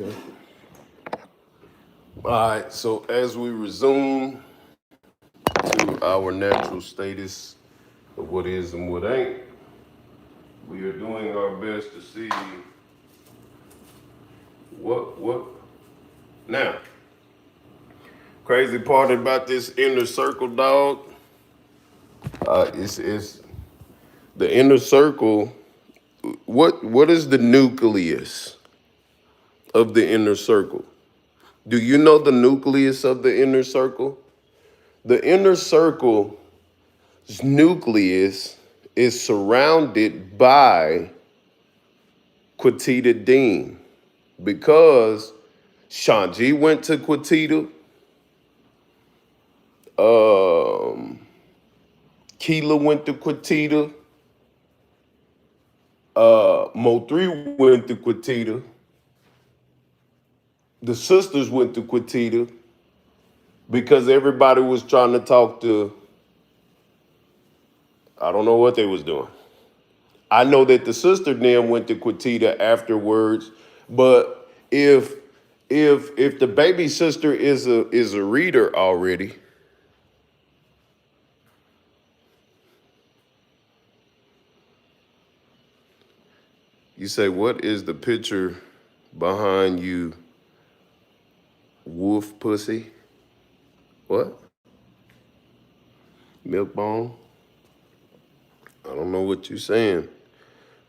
Okay. All right. So as we resume to our natural status of what is and what ain't, we are doing our best to see what now. Crazy part about this inner circle, dog. It's the inner circle. What is the nucleus of the inner circle? Do you know the nucleus of the inner circle? The inner circle's nucleus is surrounded by Quatita Dean because Shanji went to Quatita, um, Keela went to Quatita, Mo3 went to Quatita, the sisters went to Quatita because everybody was trying to talk to, I don't know what they was doing. I know that the sister then went to Quatita afterwards, but if the baby sister is a reader already, you say, what is the picture behind you, wolf pussy? What? Milk bone? I don't know what you're saying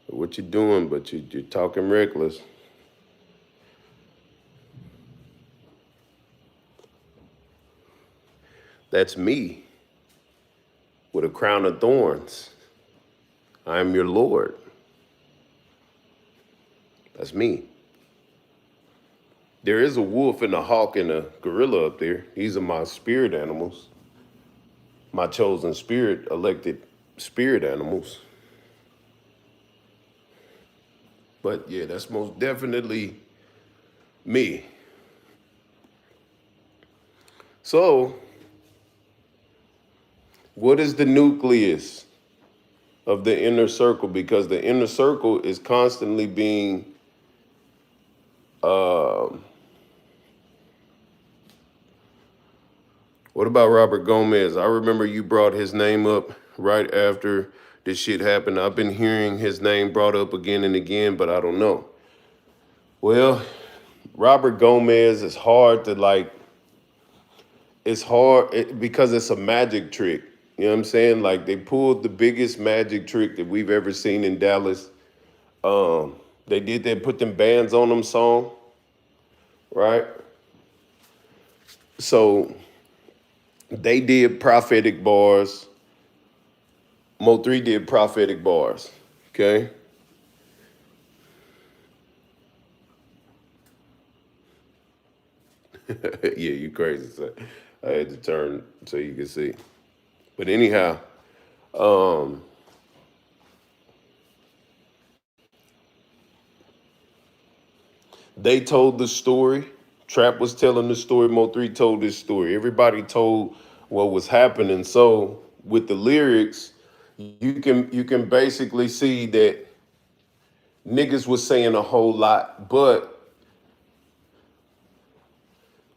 or what you're doing, but you're talking reckless. That's me with a crown of thorns. I am your Lord. That's me. There is a wolf and a hawk and a gorilla up there. These are my spirit animals, my chosen spirit, elected spirit animals. But yeah, that's most definitely me. So, what is the nucleus of the inner circle? Because the inner circle is constantly being what about Robert Gomez? I remember you brought his name up right after this shit happened. I've been hearing his name brought up again and again, but I don't know. Well, Robert Gomez is hard to like, it's hard because it's a magic trick. You know what I'm saying? Like they pulled the biggest magic trick that we've ever seen in Dallas. They did that put them bands on them song, right? So they did prophetic bars. Mo3 did prophetic bars. Okay. Yeah, you crazy. So I had to turn so you can see. But anyhow, um, they told the story. Trap was telling the story. Mo3 told this story. Everybody told what was happening. So with the lyrics, you can basically see that niggas was saying a whole lot, but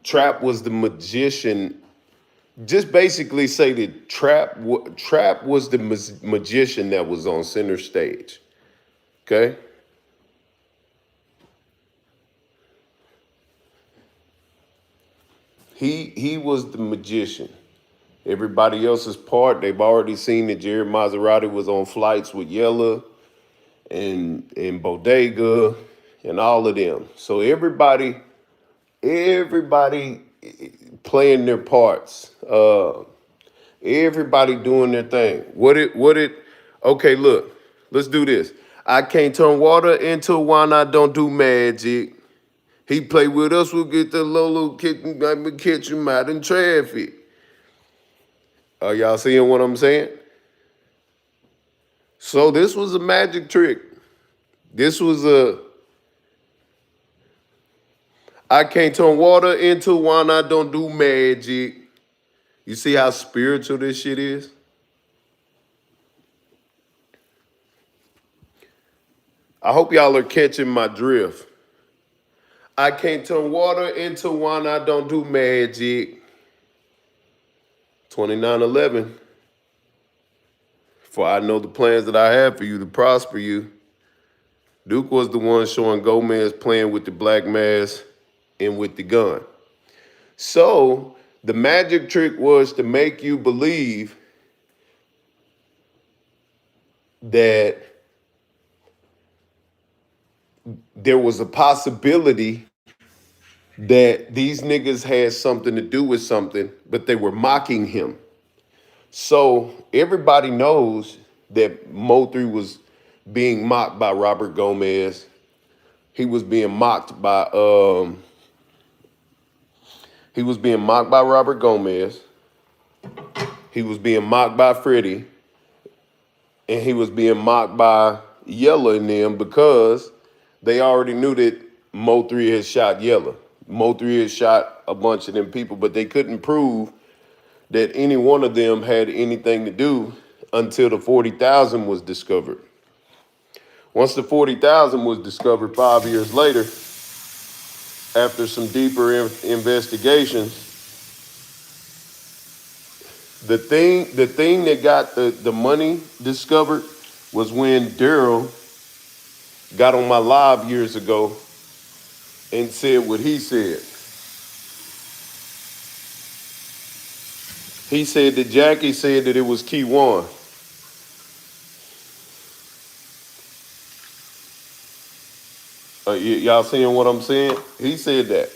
Trap was the magician. Just basically say that Trap was the magician that was on center stage. Okay, he was the magician. Everybody else's part, they've already seen that Jerry Maserati was on flights with Yella and Bodega and all of them. So everybody playing their parts. Everybody doing their thing. Okay, look, let's do this. I can't turn water into wine, I don't do magic. He play with us, we'll get the Lolo catch him out in traffic. Are y'all seeing what I'm saying? So this was a magic trick. This was I can't turn water into wine, I don't do magic. You see how spiritual this shit is? I hope y'all are catching my drift. I can't turn water into wine. I don't do magic. 29:11. For I know the plans that I have for you to prosper you. Duke was the one showing Gomez playing with the black mass and with the gun. So the magic trick was to make you believe that there was a possibility that these niggas had something to do with something, but they were mocking him. So everybody knows that Mo3 was being mocked by Robert Gomez. He was being mocked by Robert Gomez. He was being mocked by Freddie. And he was being mocked by Yella and them because they already knew that Mo3 had shot Yella. Mo3 had shot a bunch of them people, but they couldn't prove that any one of them had anything to do until the 40,000 was discovered. Once the 40,000 was discovered 5 years later, after some deeper investigations, the thing that got the money discovered was when Daryl got on my live years ago and said what he said. He said that Jackie said that it was Keywan. Y'all seeing what I'm saying? He said that.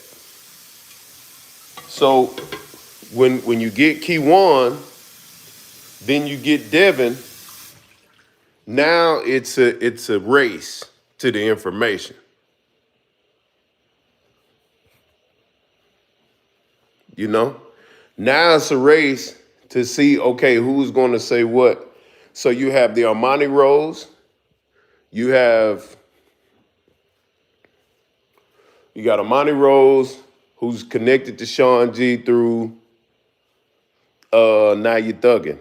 So when you get Keywan, then you get Devin. Now it's a race to the information. You know? Now it's a race to see, okay, who's going to say what. So you have the Armani Rose. You got Armani Rose, who's connected to Sean G through Now You Thuggin'.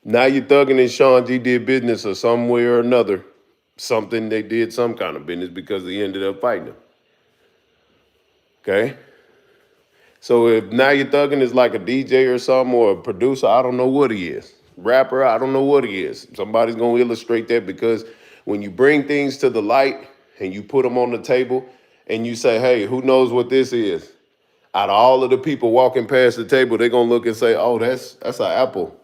Now You Thuggin' and Sean G did business or some way or another. Something they did some kind of business because they ended up fighting them. Okay? So if Now You Thuggin' is like a DJ or something or a producer, I don't know what he is. Rapper, I don't know what he is. Somebody's going to illustrate that because when you bring things to the light and you put them on the table and you say, hey, who knows what this is? Out of all of the people walking past the table, they're going to look and say, oh, that's an apple.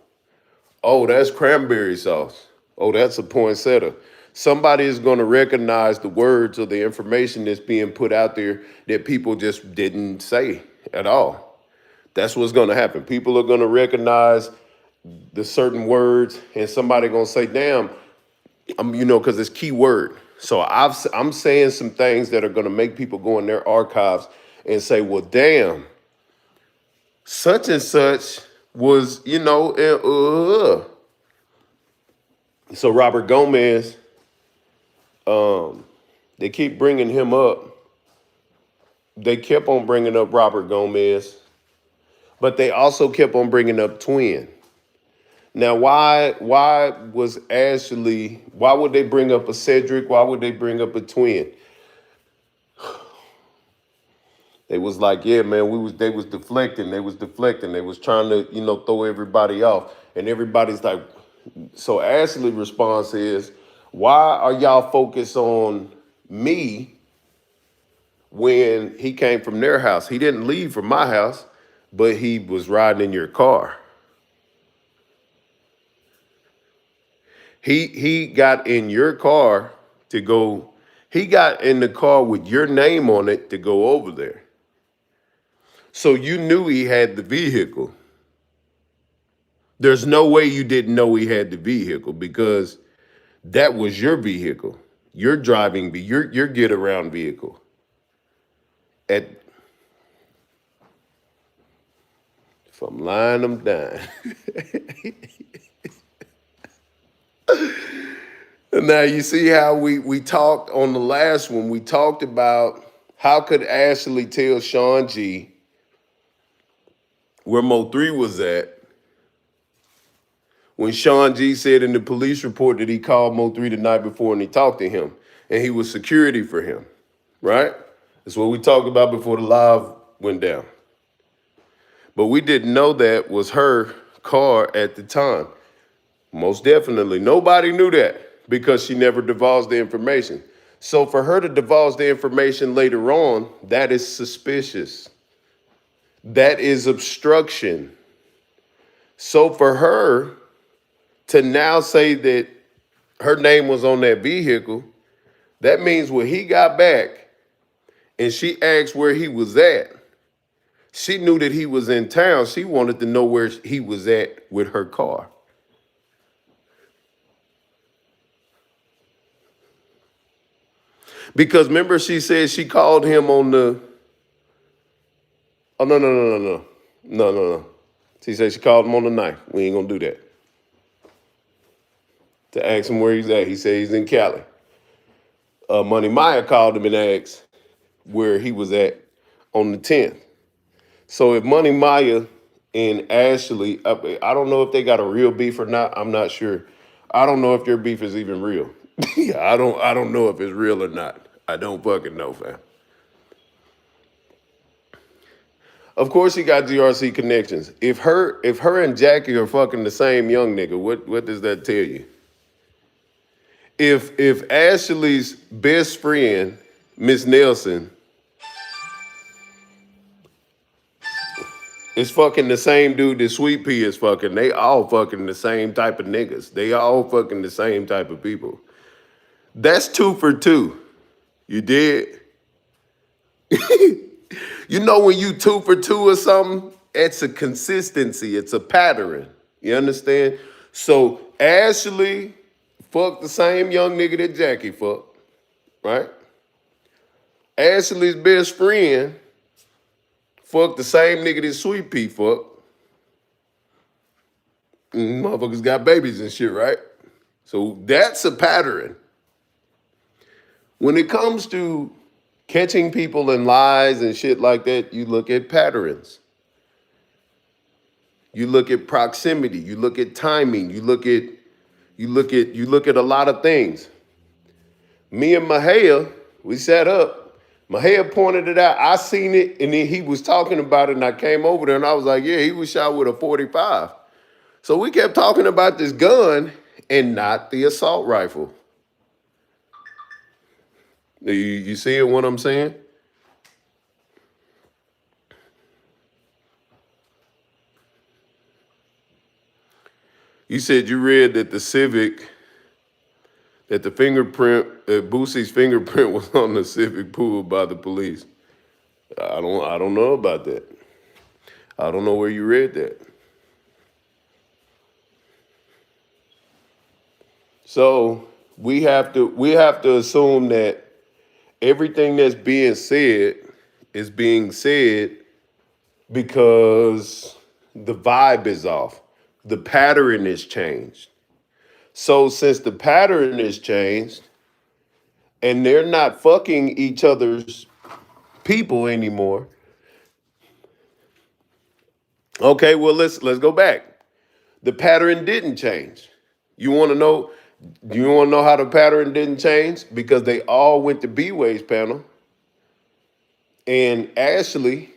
Oh, that's cranberry sauce. Oh, that's a poinsettia. Somebody is going to recognize the words or the information that's being put out there that people just didn't say at all. That's what's going to happen. People are going to recognize the certain words and somebody going to say, damn, because it's key word. So I'm saying some things that are going to make people go in their archives and say, well, damn, such and such was, So Robert Gomez, they keep bringing him up. They kept on bringing up Robert Gomez, but they also kept on bringing up Twin. Now, why would they bring up a Cedric? Why would they bring up a Twin? They was like, yeah, man, they was deflecting. They was trying to, throw everybody off. And everybody's like, so Ashley's response is, why are y'all focused on me when he came from their house? He didn't leave from my house, but he was riding in your car. He got in your car to go, he got in the car with your name on it to go over there. So you knew he had the vehicle. There's no way you didn't know he had the vehicle because that was your vehicle. Your driving, your get around vehicle. If I'm lying, I'm dying. Now you see how we talked on the last one. We talked about how could Ashley tell Sean G where Mo3 was at when Sean G said in the police report that he called Mo3 the night before and he talked to him and he was security for him, right? That's what we talked about before the live went down. But we didn't know that was her car at the time. Most definitely. Nobody knew that because she never divulged the information. So for her to divulge the information later on, that is suspicious. That is obstruction. So for her to now say that her name was on that vehicle, that means when he got back and she asked where he was at, she knew that he was in town. She wanted to know where he was at with her car. Because remember, she said she called him on the. Oh, no. No. She said she called him on the ninth. We ain't gonna do that. To ask him where he's at. He said he's in Cali. Money Maya called him and asked where he was at on the 10th. So if Money Maya and Ashley, I don't know if they got a real beef or not. I'm not sure. I don't know if their beef is even real. I don't know if it's real or not. I don't fucking know, fam. Of course he got GRC connections. If her and Jackie are fucking the same young nigga, what does that tell you? If Ashley's best friend, Miss Nelson, is fucking the same dude that Sweet Pea is fucking, they all fucking the same type of niggas. They all fucking the same type of people. That's 2 for 2. You did? You know when you 2 for 2 or something, it's a consistency, it's a pattern. You understand? So Ashley fucked the same young nigga that Jackie fucked, right? Ashley's best friend fucked the same nigga that Sweet Pea fucked. Motherfuckers got babies and shit, right? So that's a pattern. When it comes to catching people in lies and shit like that, you look at patterns. You look at proximity, you look at timing, you look at a lot of things. Me and Mahia, we sat up. Mahia pointed it out. I seen it, and then he was talking about it, and I came over there, and I was like, yeah, he was shot with a 45. So we kept talking about this gun and not the assault rifle. You see it, what I'm saying? You said you read that the Civic, that the fingerprint, that Boosie's fingerprint was on the Civic pulled by the police. I don't know about that. I don't know where you read that. So we have to assume that everything that's being said is being said because the vibe is off. The pattern is changed. So since the pattern is changed and they're not fucking each other's people anymore, okay, well let's go back. The pattern didn't change. You want to know? Do you want to know how the pattern didn't change? Because they all went to B-Way's panel, and Ashley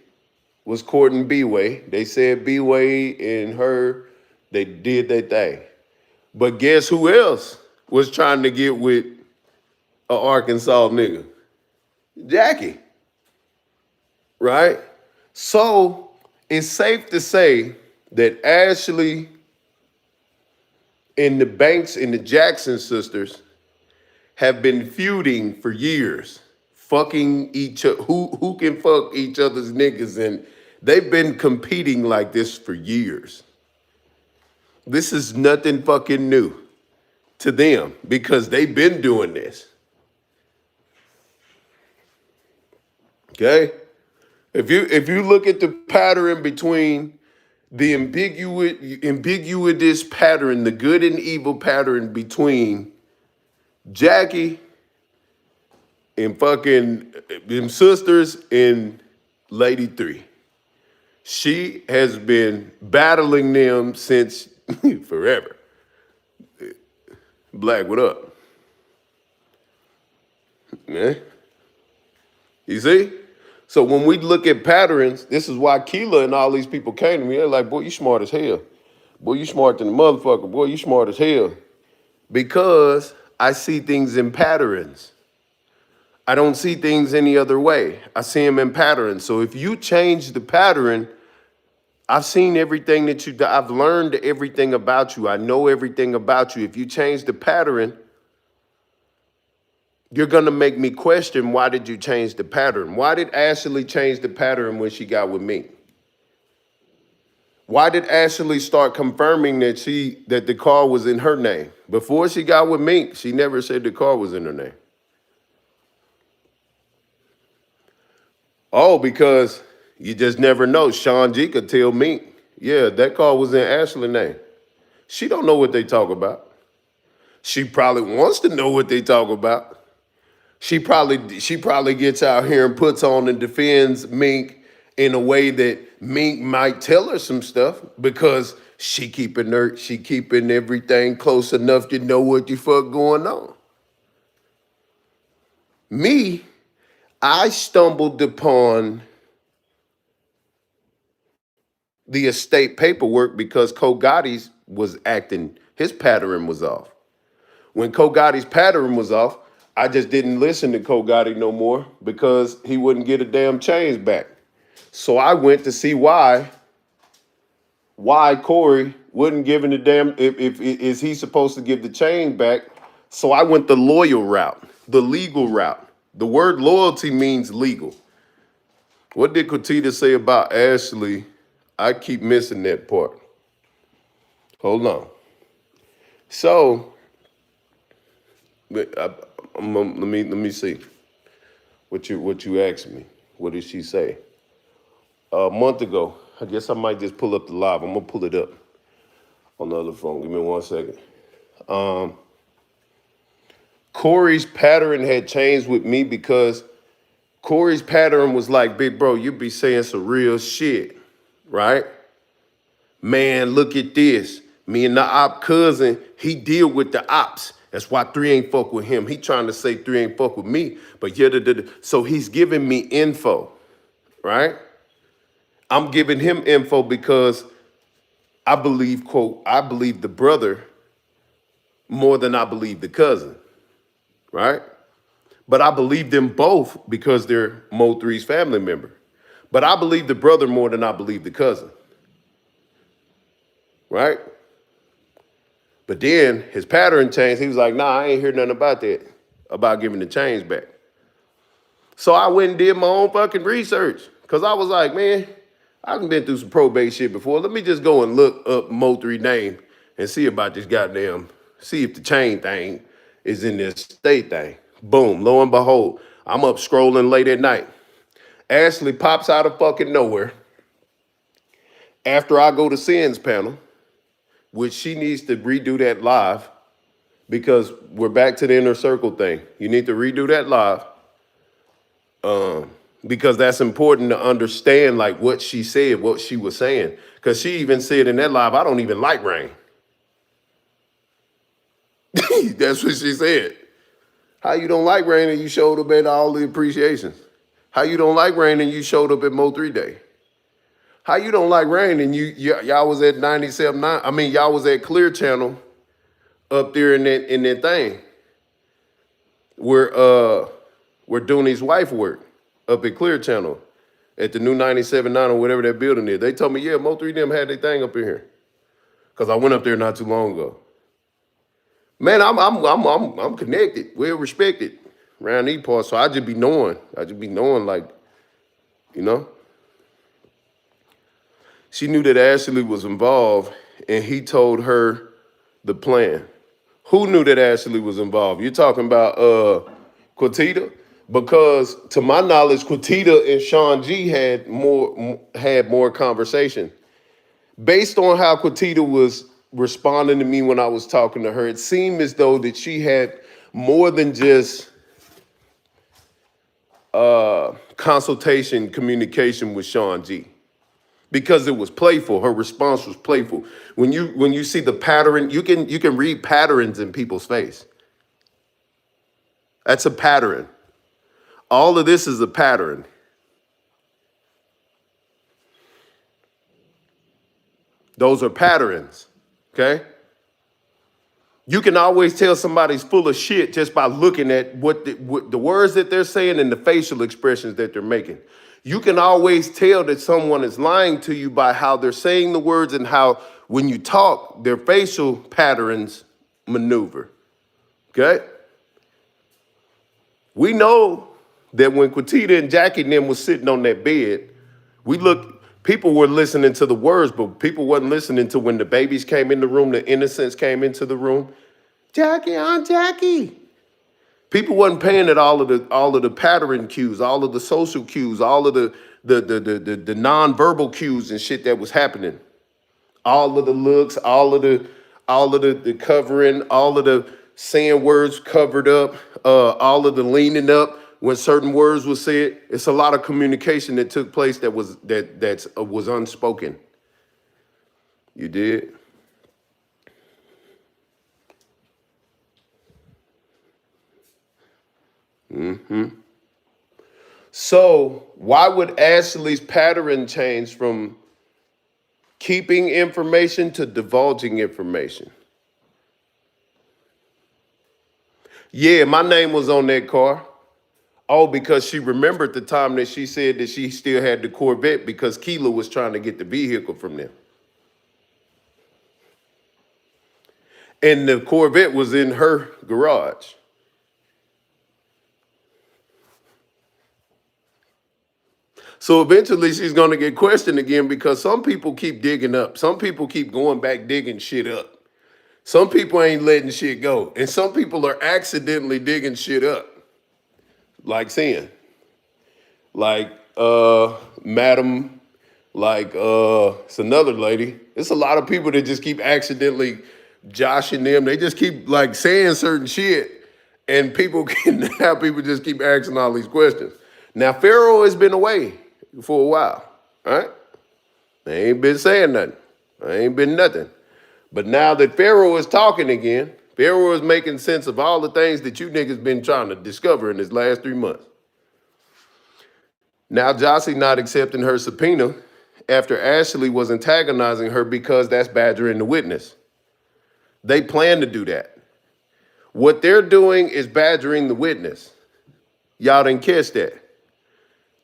was courting B-Way. They said B-Way and her, they did their thing. But guess who else was trying to get with an Arkansas nigga? Jackie, right? So it's safe to say that Ashley and the Banks and the Jackson sisters have been feuding for years, fucking each other, who can fuck each other's niggas, and they've been competing like this for years. This is nothing fucking new to them because they've been doing this. Okay? If you look at the pattern between the ambiguous pattern, the good and evil pattern between Jackie and fucking them sisters and Lady 3. She has been battling them since forever. Black, what up? Man. You see? So when we look at patterns, this is why Keela and all these people came to me. They're like, boy, you smart as hell. Boy, you smart than the motherfucker. Boy, you smart as hell. Because I see things in patterns. I don't see things any other way. I see them in patterns. So if you change the pattern, I've seen everything that you do. I've learned everything about you. I know everything about you. If you change the pattern, you're going to make me question, why did you change the pattern? Why did Ashley change the pattern when she got with me? Why did Ashley start confirming that the car was in her name? Before she got with Mink, she never said the car was in her name. Oh, because you just never know. Sean G could tell Mink, yeah, that car was in Ashley's name. She don't know what they talk about. She probably wants to know what they talk about. She probably gets out here and puts on and defends Mink in a way that Mink might tell her some stuff because she keeping everything close enough to know what the fuck going on. Me, I stumbled upon the estate paperwork because Kogotti's was acting, his pattern was off. When Kogotti's pattern was off, I just didn't listen to Kogotti no more because he wouldn't get a damn change back. So I went to see why Corey wouldn't give a damn, if is he supposed to give the change back? So I went the loyal route, the legal route. The word loyalty means legal. What did Quatita say about Ashley? I keep missing that part. Hold on. So, let me see what you asked me. What did she say? A month ago. I guess I might just pull up the live. I'm gonna pull it up on the other phone. Give me 1 second. Corey's pattern had changed with me because Corey's pattern was like, big bro, you be saying some real shit, right? Man, look at this. Me and the op cousin, he deal with the ops. That's why 3 ain't fuck with him. He trying to say 3 ain't fuck with me, but so he's giving me info, right? I'm giving him info because I believe, quote, I believe the brother more than I believe the cousin, right? But I believe them both because they're Mo 3's family member. But I believe the brother more than I believe the cousin, right? But then his pattern changed. He was like, nah, I ain't hear nothing about that, about giving the change back. So I went and did my own fucking research because I was like, man, I've been through some probate shit before. Let me just go and look up Mo 3 name and see about this goddamn, see if the chain thing is in this state thing. Boom, lo and behold, I'm up scrolling late at night. Ashley pops out of fucking nowhere after I go to Sin's panel, which she needs to redo that live because we're back to the inner circle thing. You need to redo that live because that's important to understand, like what she said, what she was saying. Because she even said in that live, I don't even like rain. That's what she said. How you don't like rain and you showed up at all the appreciations? How you don't like rain and you showed up at Mo 3 Day? How you don't like rain and y'all was at 97.9? I mean, y'all was at Clear Channel up there in that thing where Dooney's wife worked up at Clear Channel at the new 97.9 or whatever that building is. They told me, yeah, Mo 3 them had their thing up in here because I went up there not too long ago. Man, I'm connected, well respected around these parts, so I just be knowing like, you know. She knew that Ashley was involved, and he told her the plan. Who knew that Ashley was involved? You're talking about Quatita? Because to my knowledge, Quatita and Sean G had more conversation. Based on how Quatita was responding to me when I was talking to her, it seemed as though that she had more than just consultation, communication with Sean G. Because it was playful. Her response was playful. When you see the pattern, you can read patterns in people's face. That's a pattern. All of this is a pattern. Those are patterns, okay? You can always tell somebody's full of shit just by looking at what the words that they're saying and the facial expressions that they're making. You can always tell that someone is lying to you by how they're saying the words and how, when you talk, their facial patterns maneuver, okay? We know that when Quatita and Jackie and them was sitting on that bed, people were listening to the words, but people wasn't listening to when the babies came in the room, the innocents came into the room. Jackie, Aunt Jackie. People wasn't paying at all of the pattern cues, all of the social cues, all of the nonverbal cues and shit that was happening. All of the looks, all of the covering, all of the saying words covered up, all of the leaning up when certain words were said. It's a lot of communication that took place that was unspoken. You did? So why would Ashley's pattern change from keeping information to divulging information? Yeah, my name was on that car. Oh, because she remembered the time that she said that she still had the Corvette because Keela was trying to get the vehicle from them. And the Corvette was in her garage. So eventually she's going to get questioned again because some people keep digging up. Some people keep going back digging shit up. Some people ain't letting shit go. And some people are accidentally digging shit up. Like saying, like Madam, like it's another lady. It's a lot of people that just keep accidentally joshing them. They just keep like saying certain shit. And people just keep asking all these questions. Now Pharaoh has been away for a while, right? They ain't been saying nothing. There ain't been nothing. But now that Pharaoh is talking again, Pharaoh is making sense of all the things that you niggas been trying to discover in this last 3 months. Now Jossie not accepting her subpoena after Ashley was antagonizing her because that's badgering the witness. They plan to do that. What they're doing is badgering the witness. Y'all didn't catch that.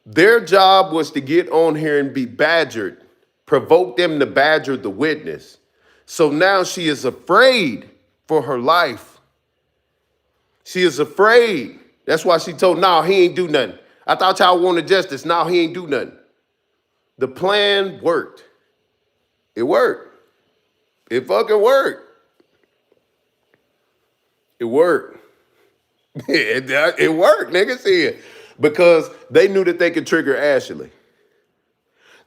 Their job was to get on here and be badgered, provoke them to badger the witness. So now she is afraid for her life. She is afraid. That's why she told, no, he ain't do nothing. I thought y'all wanted justice. No, he ain't do nothing. The plan worked. It worked. It fucking worked. It worked. It worked, nigga. See it. Because they knew that they could trigger Ashley.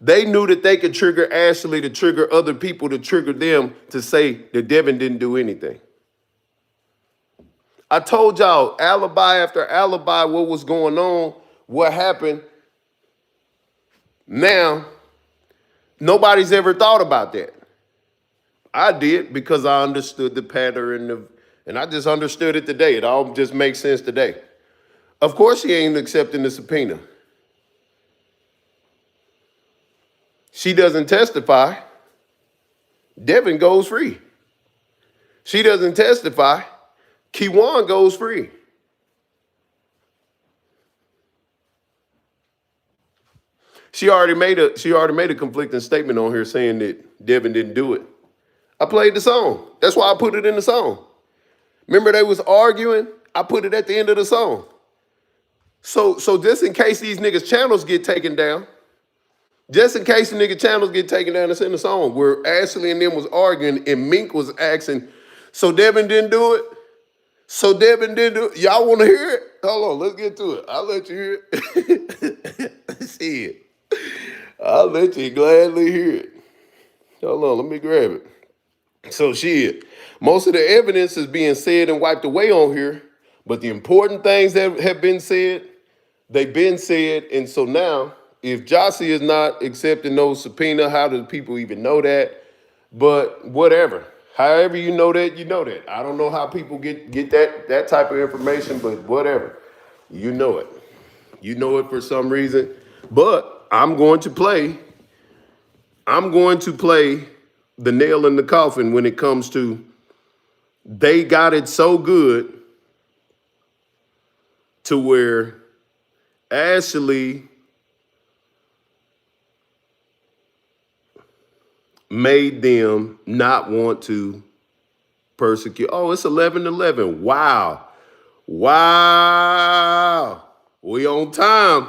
They knew that they could trigger Ashley to trigger other people to trigger them to say that Devin didn't do anything. I told y'all alibi after alibi what was going on, what happened. Now, nobody's ever thought about that. I did because I understood the pattern and I just understood it today. It all just makes sense today. Of course she ain't accepting the subpoena. She doesn't testify. Devin goes free. She doesn't testify. Keywan goes free. She already made a conflicting statement on here saying that Devin didn't do it. I played the song. That's why I put it in the song. Remember they was arguing? I put it at the end of the song. So just in case these niggas' channels get taken down, it's in the song where Ashley and them was arguing and Mink was asking, so Devin didn't do it? So Devin didn't do it? Y'all want to hear it? Hold on, let's get to it. I'll let you hear it. Let's see it. I'll let you gladly hear it. Hold on, let me grab it. So shit, most of the evidence is being said and wiped away on here, but the important things that have been said, they've been said, and so now, if Jossie is not accepting those subpoena, how do people even know that? But whatever. However you know that, you know that. I don't know how people get that type of information, but whatever. You know it. You know it for some reason. But I'm going to play the nail in the coffin when it comes to they got it so good to where Ashley made them not want to persecute. Oh, it's 11:11. Wow. Wow. We on time.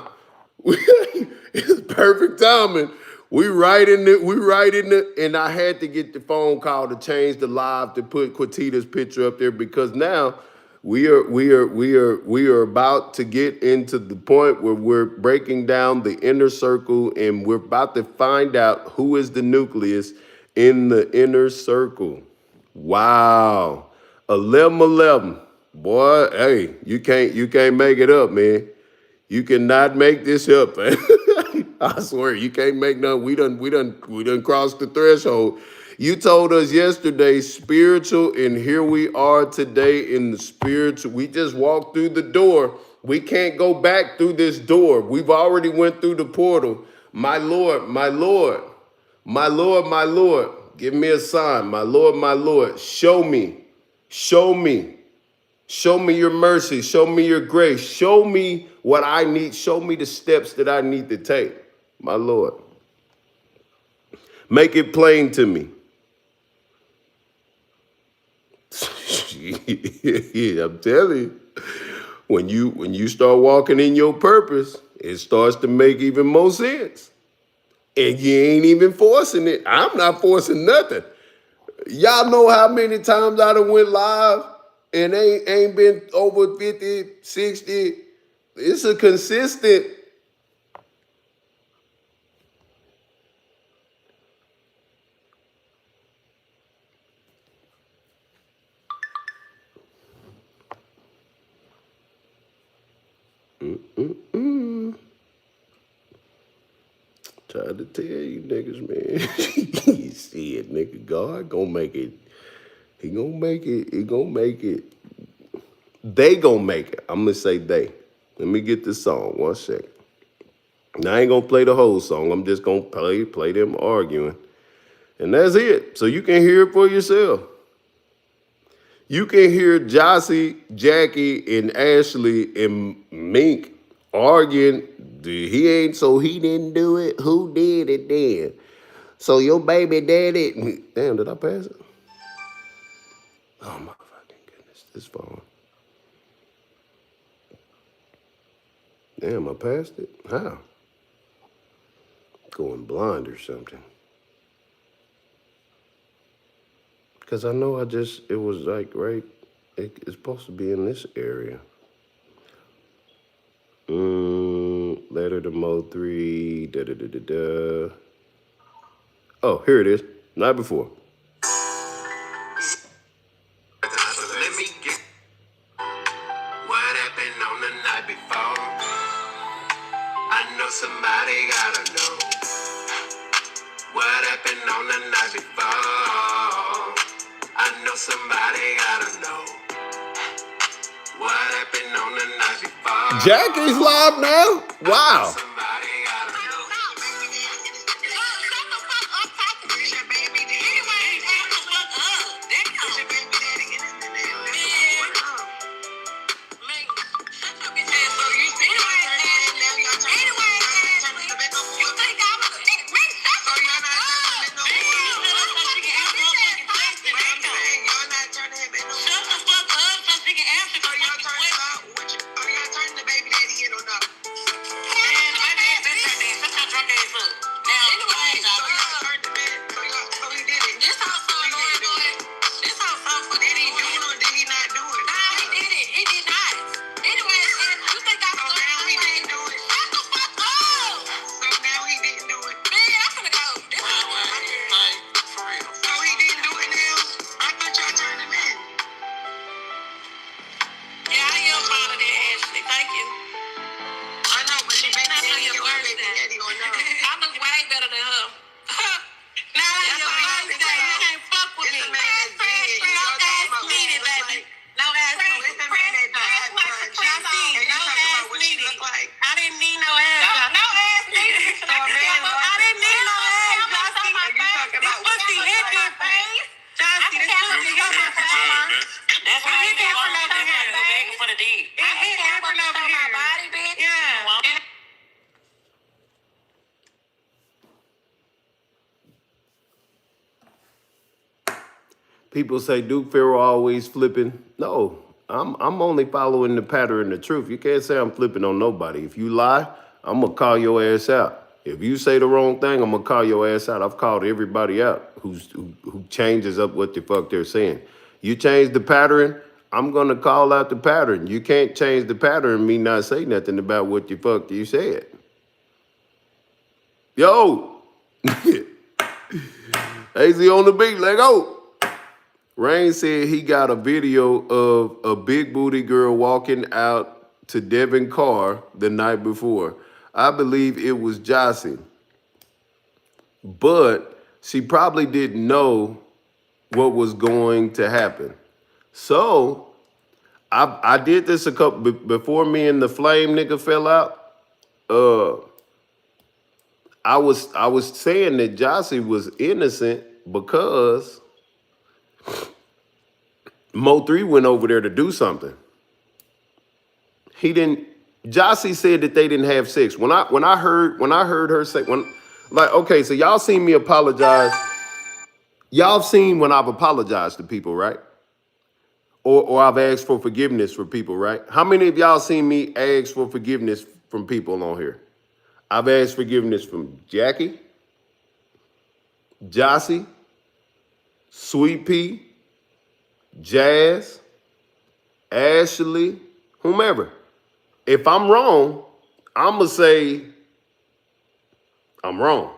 It's perfect timing. We right in it. And I had to get the phone call to change the live to put Quatita's picture up there because now we are about to get into the point where we're breaking down the inner circle and we're about to find out who is the nucleus in the inner circle. Wow. 11:11. Boy, hey, you can't make it up, man. You cannot make this up, man. I swear, you can't make none. We done crossed the threshold. You told us yesterday spiritual, and here we are today in the spiritual. We just walked through the door. We can't go back through this door. We've already went through the portal. My Lord, my Lord, my Lord, my Lord, give me a sign. My Lord, show me, show me. Show me your mercy. Show me your grace. Show me what I need. Show me the steps that I need to take, my Lord. Make it plain to me. I'm telling you, when you start walking in your purpose, it starts to make even more sense. And you ain't even forcing it. I'm not forcing nothing. Y'all know how many times I done went live and ain't been over 50, 60. It's a consistent. Tried to tell you niggas, man. You see it, nigga. God gonna make it. He gonna make it. He gonna make it. They gonna make it. I'm gonna say they. Let me get this song. 1 second. Now I ain't gonna play the whole song. I'm just gonna play them arguing. And that's it. So you can hear it for yourself. You can hear Jossie, Jackie, and Ashley and Mink arguing. He ain't, so he didn't do it. Who did it then? So your baby daddy. Damn, did I pass it? Oh my fucking goodness, this phone. Damn, I passed it? How? Going blind or something. Because I know it was like right, it's supposed to be in this area. Letter to mode 3, da-da-da-da-da. Oh, here it is. Not before. Let me get what happened on the night before. I know somebody gotta know what happened on the night before. I know somebody gotta know what happened on the night before. Jackie's live now? Wow. That's why he be begging for the dick. It happened over here. My body, bitch. Yeah. People say Duke Farrell always flipping. No, I'm only following the pattern, the truth. You can't say I'm flipping on nobody. If you lie, I'm gonna call your ass out. If you say the wrong thing, I'm gonna call your ass out. I've called everybody out who changes up what the fuck they're saying. You change the pattern, I'm gonna call out the pattern. You can't change the pattern and me not say nothing about what the fuck you said. Yo, AZ on the beat, let go. Rain said he got a video of a big booty girl walking out to Devin Carr the night before. I believe it was Jossie, but she probably didn't know what was going to happen. So I did this a couple before me and the flame nigga fell out. I was saying that Jossie was innocent because Mo3 went over there to do something. He didn't. Jossie said that they didn't have sex. When I heard her say okay, so y'all seen me apologize. Y'all seen when I've apologized to people, right? Or I've asked for forgiveness for people, right? How many of y'all seen me ask for forgiveness from people on here? I've asked forgiveness from Jackie, Jossie, Sweet Pea, Jazz, Ashley, whomever. If I'm wrong, I'm going to say I'm wrong.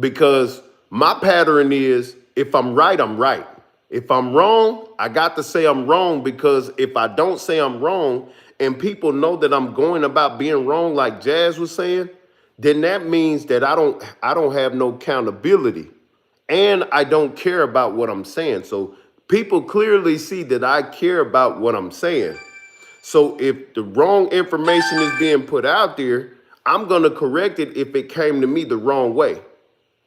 Because my pattern is if I'm right, I'm right. If I'm wrong, I got to say I'm wrong, because if I don't say I'm wrong and people know that I'm going about being wrong like Jazz was saying, then that means that I don't have no accountability and I don't care about what I'm saying. So people clearly see that I care about what I'm saying. So if the wrong information is being put out there, I'm going to correct it if it came to me the wrong way,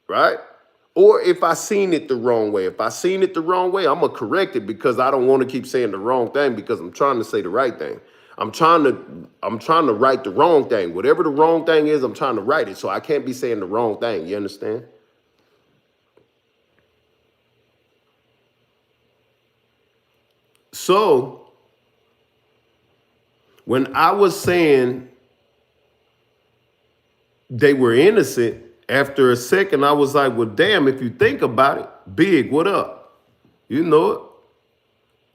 right? Or if I seen it the wrong way. If I seen it the wrong way, I'm going to correct it, because I don't want to keep saying the wrong thing, because I'm trying to say the right thing. I'm trying to right the wrong thing. Whatever the wrong thing is, I'm trying to right it. So I can't be saying the wrong thing. You understand? So when I was saying they were innocent, after a second, I was like, well, damn, if you think about it, Big, what up? You know it.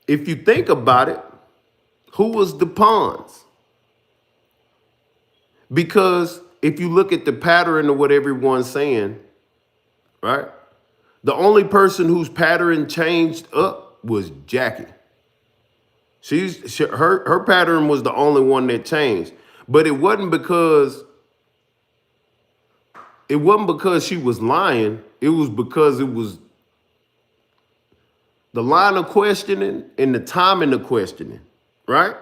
If you think about it, who was the pawns? Because if you look at the pattern of what everyone's saying, right? The only person whose pattern changed up was Jackie. Her pattern was the only one that changed. But it wasn't because she was lying. It was because it was the line of questioning and the timing of questioning, right?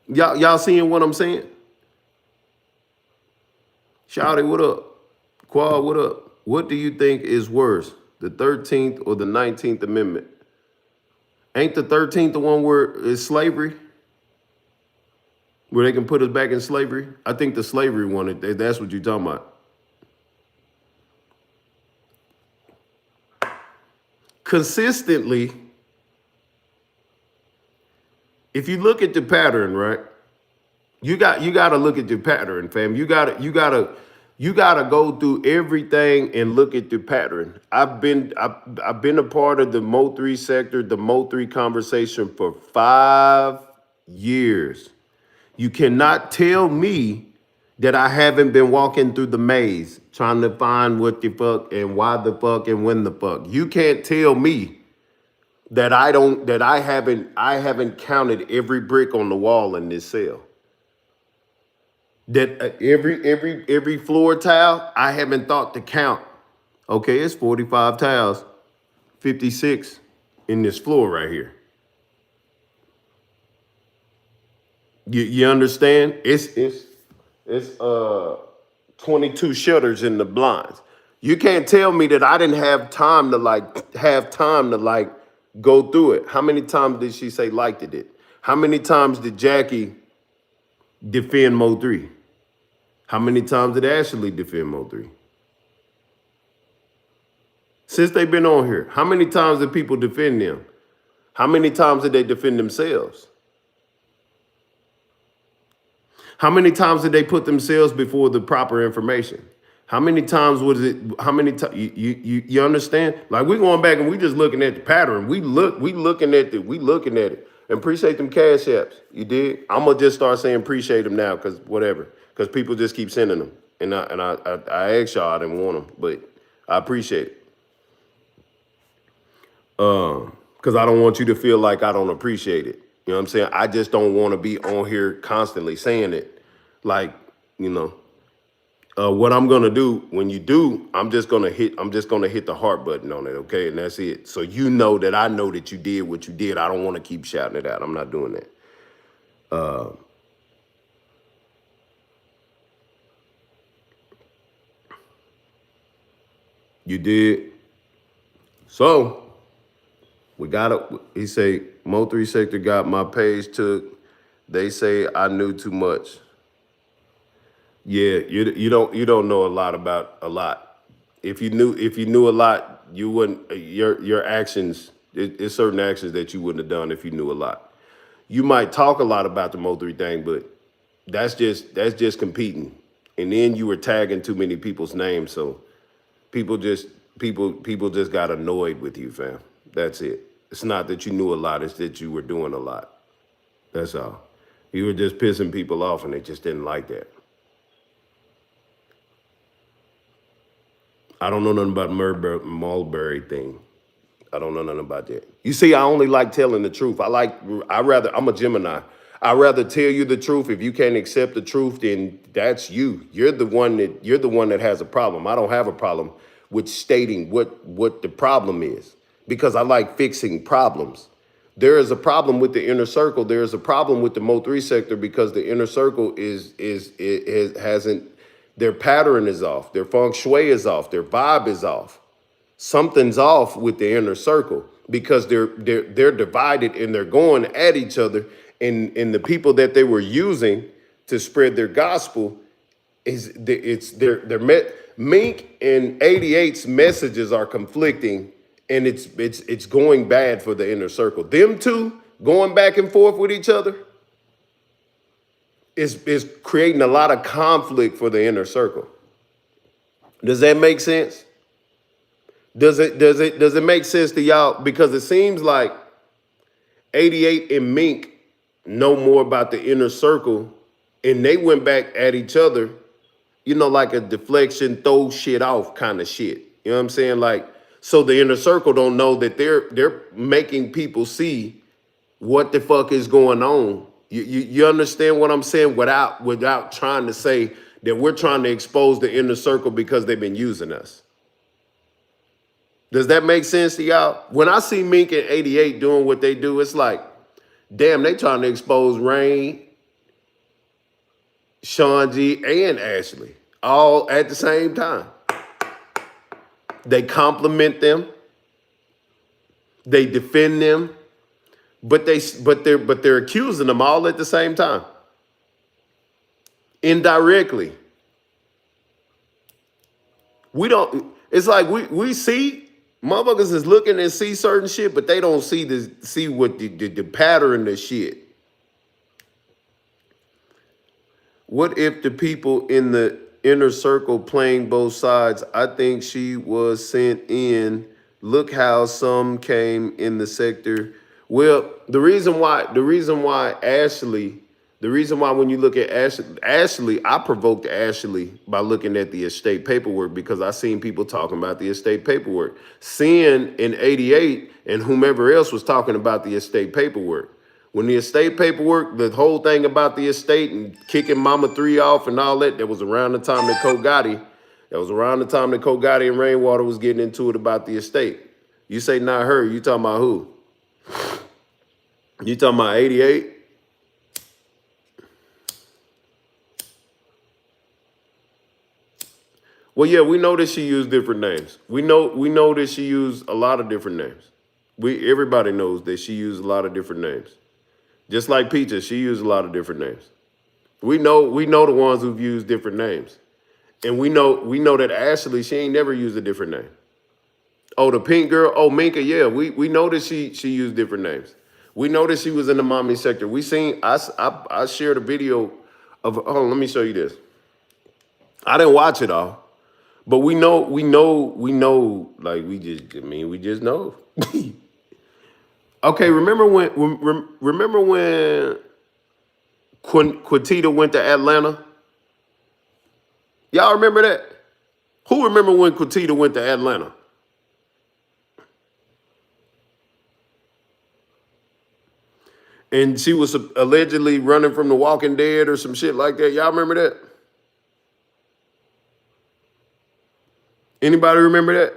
Y'all seeing what I'm saying? Shouty, what up? Quad, what up? What do you think is worse, the 13th or the 19th Amendment? Ain't the 13th the one where it's slavery? Where they can put us back in slavery? I think the slavery one, that's what you're talking about. Consistently, if you look at the pattern, right? You got to look at the pattern, fam. You gotta go through everything and look at the pattern. I've been a part of the Mo3 sector, the Mo3 conversation for 5 years. You cannot tell me that I haven't been walking through the maze trying to find what the fuck and why the fuck and when the fuck. You can't tell me that I haven't counted every brick on the wall in this cell. That every floor tile, I haven't thought to count. Okay, it's 45 tiles, 56 in this floor right here. You understand? It's 22 shutters in the blinds. You can't tell me that I didn't have time to go through it. How many times did she say liked it? How many times did Jackie defend Mo3? How many times did Ashley defend Mo3? Since they've been on here, how many times did people defend them? How many times did they defend themselves? How many times did they put themselves before the proper information? How many times was it? How many times you understand? Like we going back and we just looking at the pattern. We looking at it. And appreciate them cash apps. You did. I'm gonna just start saying appreciate them now, cause whatever. Cause people just keep sending them, and I asked y'all, I didn't want them, but I appreciate it. Cause I don't want you to feel like I don't appreciate it. You know what I'm saying? I just don't want to be on here constantly saying it. Like, you know. What I'm gonna do when you do, I'm just gonna hit the heart button on it, okay? And that's it. So you know that I know that you did what you did. I don't want to keep shouting it out. I'm not doing that. You did. So we got it. He say Mo3 sector got my page took. They say I knew too much. Yeah, you don't know a lot about a lot. If you knew a lot, you wouldn't. Your actions. It's certain actions that you wouldn't have done if you knew a lot. You might talk a lot about the Mo3 thing, but that's just competing. And then you were tagging too many people's names, so people just got annoyed with you, fam. That's it. It's not that you knew a lot; it's that you were doing a lot. That's all. You were just pissing people off, and they just didn't like that. I don't know nothing about Mulberry thing. I don't know nothing about that. You see, I only like telling the truth. I'm a Gemini. I'd rather tell you the truth. If you can't accept the truth, then that's you. You're the one that has a problem. I don't have a problem with stating what the problem is, because I like fixing problems. There is a problem with the inner circle. There is a problem with the Mo3 sector because the inner circle hasn't, their pattern is off, their feng shui is off, their vibe is off. Something's off with the inner circle because they're divided and they're going at each other. And the people that they were using to spread their gospel Mink and 88's messages are conflicting, and it's going bad for the inner circle. Them two going back and forth with each other is creating a lot of conflict for the inner circle. Does that make sense? Does it make sense to y'all? Because it seems like 88 and Mink know more about the inner circle, and they went back at each other, you know, like a deflection, throw shit off kind of shit. You know what I'm saying? Like, so the inner circle don't know that they're making people see what the fuck is going on. You understand what I'm saying? Without trying to say that we're trying to expose the inner circle because they've been using us. Does that make sense to y'all? When I see Mink and 88 doing what they do, it's like, damn, they trying to expose Rain, Sean G, and Ashley all at the same time. They compliment them, they defend them, but they're accusing them all at the same time. Indirectly. It's like we see motherfuckers is looking and see certain shit, but they don't see what the pattern of shit. What if the people in the inner circle playing both sides? I think she was sent in. Look how some came in the sector. Well, the reason why when you look at Ashley, I provoked Ashley by looking at the estate paperwork because I seen people talking about the estate paperwork. Sin in 88 and whomever else was talking about the estate paperwork. When the estate paperwork, the whole thing about the estate and kicking Mama 3 off and all that was around the time that Cole Gotti and Rainwater was getting into it about the estate. You say not her, you talking about who? You talking about 88? Well, yeah, we know that she used different names. We know that she used a lot of different names. Everybody knows that she used a lot of different names. Just like Peaches, she used a lot of different names. We know the ones who've used different names. And we know that Ashley, she ain't never used a different name. Oh, the pink girl, oh Minka, yeah, we know that she used different names. We know that she was in the mommy sector. I shared a video of, oh, let me show you this. I didn't watch it all. But we know, like we just know. Okay, remember when Quintita went to Atlanta? Y'all remember that? Who remember when Quintita went to Atlanta? And she was allegedly running from the Walking Dead or some shit like that. Y'all remember that? Anybody remember that?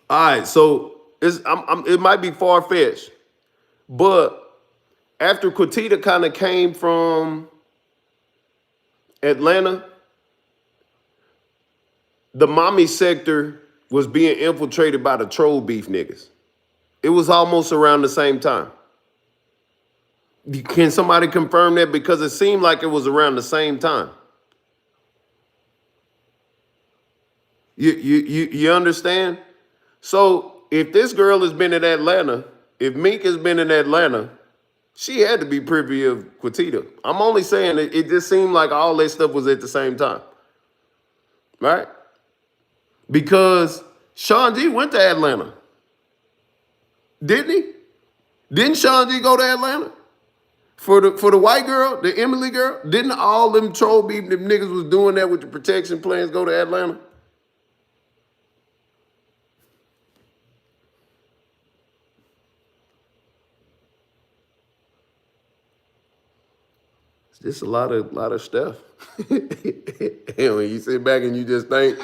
All right, so it might be far fetched, but after Quintita kind of came from Atlanta, the mommy sector was being infiltrated by the troll beef niggas. It was almost around the same time. Can somebody confirm that? Because it seemed like it was around the same time. You understand? So if this girl has been in Atlanta, if Mink has been in Atlanta, she had to be privy of Quintita. I'm only saying it just seemed like all that stuff was at the same time. Right? Because Sean G went to Atlanta. Didn't he? Didn't Sean G go to Atlanta? For the white girl, the Emily girl? Didn't all them troll beef them niggas was doing that with the protection plans go to Atlanta? It's just a lot of stuff. And when you sit back and you just think,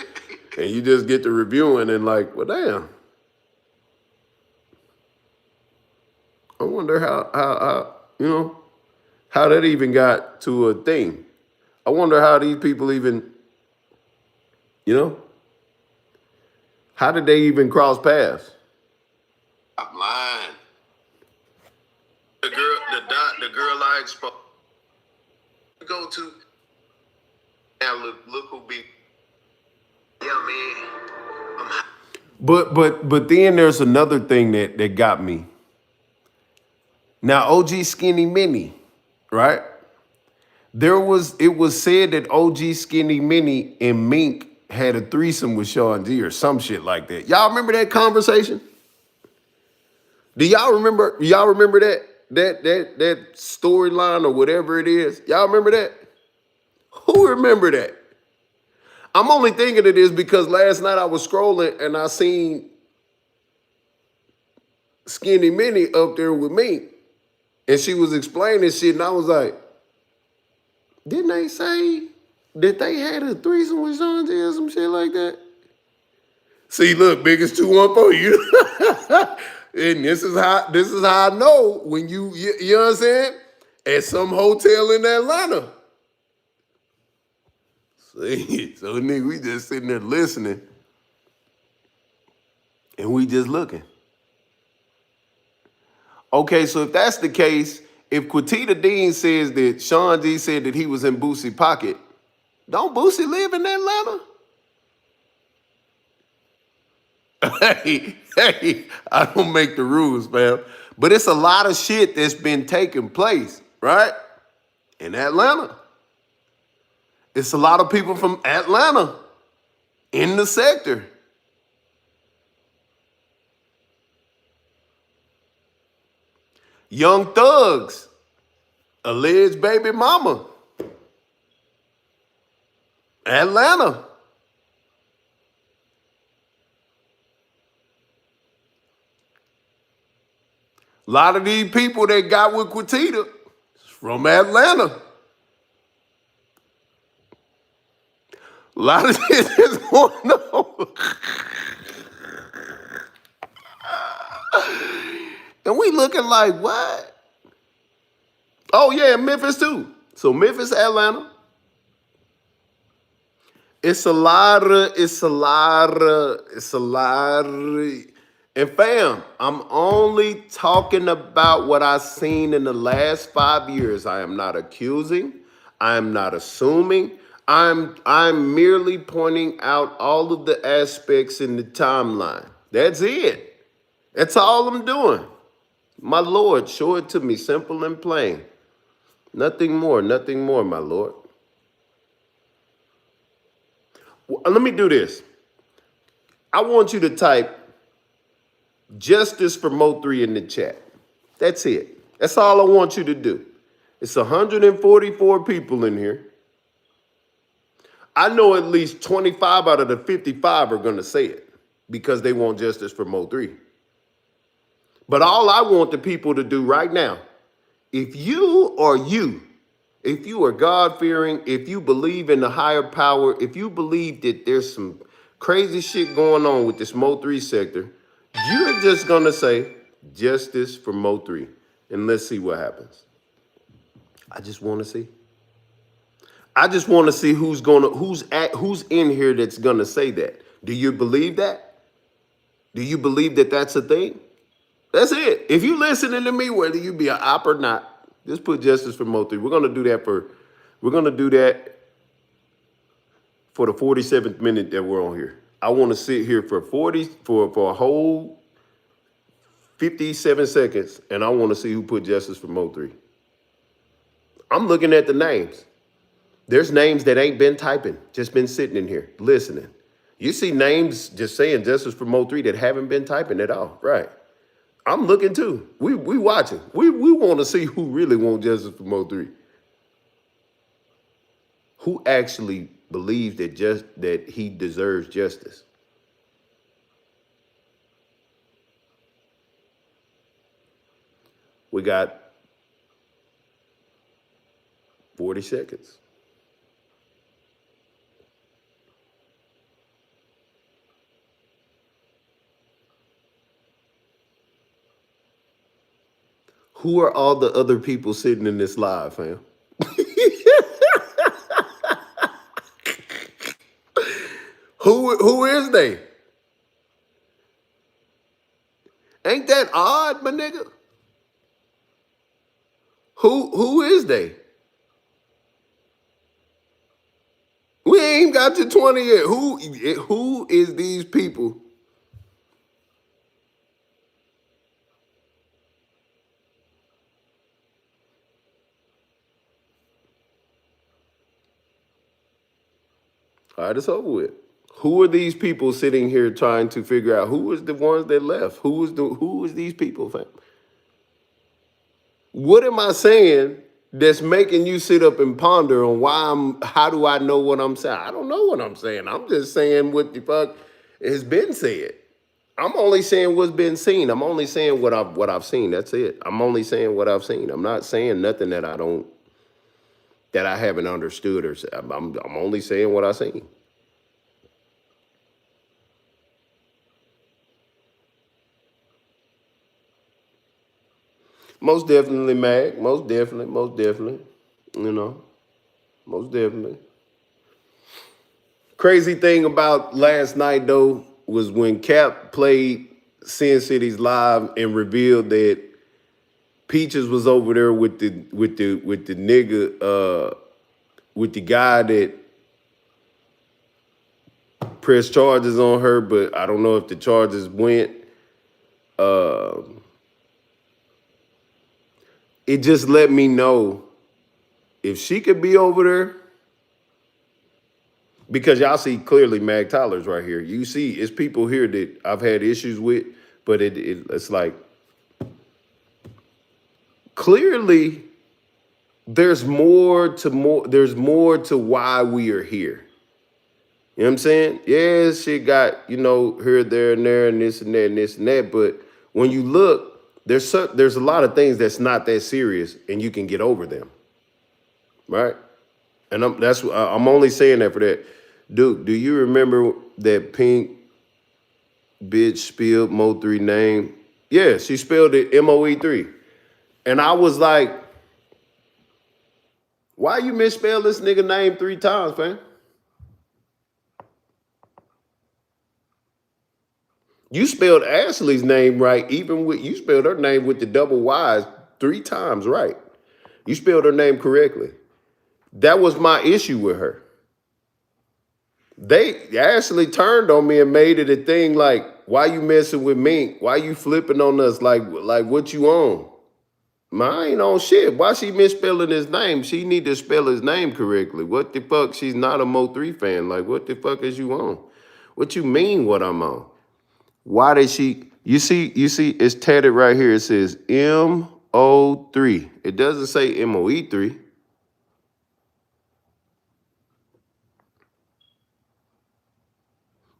and you just get to reviewing and like, well, damn. I wonder how how that even got to a thing. I wonder how these people even, how did they even cross paths? Stop lying. The girl I exposed. Go to. Now look who be. Yeah, man. But then there's another thing that got me. Now OG Skinny Mini, right? It was said that OG Skinny Mini and Mink had a threesome with Sean G or some shit like that. Y'all remember that conversation? Do y'all remember that storyline or whatever it is? Y'all remember that? Who remember that? I'm only thinking of this because last night I was scrolling and I seen Skinny Mini up there with Mink. And she was explaining shit, and I was like, didn't they say that they had a threesome with Sean G or some shit like that? See, look, biggest 214, you. And this is how I know when you know what I'm saying? At some hotel in Atlanta. See, so nigga, we just sitting there listening, and we just looking. Okay, so if that's the case, if Quintita Dean says that Sean G said that he was in Boosie pocket, don't Boosie live in Atlanta? Hey, I don't make the rules, fam. But it's a lot of shit that's been taking place, right? In Atlanta. It's a lot of people from Atlanta in the sector. Young Thug's alleged baby mama. Atlanta. A lot of these people that got with Quintita is from Atlanta. A lot of shit is going on. And we looking like, what? Oh, yeah, Memphis too. So Memphis, Atlanta. It's a lot of, and fam, I'm only talking about what I've seen in the last 5 years. I am not accusing. I am not assuming. I'm merely pointing out all of the aspects in the timeline. That's it. That's all I'm doing. My Lord, show it to me, simple and plain. Nothing more, my Lord. Well, let me do this. I want you to type justice for Mo3 in the chat. That's it. That's all I want you to do. It's 144 people in here. I know at least 25 out of the 55 are going to say it because they want justice for Mo3. But all I want the people to do right now, if you are God-fearing, if you believe in the higher power, if you believe that there's some crazy shit going on with this Mo3 sector, you're just going to say justice for Mo3. And let's see what happens. I just want to see. I just want to see who's in here that's going to say that. Do you believe that? Do you believe that that's a thing? That's it. If you listening to me, whether you be an op or not, just put justice for Mo3. We're gonna do that for the 47th minute that we're on here. I want to sit here for a whole 57 seconds, and I want to see who put justice for Mo3. I'm looking at the names. There's names that ain't been typing, just been sitting in here listening. You see names just saying justice for Mo3 that haven't been typing at all, right? I'm looking too. We watching. We want to see who really wants justice for Mo3. Who actually believes that he deserves justice? We got 40 seconds. Who are all the other people sitting in this live, fam? Who is they? Ain't that odd, my nigga? Who is they? We ain't got to 20 yet. Who is these people? All right, it's over with. Who are these people sitting here trying to figure out who is the ones that left? Who is these people, fam? What am I saying that's making you sit up and ponder on how do I know what I'm saying? I don't know what I'm saying. I'm just saying what the fuck has been said. I'm only saying what's been seen. I'm only saying what I've seen. That's it. I'm only saying what I've seen. I'm not saying nothing that I haven't understood or I'm only saying what I've seen. Most definitely, Mag. Most definitely. You know, most definitely. Crazy thing about last night though was when Cap played Sin City's live and revealed that Peaches was over there with the nigga with the guy that pressed charges on her, but I don't know if the charges went. It just let me know if she could be over there, because y'all see clearly Mag Tyler's right here. You see, it's people here that I've had issues with, but it's like clearly there's more to why we are here. You know what I'm saying? Yeah, shit got, here, there, and there, and this and that, and this and that. But when you look, there's a lot of things that's not that serious, and you can get over them, right? And I'm only saying that for that. Duke, do you remember that Pink bitch spelled Mo3 name? Yeah, she spelled it MOE3. And I was like, why you misspell this nigga name 3 times, fam? You spelled Ashley's name right, even with you spelled her name with the double Y's 3 times right. You spelled her name correctly. That was my issue with her. They Ashley turned on me and made it a thing like, why you messing with Mink? Why you flipping on us like what you on? I ain't on shit. Why she misspelling his name? She need to spell his name correctly. What the fuck? She's not a Mo3 fan. Like, what the fuck is you on? What you mean what I'm on? Why did she? You see, it's tatted right here. It says MO3. It doesn't say MOE3.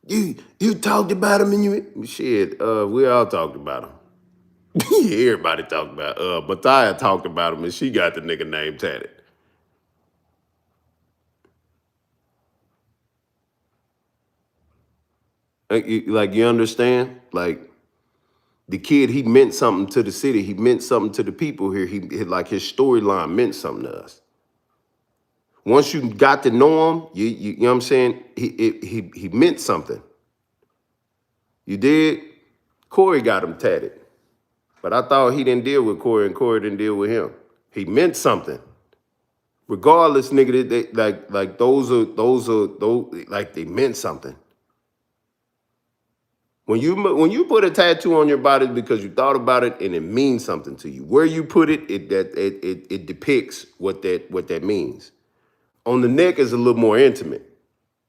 You talked about him and you shit. We all talked about him. Everybody talked about. Mathia talked about him and she got the nigga name tatted. Like you understand? Like the kid, he meant something to the city. He meant something to the people here. He like his storyline meant something to us. Once you got to know him, you know what I'm saying? He meant something. You did? Corey got him tatted. But I thought he didn't deal with Corey and Corey didn't deal with him. He meant something. Regardless, nigga, they those like they meant something. When you put a tattoo on your body because you thought about it and it means something to you. Where you put it, it depicts what that means. On the neck is a little more intimate.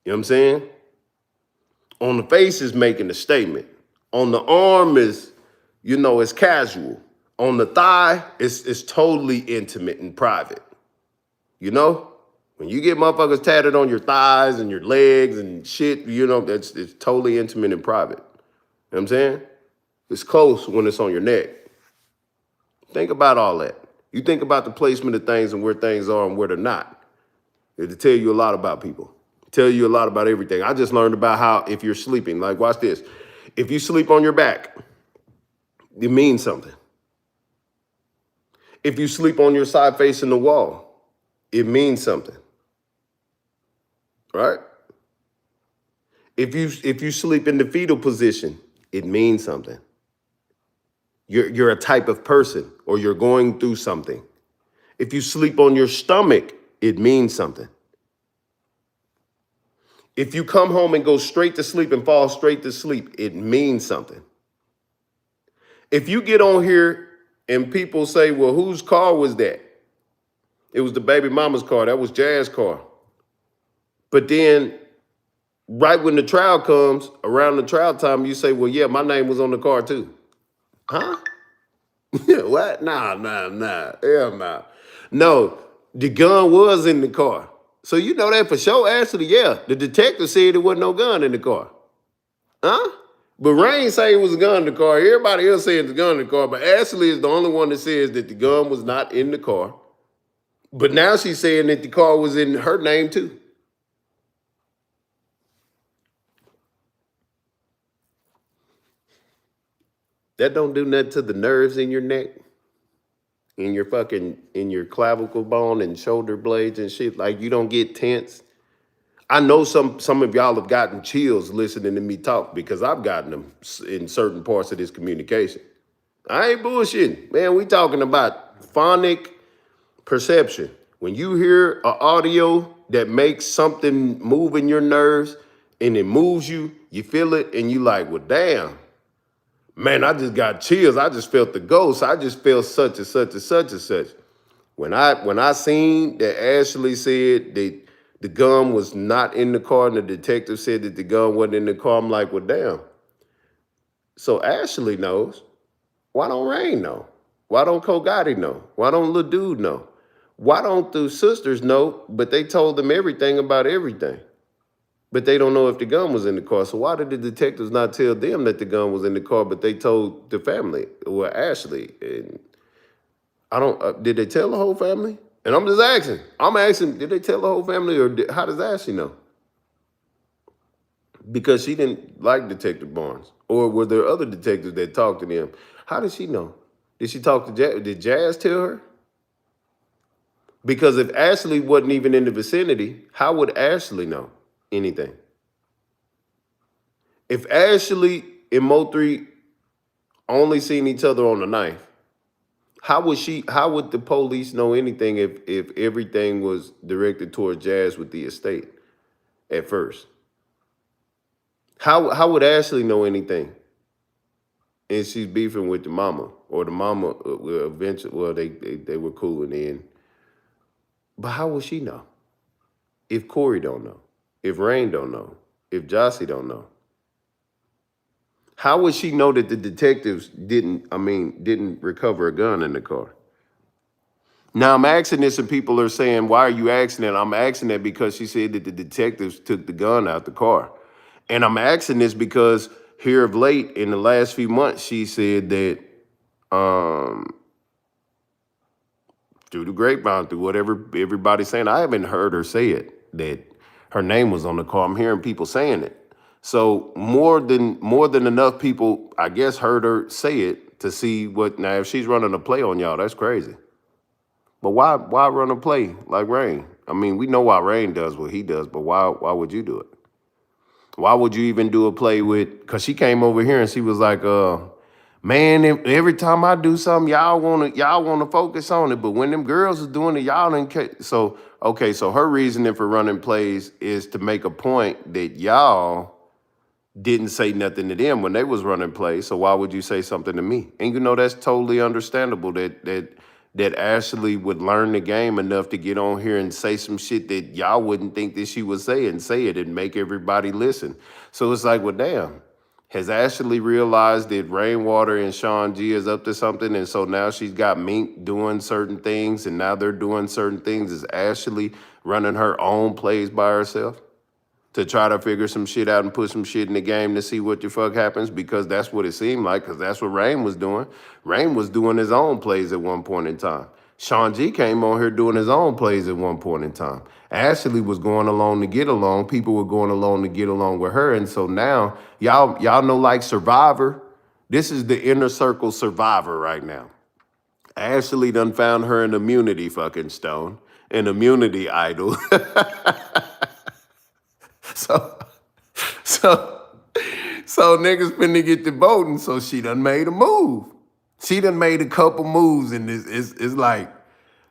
You know what I'm saying? On the face is making a statement. On the arm is, it's casual. On the thigh, it's totally intimate and private. You know? When you get motherfuckers tatted on your thighs and your legs and shit, it's totally intimate and private. You know what I'm saying? It's close when it's on your neck. Think about all that. You think about the placement of things and where things are and where they're not. It'll tell you a lot about people. Tell you a lot about everything. I just learned about how if you're sleeping, like watch this. If you sleep on your back, it means something. If you sleep on your side facing the wall, it means something. Right? If you sleep in the fetal position, it means something. You're a type of person or you're going through something. If you sleep on your stomach, it means something. If you come home and go straight to sleep and fall straight to sleep, it means something. If you get on here and people say, well, whose car was that? It was the baby mama's car. That was Jazz's car. But then right when the trial comes, around the trial time, you say, well, yeah, my name was on the car too. Huh? What? Nah. Hell nah. No, the gun was in the car. So you know that for sure, Ashley, yeah. The detective said there wasn't no gun in the car. Huh? But Rain say it was a gun in the car. Everybody else said it's a gun in the car. But Ashley is the only one that says that the gun was not in the car. But now she's saying that the car was in her name too. That don't do nothing to the nerves in your neck, in your clavicle bone and shoulder blades and shit. Like you don't get tense. I know some of y'all have gotten chills listening to me talk because I've gotten them in certain parts of this communication. I ain't bullshitting. Man, we talking about phonic perception. When you hear an audio that makes something move in your nerves and it moves you, you feel it and you like, well, damn. Man, I just got chills. I just felt the ghost. I just felt such and such and such and such. When I seen that Ashley said that the gun was not in the car and the detective said that the gun wasn't in the car, I'm like, well, damn. So Ashley knows. Why don't Rain know? Why don't Kogati know? Why don't Lil Dude know? Why don't the sisters know, but they told them everything about everything? But they don't know if the gun was in the car. So why did the detectives not tell them that the gun was in the car, but they told the family or Ashley? And I don't, did they tell the whole family? And I'm just asking. I'm asking, did they tell the whole family or how does Ashley know? Because she didn't like Detective Barnes. Or were there other detectives that talked to them? How did she know? Did she talk to Jazz? Did Jazz tell her? Because if Ashley wasn't even in the vicinity, how would Ashley know anything? If and Mo3 only seen each other on the knife. How would the police know anything if everything was directed toward Jazz with the estate at first? How would Ashley know anything? And she's beefing with the mama, or the mama will eventually. Well, they were cool in the end. But how would she know if Corey don't know, if Rain don't know, if Jossie don't know? How would she know that the detectives didn't recover a gun in the car? Now I'm asking this, and people are saying, "Why are you asking that?" I'm asking that because she said that the detectives took the gun out the car, and I'm asking this because here of late, in the last few months, she said that through the grapevine, through whatever everybody's saying, I haven't heard her say it that her name was on the car. I'm hearing people saying it. So more than enough people, I guess, heard her say it to see what. Now, if she's running a play on y'all, that's crazy. But why run a play like Rain? I mean, we know why Rain does what he does, but why would you do it? Why would you even do a play with? Because she came over here and she was like, man, every time I do something, y'all wanna focus on it, but when them girls is doing it, y'all didn't care. So okay, so her reasoning for running plays is to make a point that y'all didn't say nothing to them when they was running plays. So why would you say something to me? And you know that's totally understandable that Ashley would learn the game enough to get on here and say some shit that y'all wouldn't think that she would say, and say it and make everybody listen. So it's like, well, damn. Has Ashley realized that Rainwater and Sean G is up to something? And so now she's got Mink doing certain things, and now they're doing certain things. Is Ashley running her own plays by herself to try to figure some shit out and put some shit in the game to see what the fuck happens? Because that's what it seemed like, because that's what Rain was doing. Rain was doing his own plays at one point in time. Sean G came on here doing his own plays at one point in time. Ashley was going along to get along. People were going along to get along with her. And so now, y'all know, like Survivor, this is the inner circle Survivor right now. Ashley done found her an immunity fucking stone, an immunity idol. So niggas finna get to voting, so she done made a move. She done made a couple moves, and it's like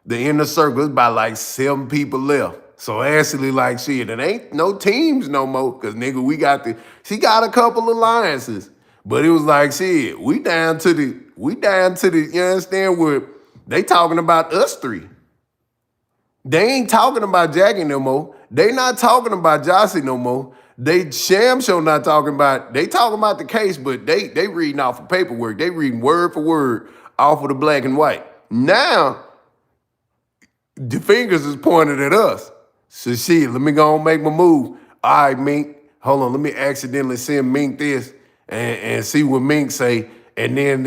the inner circle is about like 7 people left. So Ashley like, shit, it ain't no teams no more, cause nigga, she got a couple alliances. But it was like, shit, we down to the, you understand what, they talking about us 3. They ain't talking about Jackie no more. They not talking about Jossie no more. They sham show not talking about, they talking about the case, but they reading off of paperwork. They reading word for word off of the black and white. Now, the fingers is pointed at us. So shit, let me go and make my move. All right, Mink, hold on, let me accidentally send Mink this and see what Mink say. And then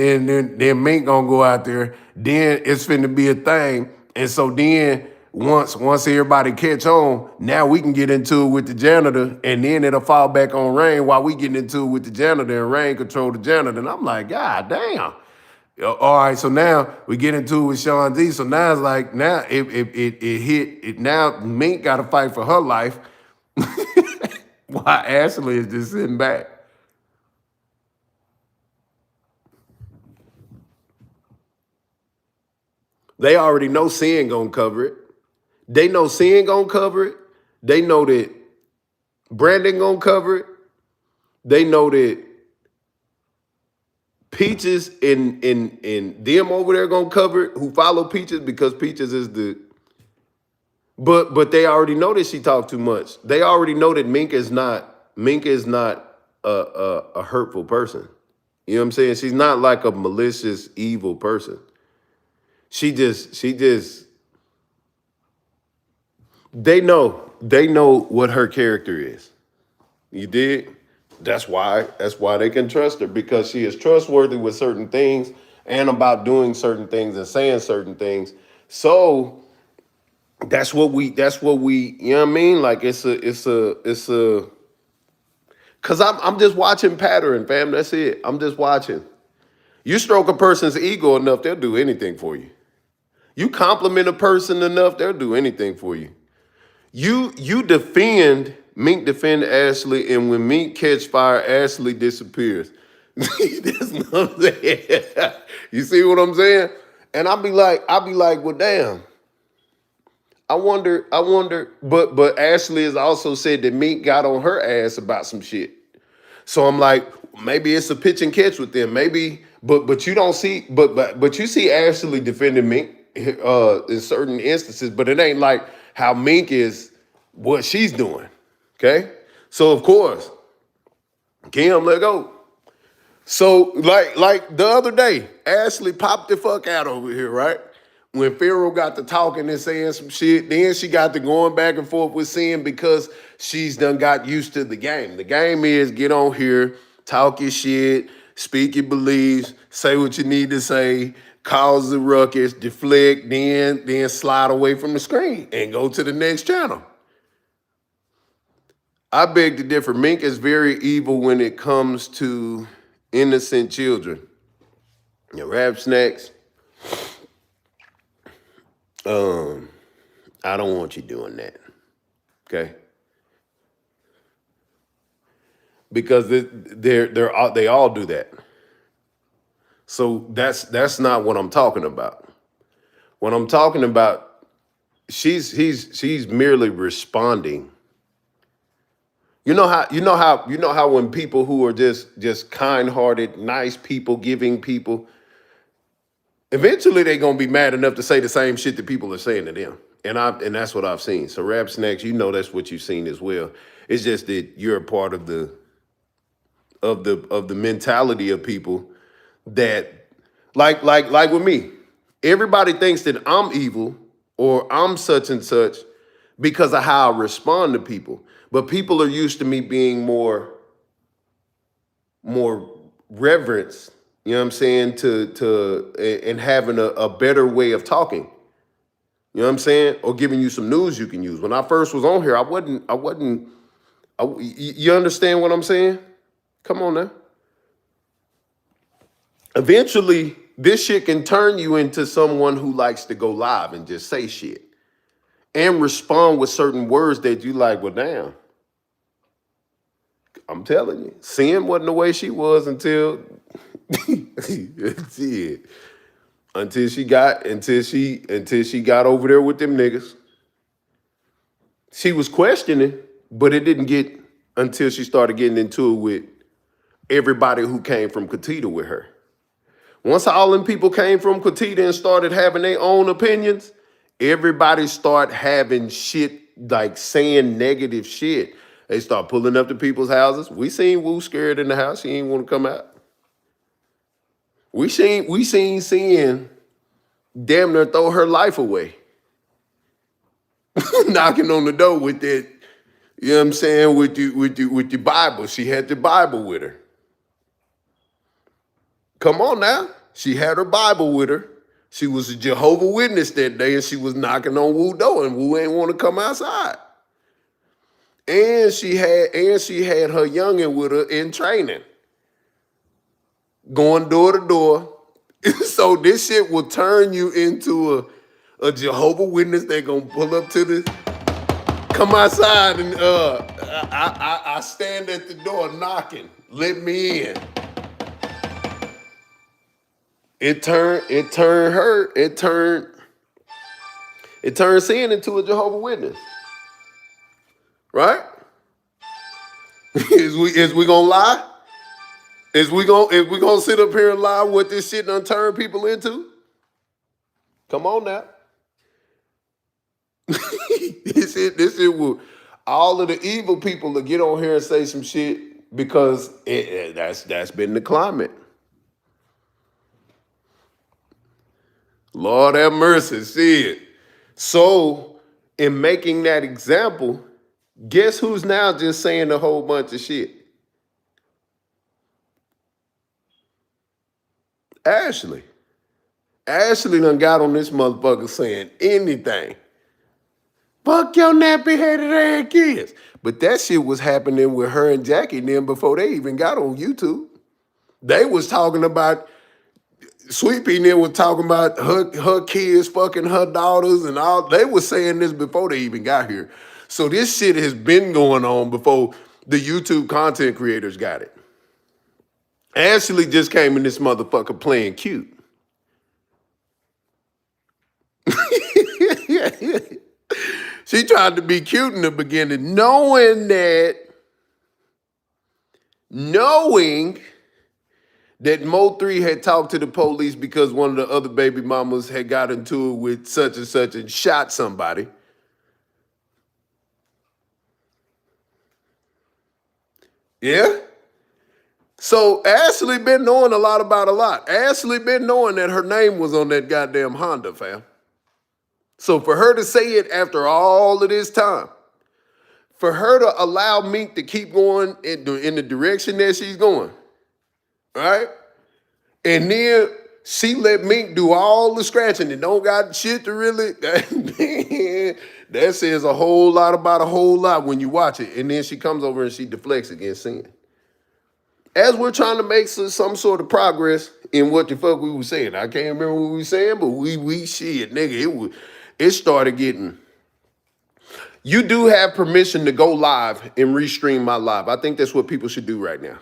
Mink gonna go out there. Then it's finna be a thing. And so then once everybody catch on, now we can get into it with the janitor, and then it'll fall back on Rain while we getting into it with the janitor, and Rain control the janitor. And I'm like, God damn. All right, so now we get into it with Sean D. So now it's like, now now Mink got to fight for her life while Ashley is just sitting back. They already know Sin gonna cover it. They know Sin gonna cover it. They know that Brandon gonna cover it. They know that Peaches and them over there gonna cover it, who follow Peaches, because Peaches is the, but they already know that she talked too much. They already know that Mink is not a hurtful person. You know what I'm saying? She's not like a malicious, evil person. She just they know what her character is. You dig? That's why they can trust her, because she is trustworthy with certain things and about doing certain things and saying certain things. So that's what we, you know what I mean? Like it's a cause I'm just watching pattern, fam. That's it. I'm just watching. You stroke a person's ego enough, they'll do anything for you. You compliment a person enough, they'll do anything for you. You defend Mink defend Ashley, and when Mink catch fire, Ashley disappears. That's what I'm saying. You see what I'm saying? And I'll be like, well, damn. I wonder, but Ashley has also said that Meek got on her ass about some shit. So I'm like, maybe it's a pitch and catch with them. Maybe, but you don't see, but you see Ashley defending Mink in certain instances, but it ain't like how Mink is what she's doing. Okay, so of course, Kim let go. So like the other day, Ashley popped the fuck out over here, right? When Pharaoh got to talking and saying some shit, then she got to going back and forth with Sin because she's done got used to the game. The game is get on here, talk your shit, speak your beliefs, say what you need to say, cause the ruckus, deflect, then slide away from the screen and go to the next channel. I beg to differ. Mink is very evil when it comes to innocent children. Your rap snacks. I don't want you doing that. Okay? Because they all do that. So that's not what I'm talking about. What I'm talking about, she's merely responding. You know how when people who are just kind-hearted, nice people, giving people, eventually they're gonna be mad enough to say the same shit that people are saying to them. And that's what I've seen. So Rap Snacks, that's what you've seen as well. It's just that you're a part of the mentality of people that like with me. Everybody thinks that I'm evil or I'm such and such because of how I respond to people. But people are used to me being more reverence, you know what I'm saying, and having a better way of talking. You know what I'm saying? Or giving you some news you can use. When I first was on here, you understand what I'm saying? Come on now. Eventually, this shit can turn you into someone who likes to go live and just say shit and respond with certain words that you like, well, damn. I'm telling you, Sin wasn't the way she was until until she got over there with them niggas. She was questioning, but it didn't get until she started getting into it with everybody who came from Katita with her. Once all them people came from Katita and started having their own opinions, everybody start having shit, like saying negative shit. They start pulling up to people's houses. We seen Wu scared in the house. He ain't want to come out. We seen Sin damn near throw her life away. Knocking on the door with that, you know what I'm saying, with your Bible. She had the Bible with her. Come on now. She had her Bible with her. She was a Jehovah's Witness that day, and she was knocking on Wu door, and Wu ain't want to come outside. And she had her youngin' with her in training, going door to door. So this shit will turn you into a Jehovah's Witness. They gonna pull up to the, come outside, and I stand at the door knocking. Let me in. It turned Sin into a Jehovah's Witness. Right? Is we gonna lie? Is we gonna sit up here and lie what this shit done turn people into? Come on now. This shit will, all of the evil people to get on here and say some shit because that's been the climate. Lord have mercy, shit. So in making that example, guess who's now just saying a whole bunch of shit? Ashley. Ashley done got on this motherfucker saying anything. Fuck your nappy-headed ass kids. But that shit was happening with her and Jackie and them before they even got on YouTube. They was talking about, Sweet Pea and them was talking about her kids fucking her daughters and all. They was saying this before they even got here. So this shit has been going on before the YouTube content creators got it. Ashley just came in this motherfucker playing cute. She tried to be cute in the beginning, knowing that Mo3 had talked to the police because one of the other baby mamas had got into it with such and shot somebody. Yeah? So Ashley been knowing a lot about a lot. Ashley been knowing that her name was on that goddamn Honda, fam. So for her to say it after all of this time, for her to allow Mink to keep going in the direction that she's going, right? And then she let Mink do all the scratching and don't got shit to really, that says a whole lot about a whole lot when you watch it. And then she comes over and she deflects against sin. As we're trying to make some sort of progress in what the fuck we were saying. I can't remember what we were saying, but we shit, nigga, it started getting. You do have permission to go live and restream my live. I think that's what people should do right now.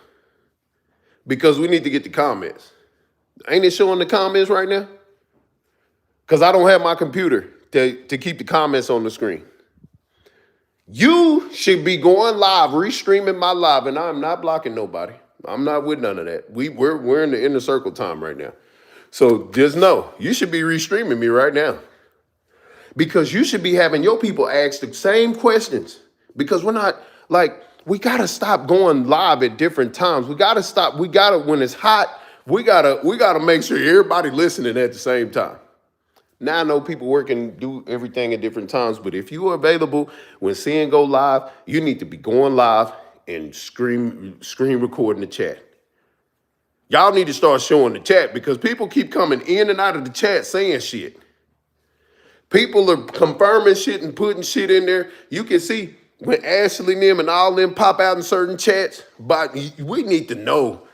Because we need to get the comments. Ain't it showing the comments right now? Because I don't have my computer to keep the comments on the screen. You should be going live, restreaming my live, and I'm not blocking nobody. I'm not with none of that. We're in the inner circle time right now. So just know, you should be restreaming me right now. Because you should be having your people ask the same questions. Because we're not, like, we got to stop going live at different times. We got to stop. We got to, when it's hot, we got to make sure everybody listening at the same time. Now I know people work and do everything at different times, but if you are available when seeing go live, you need to be going live and screen recording the chat. Y'all need to start showing the chat because people keep coming in and out of the chat saying shit. People are confirming shit and putting shit in there. You can see when Ashley and them and all them pop out in certain chats, but we need to know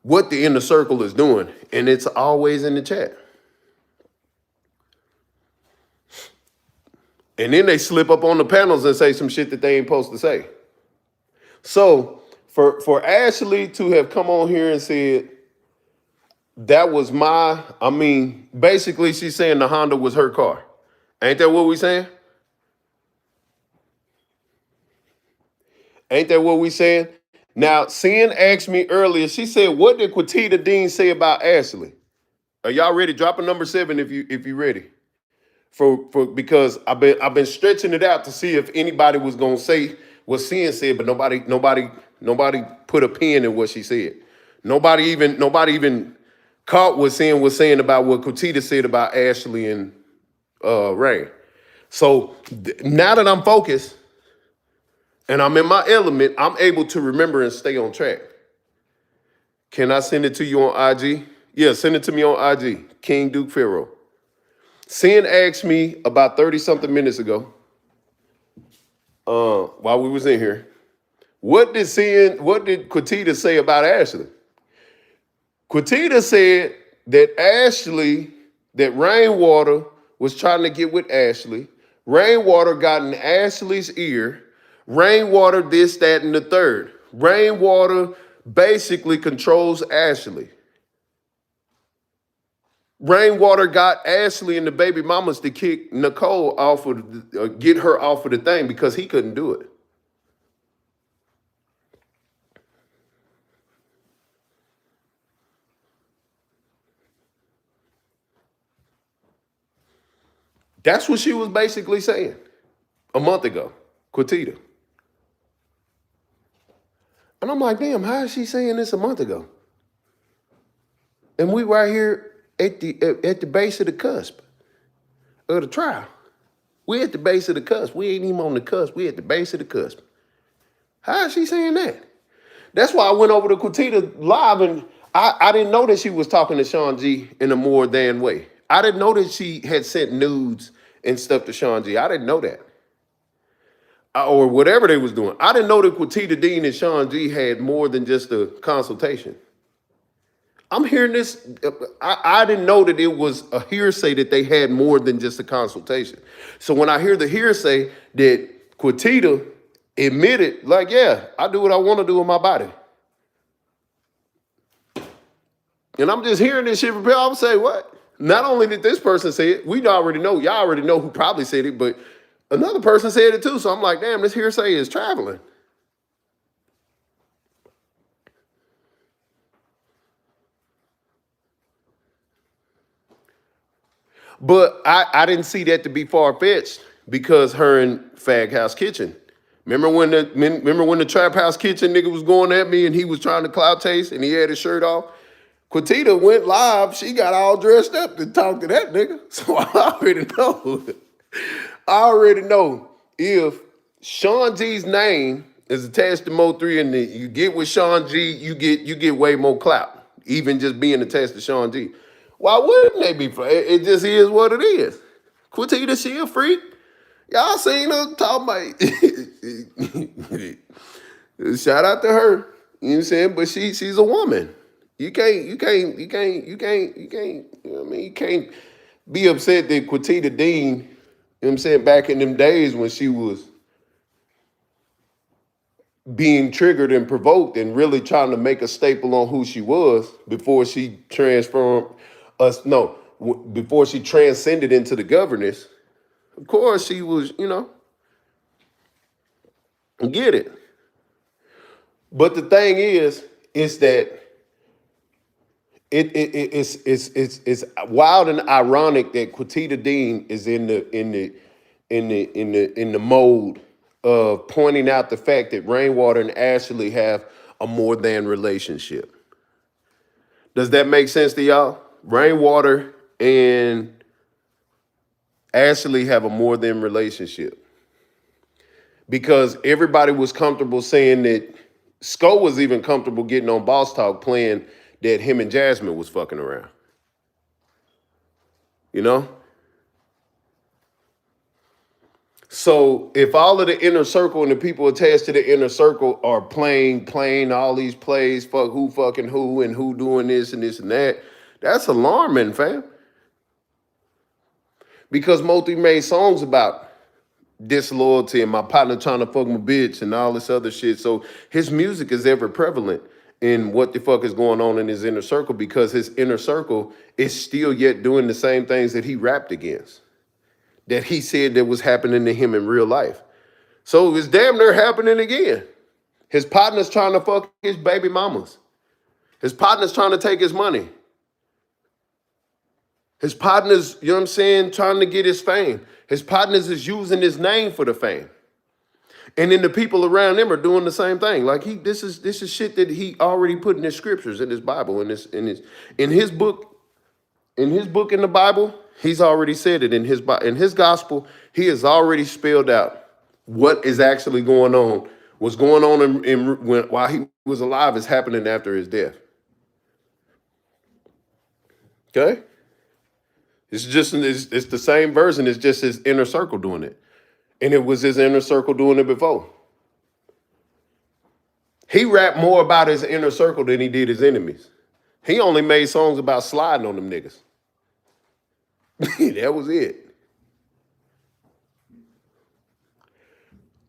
what the inner circle is doing, and it's always in the chat. And then they slip up on the panels and say some shit that they ain't supposed to say. So for Ashley to have come on here and said, that was basically she's saying the Honda was her car. Ain't that what we saying? Ain't that what we saying? Now, Sin asked me earlier, she said, what did Quatita Dean say about Ashley? Are y'all ready? Drop a number 7 if you ready. Because I've been stretching it out to see if anybody was gonna say what Sin said, but nobody put a pin in what she said. Nobody even caught what Sin was saying about what Quatita said about Ashley and Ray. So now that I'm focused and I'm in my element, I'm able to remember and stay on track. Can I send it to you on IG? Yeah, send it to me on IG, King Duke Pharaoh. Sin asked me about 30-something minutes ago, while we was in here, what did Quatita say about Ashley? Quatita said that Rainwater was trying to get with Ashley. Rainwater got in Ashley's ear. Rainwater this, that, and the third. Rainwater basically controls Ashley. Rainwater got Ashley and the baby mamas to kick Nicole off of get her off of the thing because he couldn't do it. That's what she was basically saying a month ago, Quatita. And I'm like, damn, how is she saying this a month ago? And we right here at the base of the cusp of the trial. We at the base of the cusp. We ain't even on the cusp. We at the base of the cusp. How is she saying that? That's why I went over to Quatita live and I didn't know that she was talking to Sean G in a more than way. I didn't know that she had sent nudes and stuff to Sean G. I didn't know that. Or whatever they was doing. I didn't know that Quatita Dean and Sean G had more than just a consultation. I'm hearing this. I didn't know that it was a hearsay that they had more than just a consultation. So when I hear the hearsay that Quatita admitted, like, yeah, I do what I want to do with my body. And I'm just hearing this shit from people. I'm say, what? Not only did this person say it, we already know, y'all already know who probably said it, but another person said it too. So I'm like, damn, this hearsay is traveling. But I didn't see that to be far-fetched because her and Fag House Kitchen. Remember when the Trap House Kitchen nigga was going at me and he was trying to clout chase and he had his shirt off? Quintita went live. She got all dressed up to talk to that nigga. So I already know. I already know if Sean G's name is attached to Mo3 and you get with Sean G, you get way more clout. Even just being attached to Sean G. Why wouldn't they be? It just is what it is. Quintita, she a freak. Y'all seen her talking about. Shout out to her. You know what I'm saying? But she's a woman. You can't. You know what I mean? You can't be upset that Quintita Dean, you know what I'm saying, back in them days when she was being triggered and provoked and really trying to make a staple on who she was before she before she transcended into the governess. Of course, she was, get it. But the thing is that it's wild and ironic that Quintita Dean is in the mode of pointing out the fact that Rainwater and Ashley have a more than relationship. Does that make sense to y'all? Rainwater and Ashley have a more than relationship. Because everybody was comfortable saying that Sko was even comfortable getting on Boss Talk playing that him and Jasmine was fucking around. You know? So if all of the inner circle and the people attached to the inner circle are playing all these plays, fuck who fucking who and who doing this and this and that, that's alarming, fam. Because Mo3 made songs about disloyalty and my partner trying to fuck my bitch and all this other shit. So his music is ever prevalent in what the fuck is going on in his inner circle because his inner circle is still yet doing the same things that he rapped against, that he said that was happening to him in real life. So it's damn near happening again. His partner's trying to fuck his baby mamas. His partner's trying to take his money. His partner's, you know what I'm saying, trying to get his fame. His partners is using his name for the fame. And then the people around him are doing the same thing. Like this is shit that he already put in his scriptures, in his Bible, in his book in the Bible. He's already said it in his gospel. He has already spelled out what is actually going on. What's going on while he was alive is happening after his death. Okay, it's the same version. It's just his inner circle doing it. And it was his inner circle doing it before. He rapped more about his inner circle than he did his enemies. He only made songs about sliding on them niggas. That was it.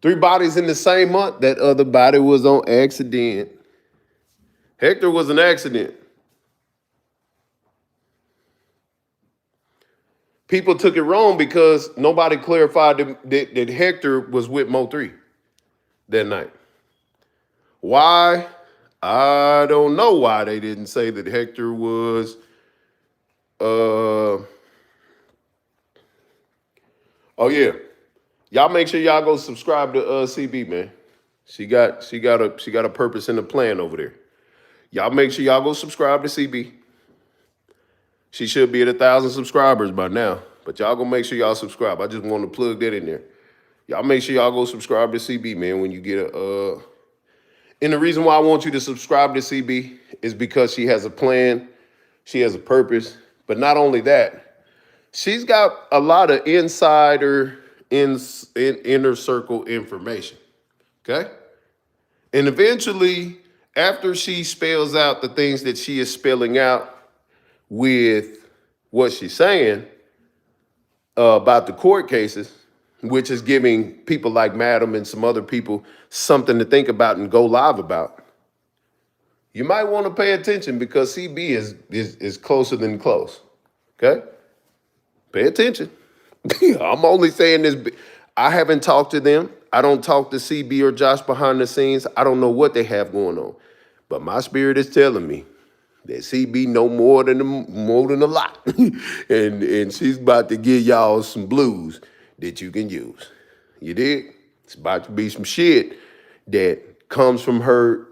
3 bodies in the same month. That other body was on accident. Hector was an accident. People took it wrong because nobody clarified that Hector was with Mo3 that night. Why? I don't know why they didn't say that Hector was oh yeah. Y'all make sure y'all go subscribe to CB, man. She got a purpose and a plan over there. Y'all make sure y'all go subscribe to CB. She should be at 1,000 subscribers by now. But y'all go make sure y'all subscribe. I just want to plug that in there. Y'all make sure y'all go subscribe to CB, man, when you get And the reason why I want you to subscribe to CB is because she has a plan. She has a purpose. But not only that, she's got a lot of insider inner circle information. Okay? And eventually, after she spells out the things that she is spelling out with what she's saying about the court cases, which is giving people like Madam and some other people something to think about and go live about. You might want to pay attention because CB is closer than close. Okay? Pay attention. I'm only saying this. I haven't talked to them. I don't talk to CB or Josh behind the scenes. I don't know what they have going on. But my spirit is telling me that CB know more than a lot. and she's about to give y'all some blues that you can use. You dig? It's about to be some shit that comes from her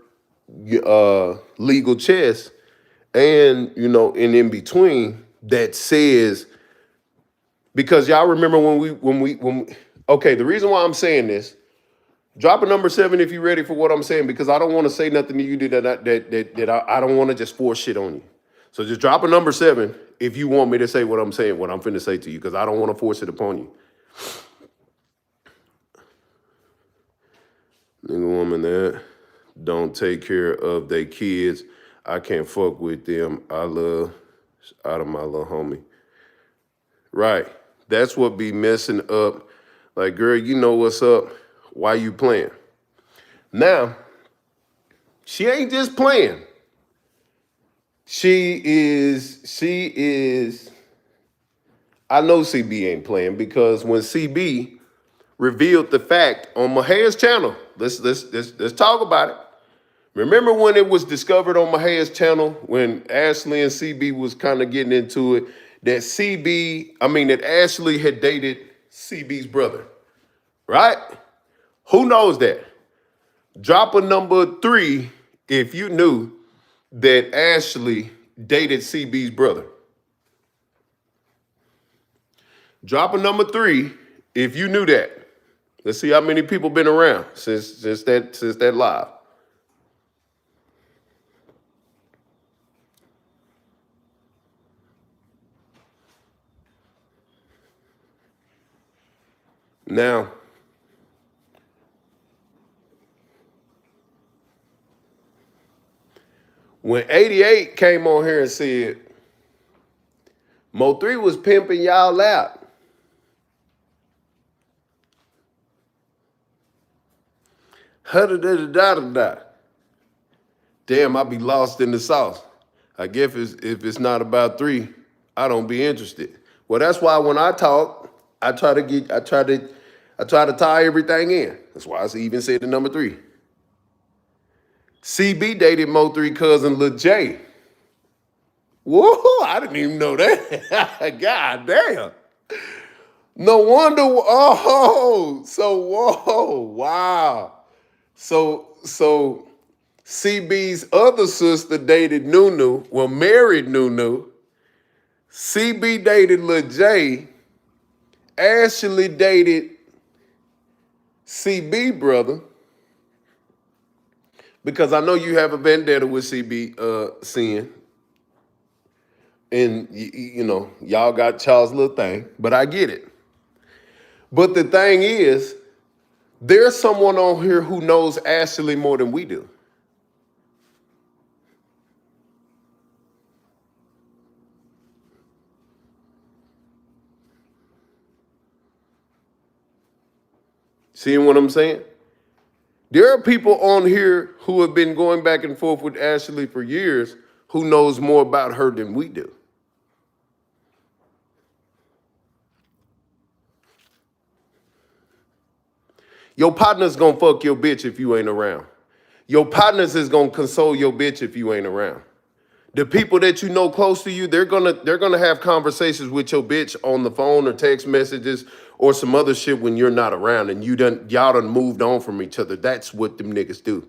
legal chest and, and in between that says, because y'all remember okay, the reason why I'm saying this, drop a number 7 if you're ready for what I'm saying, because I don't want to say nothing to you that I don't want to just force shit on you. So just drop a number 7 if you want me to say what I'm saying, what I'm finna say to you, because I don't want to force it upon you. Nigga woman that don't take care of their kids, I can't fuck with them. I love out of my little homie. Right. That's what be messing up. Like, girl, you know what's up. Why you playing? Now, she ain't just playing. She is, I know CB ain't playing, because when CB revealed the fact on Mahea's channel, let's talk about it. Remember when it was discovered on Mahea's channel, when Ashley and CB was kind of getting into it, that Ashley had dated CB's brother, right? Who knows that? Drop a number 3 if you knew that Ashley dated CB's brother. Drop a number 3 if you knew that. Let's see how many people been around since that live. Now, when 88 came on here and said, Mo3 was pimping y'all out, damn, I be lost in the sauce. I guess if it's not about 3, I don't be interested. Well, that's why when I talk, I try to tie everything in. That's why I even said the number 3. CB dated Mo3 cousin Lil J. Whoa, I didn't even know that. God damn. No wonder. Oh, so whoa, wow. So CB's other sister dated Nunu, married Nunu. CB dated Lil J. Ashley dated CB brother. Because I know you have a vendetta with CB Sin. And, y'all got Charles' little thing. But I get it. But the thing is, there's someone on here who knows Ashley more than we do. Seeing what I'm saying? There are people on here who have been going back and forth with Ashley for years who knows more about her than we do. Your partner's gonna fuck your bitch if you ain't around. Your partners is gonna console your bitch if you ain't around. The people that you know close to you, they're gonna have conversations with your bitch on the phone or text messages or some other shit when you're not around and y'all done moved on from each other. That's what them niggas do.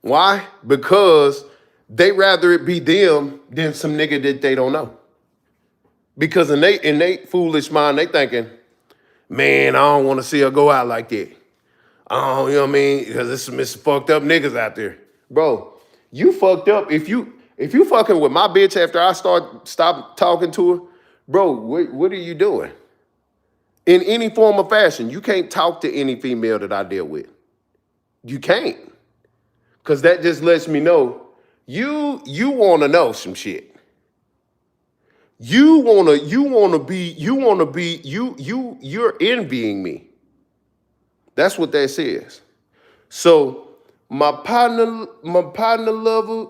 Why? Because they rather it be them than some nigga that they don't know. Because in they foolish mind, they thinking, man, I don't want to see her go out like that. Oh, you know what I mean? Because there's some fucked up niggas out there. Bro, you fucked up. If you fucking with my bitch after I stop talking to her, bro, what are you doing? In any form or fashion, you can't talk to any female that I deal with. You can't. Because that just lets me know you want to know some shit. You're envying me. That's what that says. So My partner lover,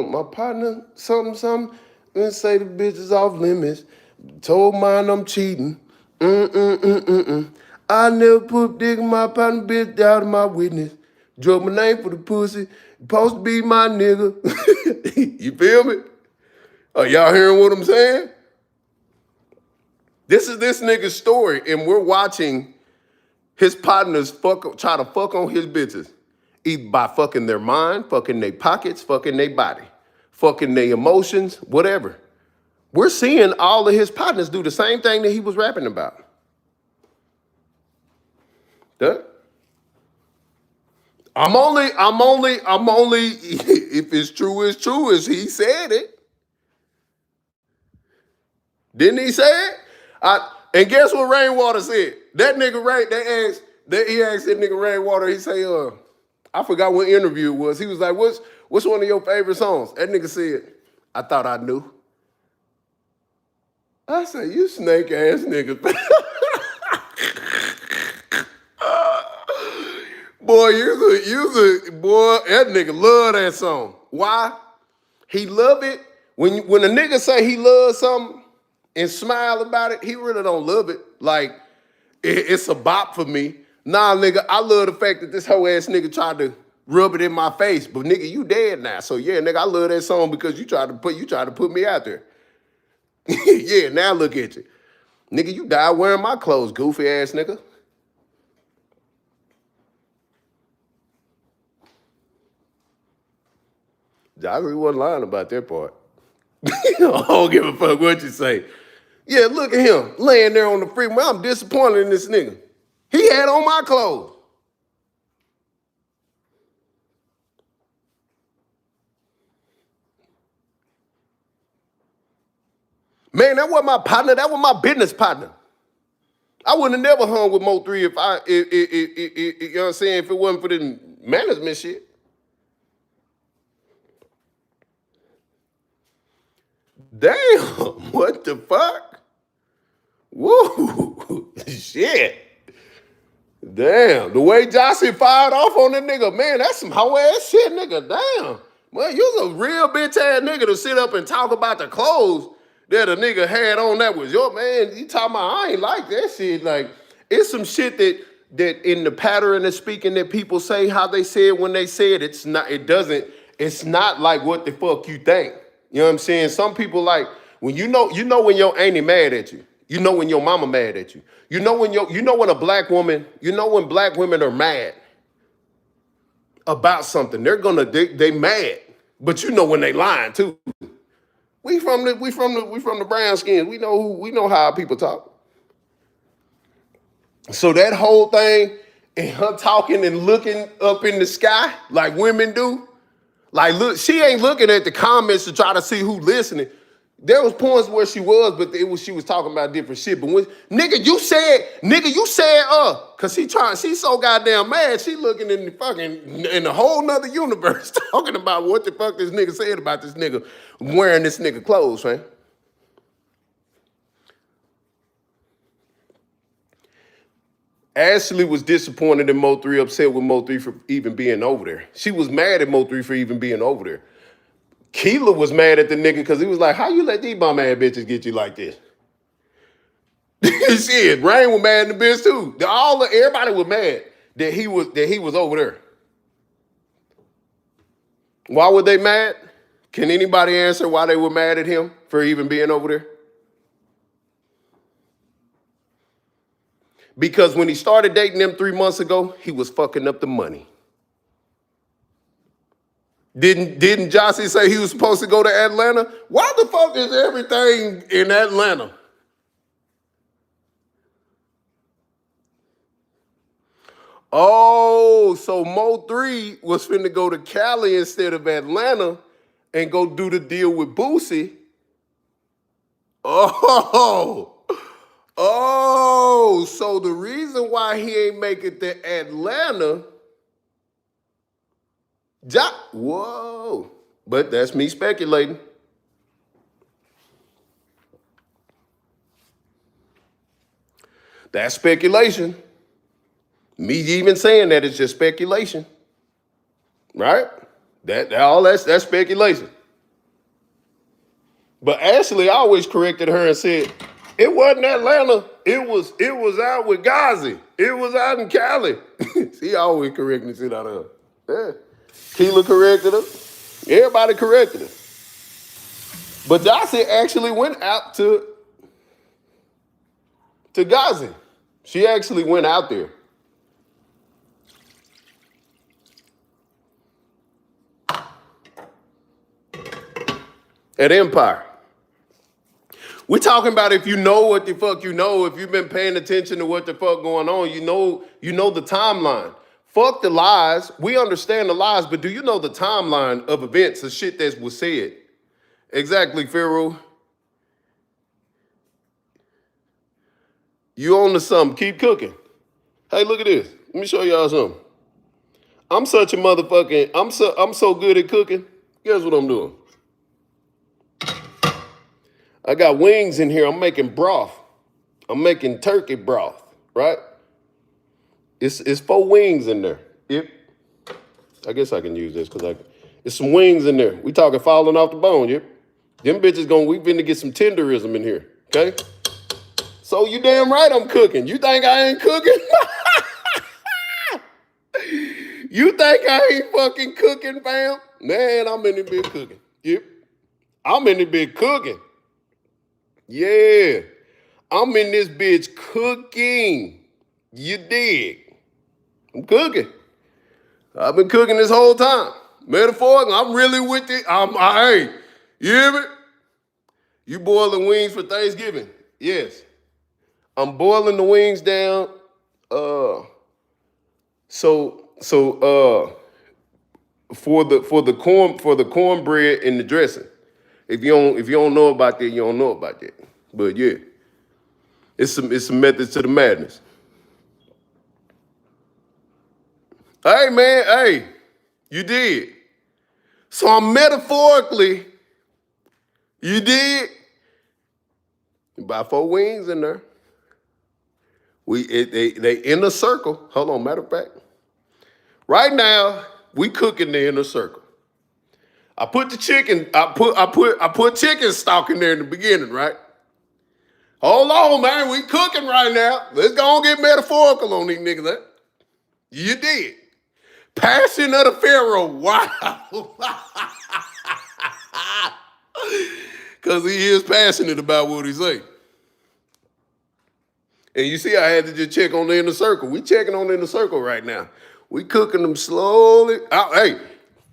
my partner, something. And say the bitch is off limits. Told mine I'm cheating. I never put dick in my partner, bitch, out of my witness. Drug my name for the pussy. Supposed to be my nigga. You feel me? Are y'all hearing what I'm saying? This is this nigga's story, and we're watching his partners try to fuck on his bitches. Either by fucking their mind, fucking their pockets, fucking their body, fucking their emotions, whatever. We're seeing all of his partners do the same thing that he was rapping about. Duh. I'm only, if it's true, it's true, as he said it. Didn't he say it? And guess what Rainwater said? That nigga he asked that nigga Rainwater, he say, I forgot what interview it was. He was like, what's one of your favorite songs? That nigga said, I thought I knew. I said, you snake ass nigga. Boy, boy, that nigga love that song. Why? He love it. When a nigga say he loves something and smile about it, he really don't love it. Like, it's a bop for me. Nah, nigga, I love the fact that this hoe ass nigga tried to rub it in my face. But nigga, you dead now. So yeah, nigga, I love that song because you tried to put me out there. Yeah, now look at you. Nigga, you died wearing my clothes, goofy ass nigga. I really wasn't lying about that part. I don't give a fuck what you say. Yeah, look at him laying there on the freeway. I'm disappointed in this nigga. He had on my clothes. Man, that wasn't my partner. That was my business partner. I wouldn't have never hung with Mo3 you know what I'm saying, if it wasn't for the management shit. Damn, what the fuck? Woo, shit. Damn, the way Jossie fired off on that nigga, man, that's some hoe ass shit, nigga. Damn. Well, you's a real bitch ass nigga to sit up and talk about the clothes that a nigga had on that was your man. You talking about, I ain't like that shit. Like, it's some shit that in the pattern of speaking that people say how they say it when they say it, it's not like what the fuck you think. You know what I'm saying? Some people like, when you know when your auntie mad at you. You know when your mama mad at you. You know when when a black woman, when black women are mad about something, they mad. But you know when they lying too. We from the brown skins. We know how people talk. So that whole thing and her talking and looking up in the sky like women do, like look, she ain't looking at the comments to try to see who listening. There was points where she was, but she was talking about different shit. But when you said, cause she's so goddamn mad, she looking in the whole nother universe talking about what the fuck this nigga said about this nigga wearing this nigga clothes, man. Ashley was disappointed in Mo3, upset with Mo3 for even being over there. She was mad at Mo3 for even being over there. Keela was mad at the nigga because he was like, how you let these bum ass bitches get you like this? Shit, Rain was mad in the bitch too. Everybody was mad that he was over there. Why were they mad? Can anybody answer why they were mad at him for even being over there? Because when he started dating them 3 months ago, he was fucking up the money. Didn't Jossie say he was supposed to go to Atlanta? Why the fuck is everything in Atlanta? Oh, so Mo3 was finna go to Cali instead of Atlanta and go do the deal with Boosie. Oh, so the reason why he ain't make it to Atlanta, whoa, but that's me speculating. That's speculation. Me even saying that is just speculation. right? That's speculation. But Ashley always corrected her and said, it wasn't Atlanta. It was out with Gazi. It was out in Cali. She always correcting the shit out of her. Yeah. Keela corrected her. Everybody corrected her. But Dossie actually went out to Gazi. She actually went out there. At Empire. We talking about if you know what the fuck you know, if you've been paying attention to what the fuck going on, you know the timeline. Fuck the lies. We understand the lies, but do you know the timeline of events, the shit that was said? Exactly, Pharaoh. You on to something. Keep cooking. Hey, look at this. Let me show y'all something. I'm such a motherfucking, I'm so good at cooking. Guess what I'm doing? I got wings in here. I'm making broth. I'm making turkey broth, right? It's 4 wings in there. I guess I can use this because it's some wings in there. We talking falling off the bone, yep. Them bitches we finna get some tenderism in here, okay? So you damn right I'm cooking. You think I ain't cooking? You think I ain't fucking cooking, fam? Man, I'm in the bit cooking. Yep. I'm in the bit cooking. Yeah. I'm in this bitch cooking. You dig? I'm cooking. I've been cooking this whole time. Metaphorically, I'm really with it. Hey, you hear me? You boiling wings for Thanksgiving? Yes. I'm boiling the wings down. For the cornbread and the dressing. If you don't know about that, you don't know about that. But yeah, it's some methods to the madness. Hey man, hey, you did. So I'm metaphorically, you did. About 4 wings in there. They in a circle. Hold on, matter of fact. Right now, we cooking the inner circle. I put the chicken, I put chicken stock in there in the beginning, right? Hold on, man, we cooking right now. Let's go and get metaphorical on these niggas, huh? You did. Passion of the Pharaoh, wow. Because he is passionate about what he say. And you see I had to just check on the inner circle. We checking on the inner circle right now. We cooking them slowly. Hey,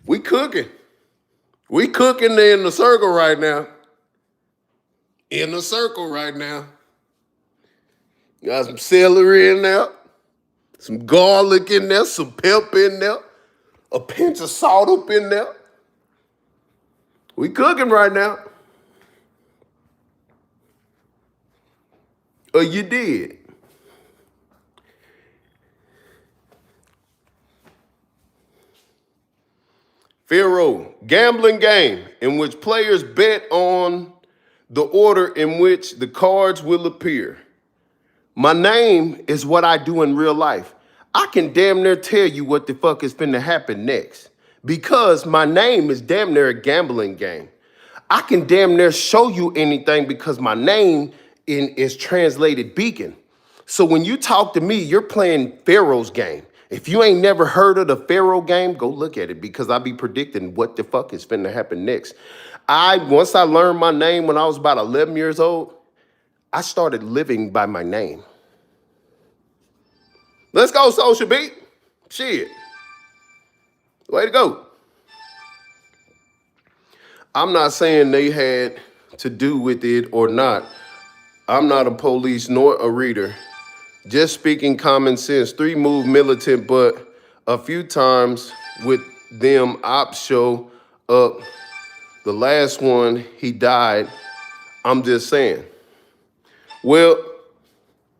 we cooking. We cooking the inner circle right now. In the circle right now. Got some celery in there, some garlic in there, some pepper in there, a pinch of salt up in there. We cooking right now. Or you did. Pharaoh, gambling game in which players bet on the order in which the cards will appear. My name is what I do in real life. I can damn near tell you what the fuck is finna happen next because my name is damn near a gambling game. I can damn near show you anything because my name is translated beacon. So when you talk to me, you're playing Pharaoh's game. If you ain't never heard of the Pharaoh game, go look at it because I be predicting what the fuck is finna happen next. Once I learned my name when I was about 11 years old, I started living by my name. Let's go, Social Beat. Shit. Way to go. I'm not saying they had to do with it or not. I'm not a police nor a reader. Just speaking common sense. 3 move militant, but a few times with them ops show up. The last one, he died. I'm just saying. Well,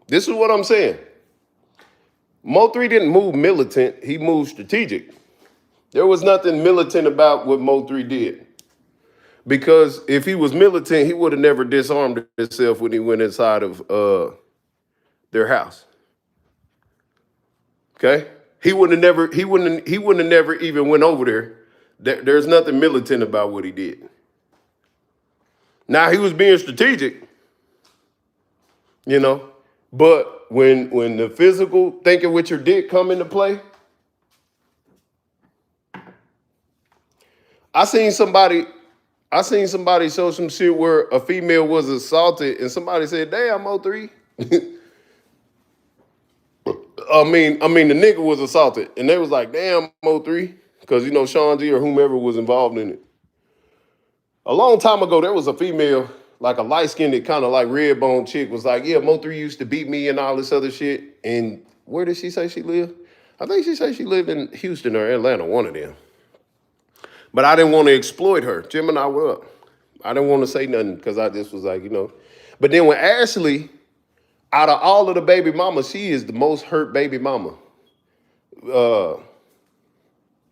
this is what I'm saying. Mo3 didn't move militant, he moved strategic. There was nothing militant about what Mo3 did. Because if he was militant, he would have never disarmed himself when he went inside of their house. Okay? He wouldn't have never even went over there. There's nothing militant about what he did. Now he was being strategic, you know, but when the physical thinking with your dick come into play, I seen somebody show some shit where a female was assaulted and somebody said, "Damn, O3." I mean, the nigga was assaulted, and they was like, "Damn, O3," because you know Sean G or whomever was involved in it. A long time ago, there was a female, like a light-skinned, kind of like red bone chick, was like, "Yeah, Mo3 used to beat me and all this other shit." And where did she say she lived? I think she said she lived in Houston or Atlanta, one of them. But I didn't want to exploit her. Gemini, what up? I didn't want to say nothing because I just was like, you know. But then when Ashley, out of all of the baby mamas, she is the most hurt baby mama.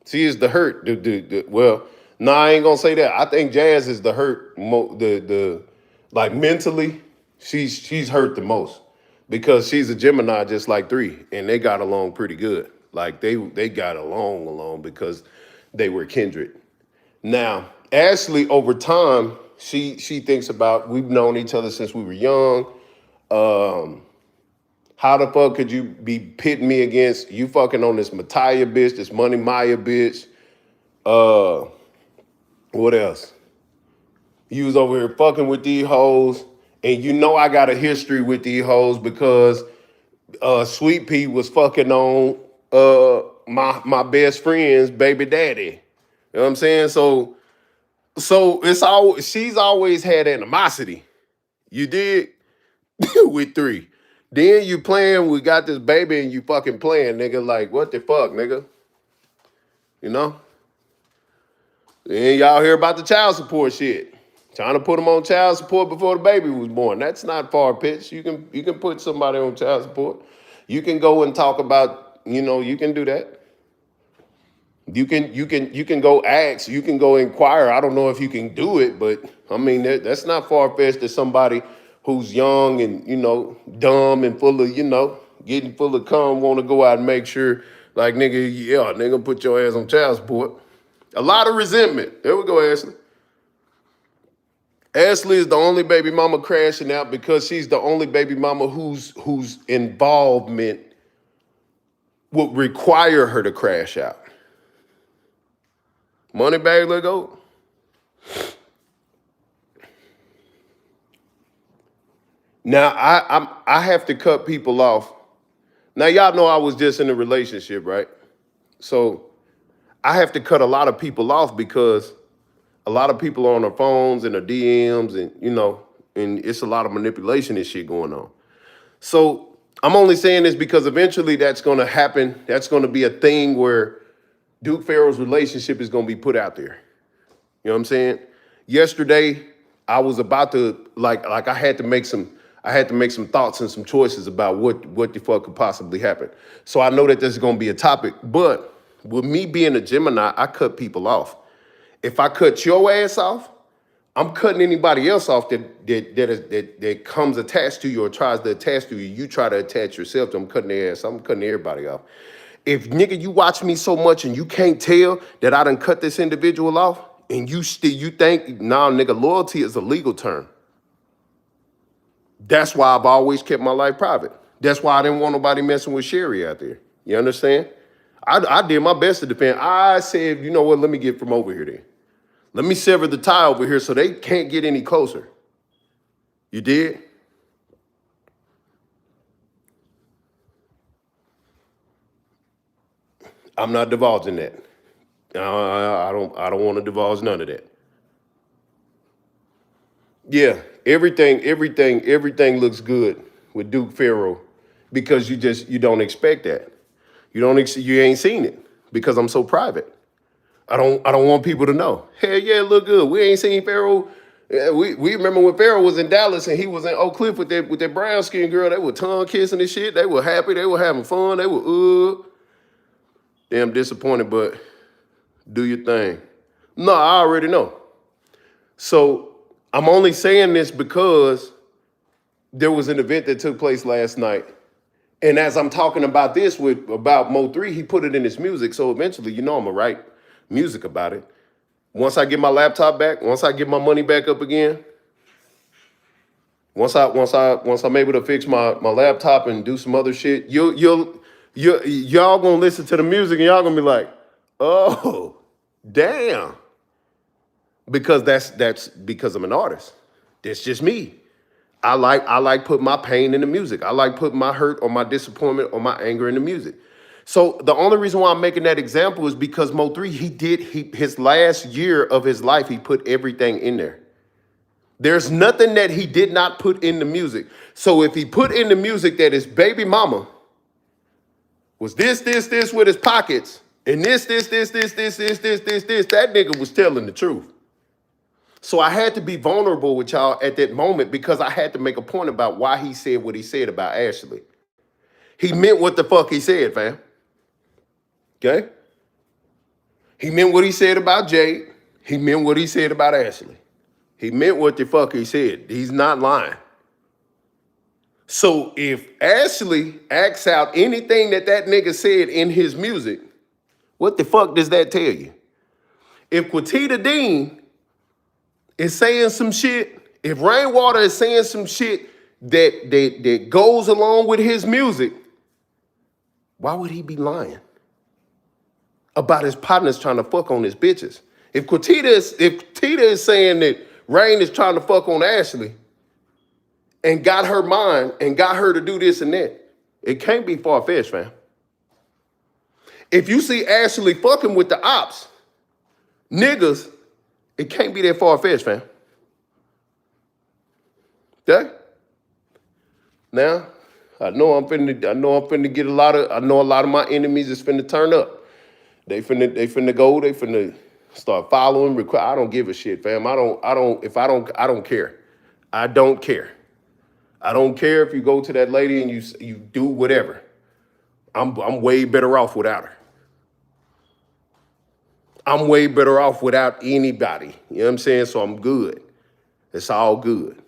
She is the hurt. Well, no, I ain't gonna say that. I think Jazz is the hurt. Like mentally, she's hurt the most because she's a Gemini just like 3, and they got along pretty good. Like they got along because they were kindred. Now, Ashley, over time, she thinks about, we've known each other since we were young. How the fuck could you be pitting me against you fucking on this Mataya bitch, this Money Maya bitch? What else? You was over here fucking with these hoes, and you know I got a history with these hoes because Sweet Pea was fucking on my best friend's baby daddy. You know what I'm saying? So she's always had animosity. You did with 3. Then you playing, we got this baby and you fucking playing, nigga. Like, what the fuck, nigga? You know? Then y'all hear about the child support shit. Trying to put them on child support before the baby was born. That's not far-fetched. You can put somebody on child support. You can go and talk about, you know, you can do that. You can go ask, you can go inquire. I don't know if you can do it, but I mean that's not far-fetched to somebody who's young and, you know, dumb and full of, you know, getting full of cum, want to go out and make sure, like, nigga, yeah, nigga, put your ass on child support. A lot of resentment. There we go, Ashley. Ashley is the only baby mama crashing out because she's the only baby mama whose involvement would require her to crash out. Moneybag, let go. Now I have to cut people off. Now y'all know I was just in a relationship, right? So I have to cut a lot of people off because a lot of people are on their phones and their DMs and, you know, and it's a lot of manipulation and shit going on. So I'm only saying this because eventually that's going to happen. That's going to be a thing where Duke Farrell's relationship is going to be put out there. You know what I'm saying? Yesterday, I was about to, like I had to make some thoughts and some choices about what the fuck could possibly happen. So I know that this is going to be a topic, but with me being a Gemini, I cut people off. If I cut your ass off, I'm cutting anybody else off that comes attached to you or tries to attach to you. You try to attach yourself to them, I'm cutting their ass. I'm cutting everybody off. If, nigga, you watch me so much and you can't tell that I done cut this individual off, and you think, nah, nigga, loyalty is a legal term. That's why I've always kept my life private. That's why I didn't want nobody messing with Sherry out there. You understand? I did my best to defend. I said, you know what, let me get from over here then. Let me sever the tie over here so they can't get any closer. You did? I'm not divulging that. I don't want to divulge none of that. Yeah, everything looks good with Duke Farrell because you don't expect that. You ain't seen it because I'm so private. I don't want people to know. Hell yeah, it look good. We ain't seen Farrell. We remember when Farrell was in Dallas and he was in Oak Cliff with that brown skin girl. They were tongue kissing and shit. They were happy. They were having fun. They were damn disappointed, but do your thing. No, I already know. So I'm only saying this because there was an event that took place last night, And as I'm talking about this about Mo3, he put it in his music. So eventually, I'm gonna write music about it. Once I get my laptop back, once I get my money back up again, once I'm able to fix my laptop and do some other shit, y'all gonna listen to the music and y'all gonna be like, oh, damn. Because that's because I'm an artist. That's just me. I like putting my pain in the music. I like putting my hurt or my disappointment or my anger in the music. So the only reason why I'm making that example is because Mo3, his last year of his life, he put everything in there. There's nothing that he did not put in the music. So if he put in the music that his baby mama was this with his pockets, and this, that nigga was telling the truth. So I had to be vulnerable with y'all at that moment because I had to make a point about why he said what he said about Ashley. He meant what the fuck he said, fam. Okay? He meant what he said about Jade. He meant what he said about Ashley. He meant what the fuck he said. He's not lying. So if Ashley acts out anything that nigga said in his music, what the fuck does that tell you? If Quatita Dean is saying some shit, if Rainwater is saying some shit that goes along with his music, why would he be lying about his partners trying to fuck on his bitches? If Tita is saying that Rain is trying to fuck on Ashley and got her mind and got her to do this and that, it can't be far-fetched, fam. If you see Ashley fucking with the ops, niggas, it can't be that far-fetched, fam. Okay? Now, I know I'm finna get a lot of my enemies is finna turn up. They finna start following, I don't give a shit, fam. I don't care. I don't care. I don't care if you go to that lady and you do whatever. I'm way better off without her. I'm way better off without anybody. You know what I'm saying? So I'm good. It's all good.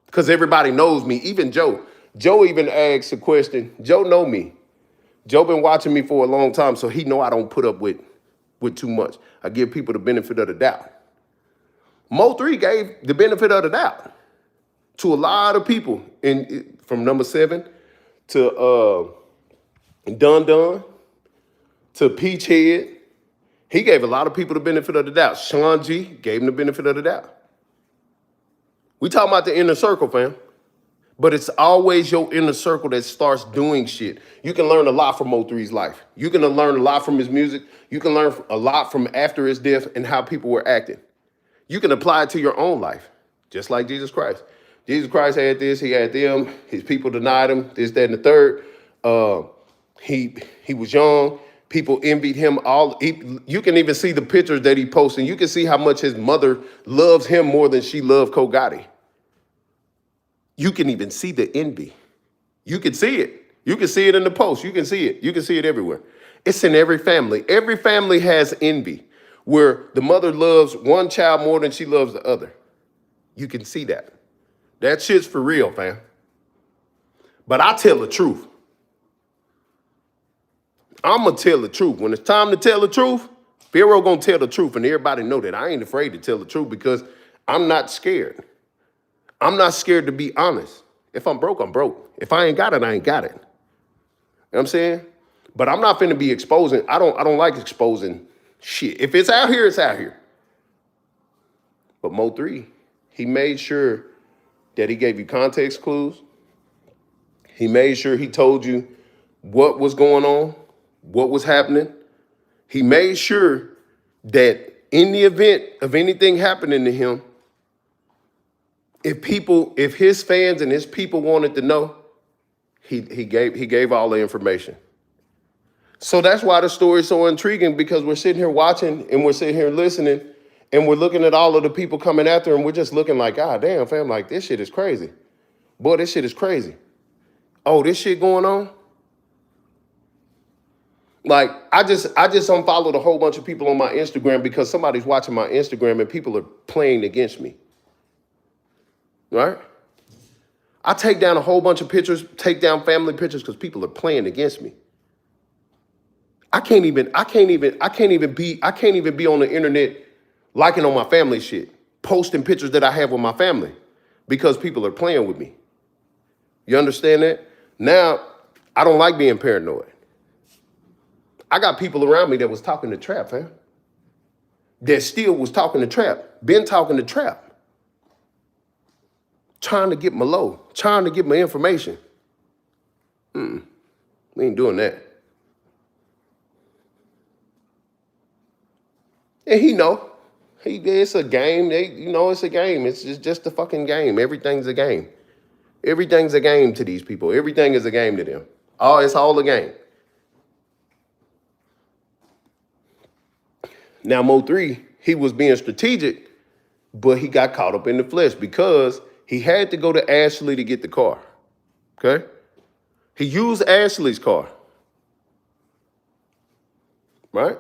Because everybody knows me, even Joe. Joe even asked a question. Joe know me. Joe been watching me for a long time, so he know I don't put up with too much. I give people the benefit of the doubt. Mo3 gave the benefit of the doubt to a lot of people, from number 7 to Dun Dun to Peach Head. He gave a lot of people the benefit of the doubt. Sean G gave him the benefit of the doubt. We talking about the inner circle, fam. But it's always your inner circle that starts doing shit. You can learn a lot from Mo3's life. You can learn a lot from his music. You can learn a lot from after his death and how people were acting. You can apply it to your own life, just like Jesus Christ. Jesus Christ had this, he had them, his people denied him, this, that, and the third. He was young. People envied him. You can even see the pictures that he posted. You can see how much his mother loves him more than she loved Ko Gotti. You can even see the envy. You can see it. You can see it in the post. You can see it. You can see it everywhere. It's in every family. Every family has envy where the mother loves one child more than she loves the other. You can see that. That shit's for real, fam. But I tell the truth. I'm going to tell the truth. When it's time to tell the truth, Pharaoh going to tell the truth, and everybody know that. I ain't afraid to tell the truth because I'm not scared. I'm not scared to be honest. If I'm broke, I'm broke. If I ain't got it, I ain't got it. You know what I'm saying? But I'm not finna be exposing. I don't like exposing shit. If it's out here, it's out here. But Mo3, he made sure that he gave you context clues. He made sure he told you what was going on, what was happening. He made sure that in the event of anything happening to him, if his fans and his people wanted to know, he gave all the information. So that's why the story is so intriguing, because we're sitting here watching and we're sitting here listening and we're looking at all of the people coming after him. We're just looking like, God damn, fam, like this shit is crazy. Boy, this shit is crazy. Oh, this shit going on? Like, I just unfollowed a whole bunch of people on my Instagram because somebody's watching my Instagram and people are playing against me. Right? I take down a whole bunch of pictures, take down family pictures because people are playing against me. I can't even be on the internet liking on my family shit, posting pictures that I have with my family because people are playing with me. You understand that? Now, I don't like being paranoid. I got people around me that was talking to Trap, fam. That still was talking to Trap. Been talking to Trap. Trying to get my low, trying to get my information. We ain't doing that. And he know. It's a game. It's a game. It's just a fucking game. Everything's a game. Everything's a game to these people. Everything is a game to them. Oh, it's all a game. Now, Mo3, he was being strategic, but he got caught up in the flesh because he had to go to Ashley to get the car. Okay? He used Ashley's car. Right?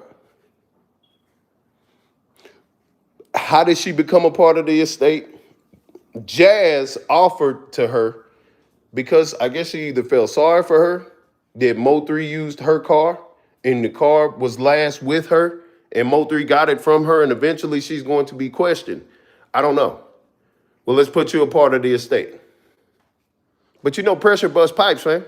How did she become a part of the estate? Jazz offered to her because I guess she either felt sorry for her, that Mo3 used her car, and the car was last with her, and Mo3 got it from her, and eventually she's going to be questioned. I don't know. Well, let's put you a part of the estate. But pressure busts pipes, man.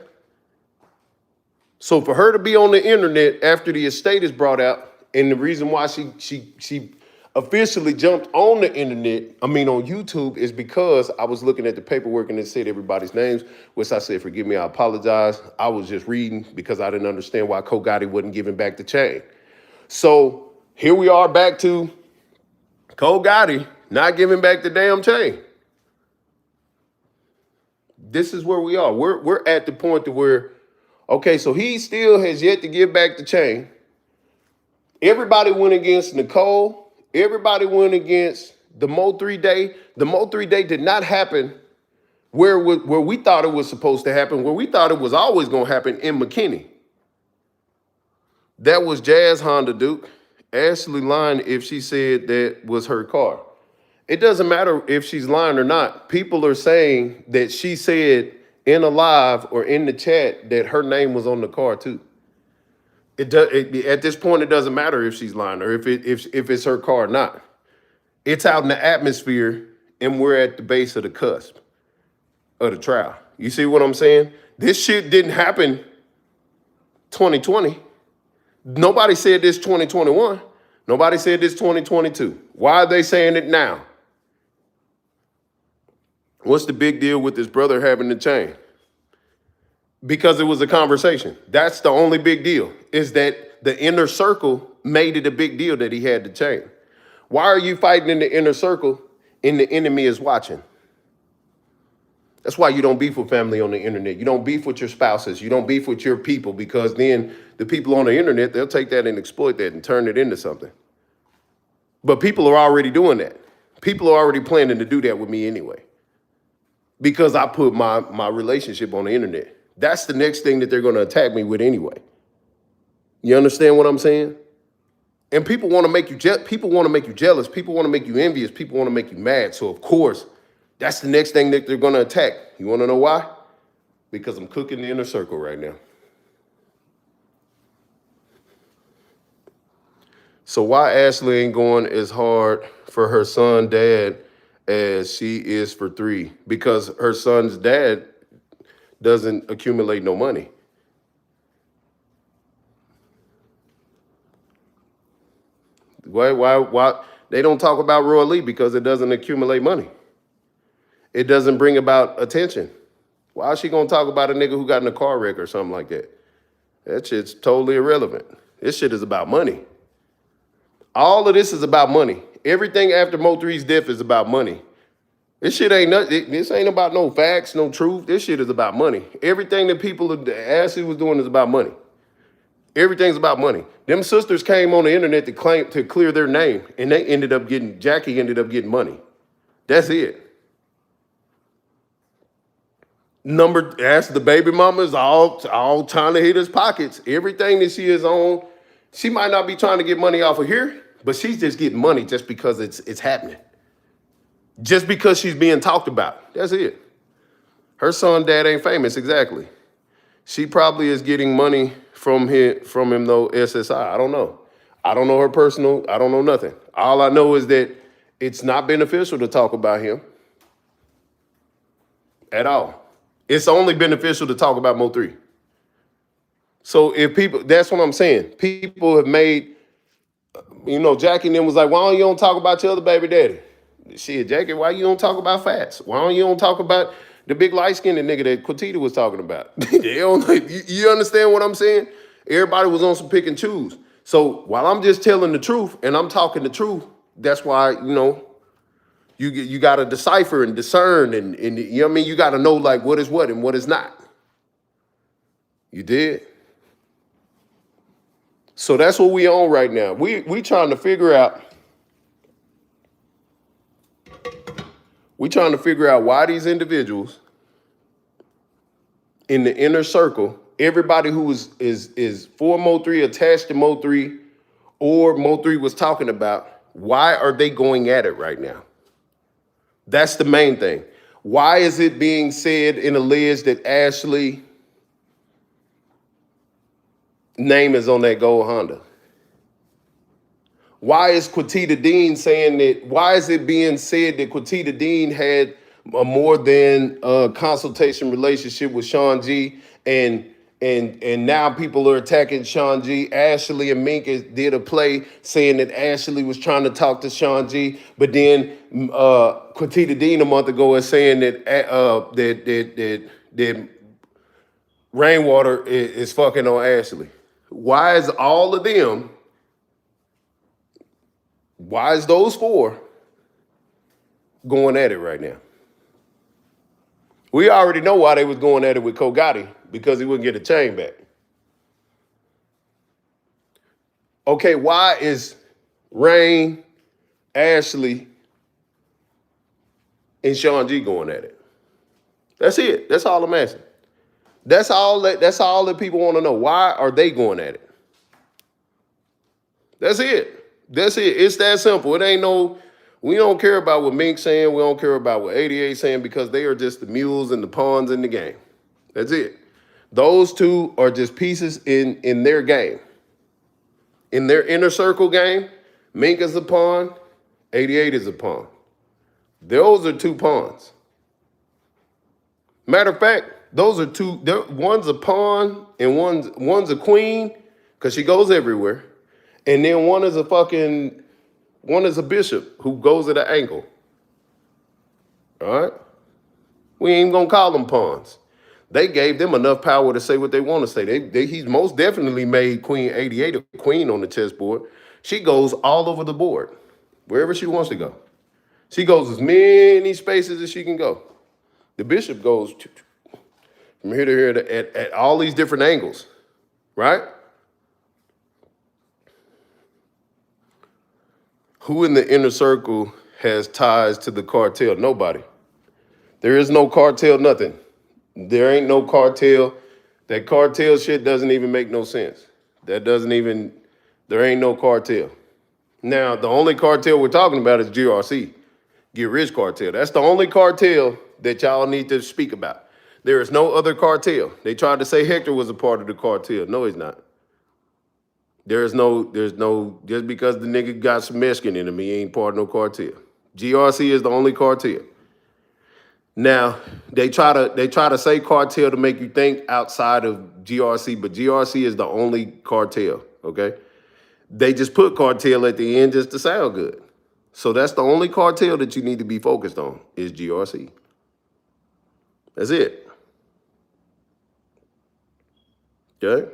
So for her to be on the internet after the estate is brought out, and the reason why she officially jumped on the internet, on YouTube, is because I was looking at the paperwork and it said everybody's names, which I said, forgive me, I apologize. I was just reading because I didn't understand why Cole Gotti wasn't giving back the chain. So here we are back to Cole Gotti not giving back the damn chain. This is where we are. We're at the point to where, okay, so he still has yet to give back the chain. Everybody went against Nicole. Everybody went against the Mo3 Day. The Mo3 Day did not happen where we thought it was supposed to happen, where we thought it was always going to happen in McKinney. That was Jazz Honda Duke. Ashley lying if she said that was her car. It doesn't matter if she's lying or not. People are saying that she said in a live or in the chat that her name was on the car too. At this point, it doesn't matter if she's lying or if it's her car or not. It's out in the atmosphere, and we're at the base of the cusp of the trial. You see what I'm saying? This shit didn't happen 2020. Nobody said this 2021. Nobody said this 2022. Why are they saying it now? What's the big deal with his brother having the chain? Because it was a conversation. That's the only big deal, is that the inner circle made it a big deal that he had the chain. Why are you fighting in the inner circle and the enemy is watching? That's why you don't beef with family on the internet. You don't beef with your spouses. You don't beef with your people, because then the people on the internet, they'll take that and exploit that and turn it into something. But people are already doing that. People are already planning to do that with me anyway, because I put my relationship on the internet. That's the next thing that they're going to attack me with anyway. You understand what I'm saying? And people want to make you people want to make you jealous. People want to make you envious. People want to make you mad. So of course, that's the next thing that they're going to attack. You want to know why? Because I'm cooking the inner circle right now. So why Ashley ain't going as hard for her son dad as she is for 3? Because her son's dad doesn't accumulate no money. Why? They don't talk about Roy Lee because it doesn't accumulate money. It doesn't bring about attention. Why is she gonna talk about a nigga who got in a car wreck or something like that? That shit's totally irrelevant. This shit is about money. All of this is about money. Everything after Mo3's death is about money. This shit ain't nothing. This ain't about no facts, no truth. This shit is about money. Everything that Ashley was doing is about money. Everything's about money. Them sisters came on the internet to clear their name, and Jackie ended up getting money. That's it. As the baby mama is all trying to hit his pockets. Everything that she is on, she might not be trying to get money off of here, but she's just getting money just because it's happening. Just because she's being talked about. That's it. Her son dad ain't famous, exactly. She probably is getting money from him though, SSI. I don't know. I don't know her personal, I don't know nothing. All I know is that it's not beneficial to talk about him at all. It's only beneficial to talk about Mo3. So if people, that's what I'm saying. People have made, Jackie and them was like, why don't you don't talk about your other baby daddy? Shit, Jackie, why you don't talk about Fats? Why don't you don't talk about the big light-skinned nigga that Quatita was talking about? You understand what I'm saying? Everybody was on some pick and choose. So while I'm just telling the truth and I'm talking the truth, that's why, you got to decipher and discern and you know what I mean? You got to know like what is what and what is not. You did? So that's what we on right now. We trying to figure out why these individuals in the inner circle, everybody who is for Mo3, attached to Mo3, or Mo3 was talking about, why are they going at it right now? That's the main thing. Why is it being said and alleged that Ashley name is on that gold Honda? Why is Quatita Dean saying that? Why is it being said that Quatita Dean had a more than consultation relationship with Sean G, and now people are attacking Sean G? Ashley and Minka did a play saying that Ashley was trying to talk to Sean G, but then Quatita Dean a month ago is saying that that Rainwater is fucking on Ashley. Why is all of them? Why is those four going at it right now? We already know why they was going at it with Kogati, because he wouldn't get a chain back. Okay, why is Rain, Ashley, and Sean G going at it? That's it. That's all I'm asking. That's all that people want to know. Why are they going at it? That's it. That's it. It's that simple. It ain't no, we don't care about what Mink's saying. We don't care about what 88 saying, because they are just the mules and the pawns in the game. That's it. Those two are just pieces in their game. In their inner circle game, Mink is a pawn, 88 is a pawn. Those are two pawns. Matter of fact, those are two, one's a pawn and one's a queen, because she goes everywhere. And then one is a bishop who goes at an angle. All right? We ain't gonna call them pawns. They gave them enough power to say what they want to say. He's most definitely made Queen 88 a queen on the chessboard. She goes all over the board, wherever she wants to go. She goes as many spaces as she can go. The bishop goes from here to here at all these different angles, right? Who in the inner circle has ties to the cartel? Nobody. There is no cartel, nothing. There ain't no cartel. That cartel shit doesn't even make no sense. There ain't no cartel. Now, the only cartel we're talking about is GRC, Get Rich Cartel. That's the only cartel that y'all need to speak about. There is no other cartel. They tried to say Hector was a part of the cartel. No, he's not. There's no, just because the nigga got some Mexican in him, he ain't part of no cartel. GRC is the only cartel. Now, they try to say cartel to make you think outside of GRC, but GRC is the only cartel, okay? They just put cartel at the end just to sound good. So that's the only cartel that you need to be focused on is GRC. That's it. Okay?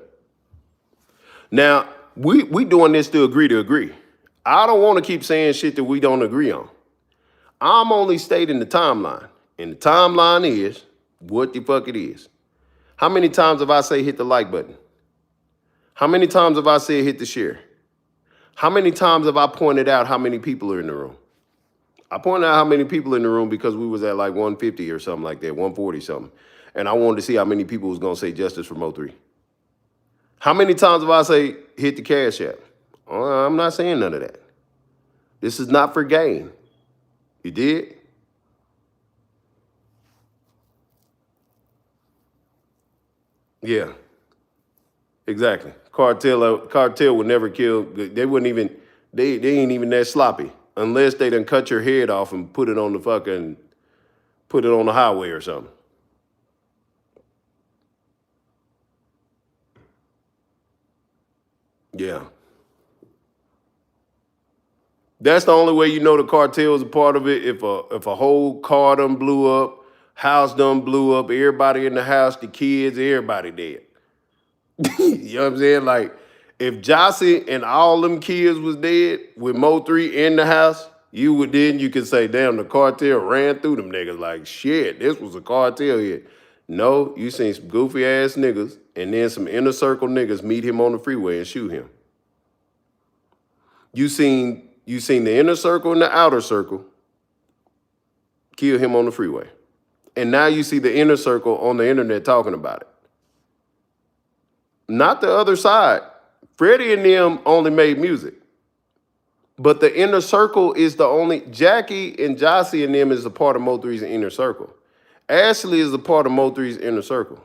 Now, we doing this to agree. I don't want to keep saying shit that we don't agree on. I'm only stating the timeline. And the timeline is what the fuck it is. How many times have I said hit the like button? How many times have I said hit the share? How many times have I pointed out how many people are in the room? I pointed out how many people in the room because we was at like 150 or something like that, 140 something. And I wanted to see how many people was going to say justice for Mo3. How many times have I say hit the Cash App? I'm not saying none of that. This is not for gain. You did? Yeah, exactly. Cartel would never kill. They wouldn't even. They ain't even that sloppy unless they done cut your head off and put it on the highway or something. Yeah. That's the only way you know the cartel is a part of it. If a whole car done blew up, house done blew up, everybody in the house, the kids, everybody dead. You know what I'm saying? Like if Jossie and all them kids was dead with Mo3 in the house, you could say, damn, the cartel ran through them niggas. Like shit, this was a cartel here. No, you seen some goofy ass niggas and then some inner circle niggas meet him on the freeway and shoot him. You seen the inner circle and the outer circle kill him on the freeway. And now you see the inner circle on the internet talking about it. Not the other side. Freddie and them only made music. But the inner circle is the only, Jackie and Jossie and them is a part of Mo3's inner circle. Ashley is a part of Mo3's inner circle.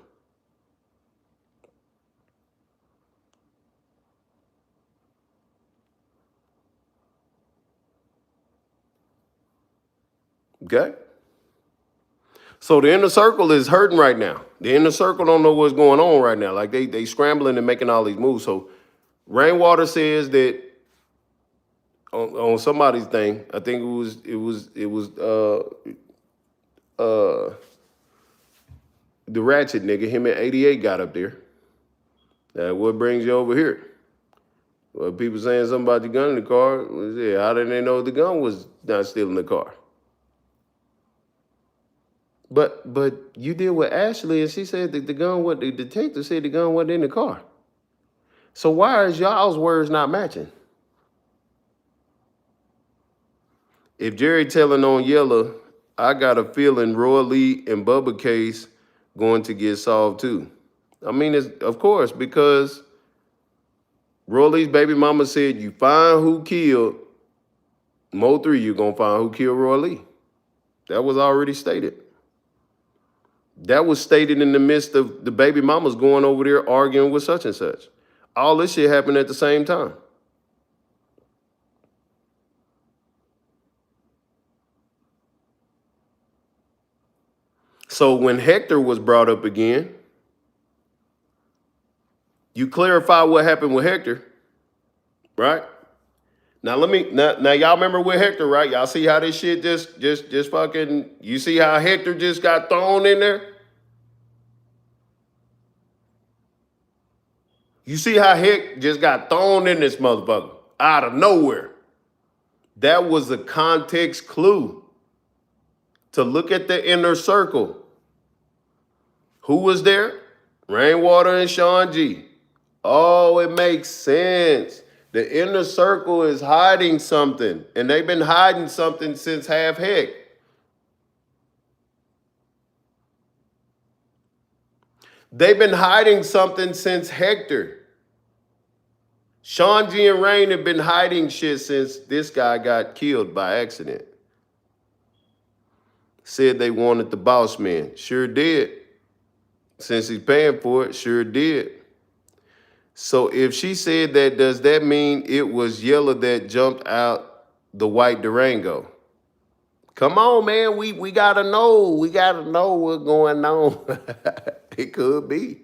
Okay? So the inner circle is hurting right now. The inner circle don't know what's going on right now. Like they scrambling and making all these moves. So Rainwater says that on somebody's thing, I think it was the ratchet nigga, him and 88 got up there. What brings you over here? Well, people saying something about the gun in the car. How did they know the gun was not still in the car? But you deal with Ashley, and she said that the detective said the gun wasn't in the car. So why is y'all's words not matching? If Jerry telling on Yella, I got a feeling Roy Lee and Bubba case going to get solved too. I mean, it's of course, because Roy Lee's baby mama said you find who killed Mo3, you're gonna find who killed Roy Lee. That was already stated. That was stated in the midst of the baby mamas going over there arguing with such and such. All this shit happened at the same time. So when Hector was brought up again, you clarify what happened with Hector, right? Now now y'all remember with Hector, right? Y'all see how this shit just fucking, you see how Hector just got thrown in there? You see how Heck just got thrown in this motherfucker out of nowhere. That was a context clue to look at the inner circle. Who was there? Rainwater and Sean G. Oh, it makes sense. The inner circle is hiding something, and they've been hiding something since Half Heck. They've been hiding something since Hector. Sean G and Rain have been hiding shit since this guy got killed by accident. Said they wanted the boss man. Sure did. Since he's paying for it, sure did. So if she said that, does that mean it was Yella that jumped out the white Durango? Come on, man. We gotta know. We gotta know what's going on. It could be.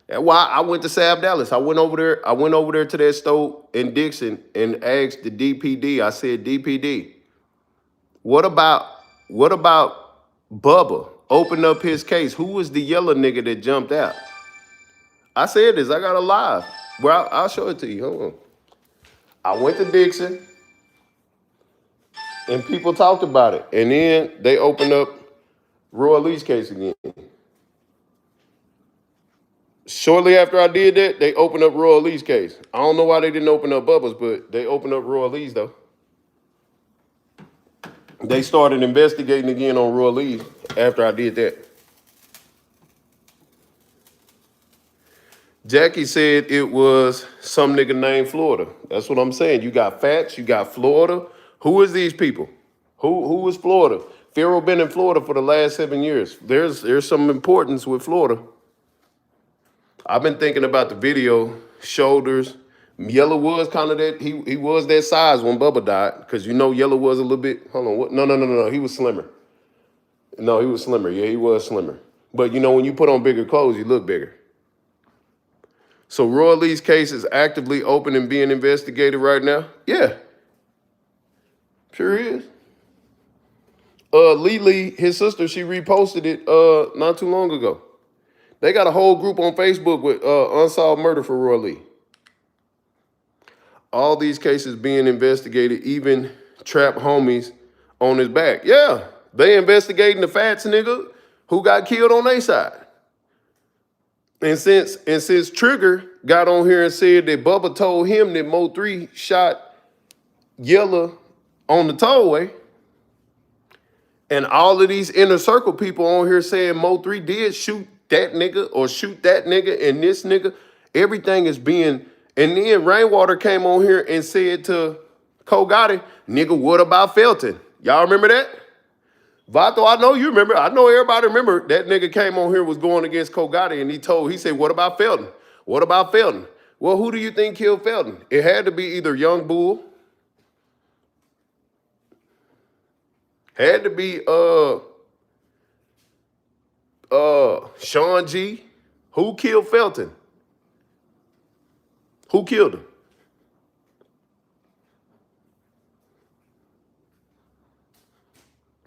That's why I went to Sab Dallas. I went over there to that store in Dixon and asked the DPD. I said, DPD, what about Bubba? Open up his case. Who was the yellow nigga that jumped out? I said this. I got a live. Well, I'll show it to you. Hold on. I went to Dixon, and people talked about it. And then they opened up Roy Lee's case again. Shortly after I did that, they opened up Roy Lee's case. I don't know why they didn't open up Bubba's, but they opened up Roy Lee's, though. They started investigating again on Roy Lee after I did that. Jackie said it was some nigga named Florida. That's what I'm saying. You got Fats, you got Florida. Who is these people? Who is Florida? Pharaoh been in Florida for the last 7 years. There's some importance with Florida. I've been thinking about the video, shoulders. Yellow was kind of that, he was that size when Bubba died, because you know Yellow was a little bit, hold on, what? No, he was slimmer. No, he was slimmer. Yeah, he was slimmer. But you know, when you put on bigger clothes, you look bigger. So Roy Lee's case is actively open and being investigated right now? Yeah, sure is. Lee, his sister, she reposted it not too long ago. They got a whole group on Facebook with unsolved murder for Roy Lee. All these cases being investigated, even trap homies on his back. Yeah, they investigating the Fats nigga who got killed on their side. And since Trigger got on here and said that Bubba told him that Mo3 shot Yella on the tollway, and all of these inner circle people on here saying Mo3 did shoot that nigga or shoot that nigga and this nigga, everything is being. And then Rainwater came on here and said to Cole Gotti, nigga, what about Felton? Y'all remember that? Vato, I know you remember. I know everybody remember that nigga came on here, was going against Cole Gotti, and he said, what about Felton? What about Felton? Well, who do you think killed Felton? It had to be either Young Bull, had to be Sean G. Who killed Felton? Who killed him?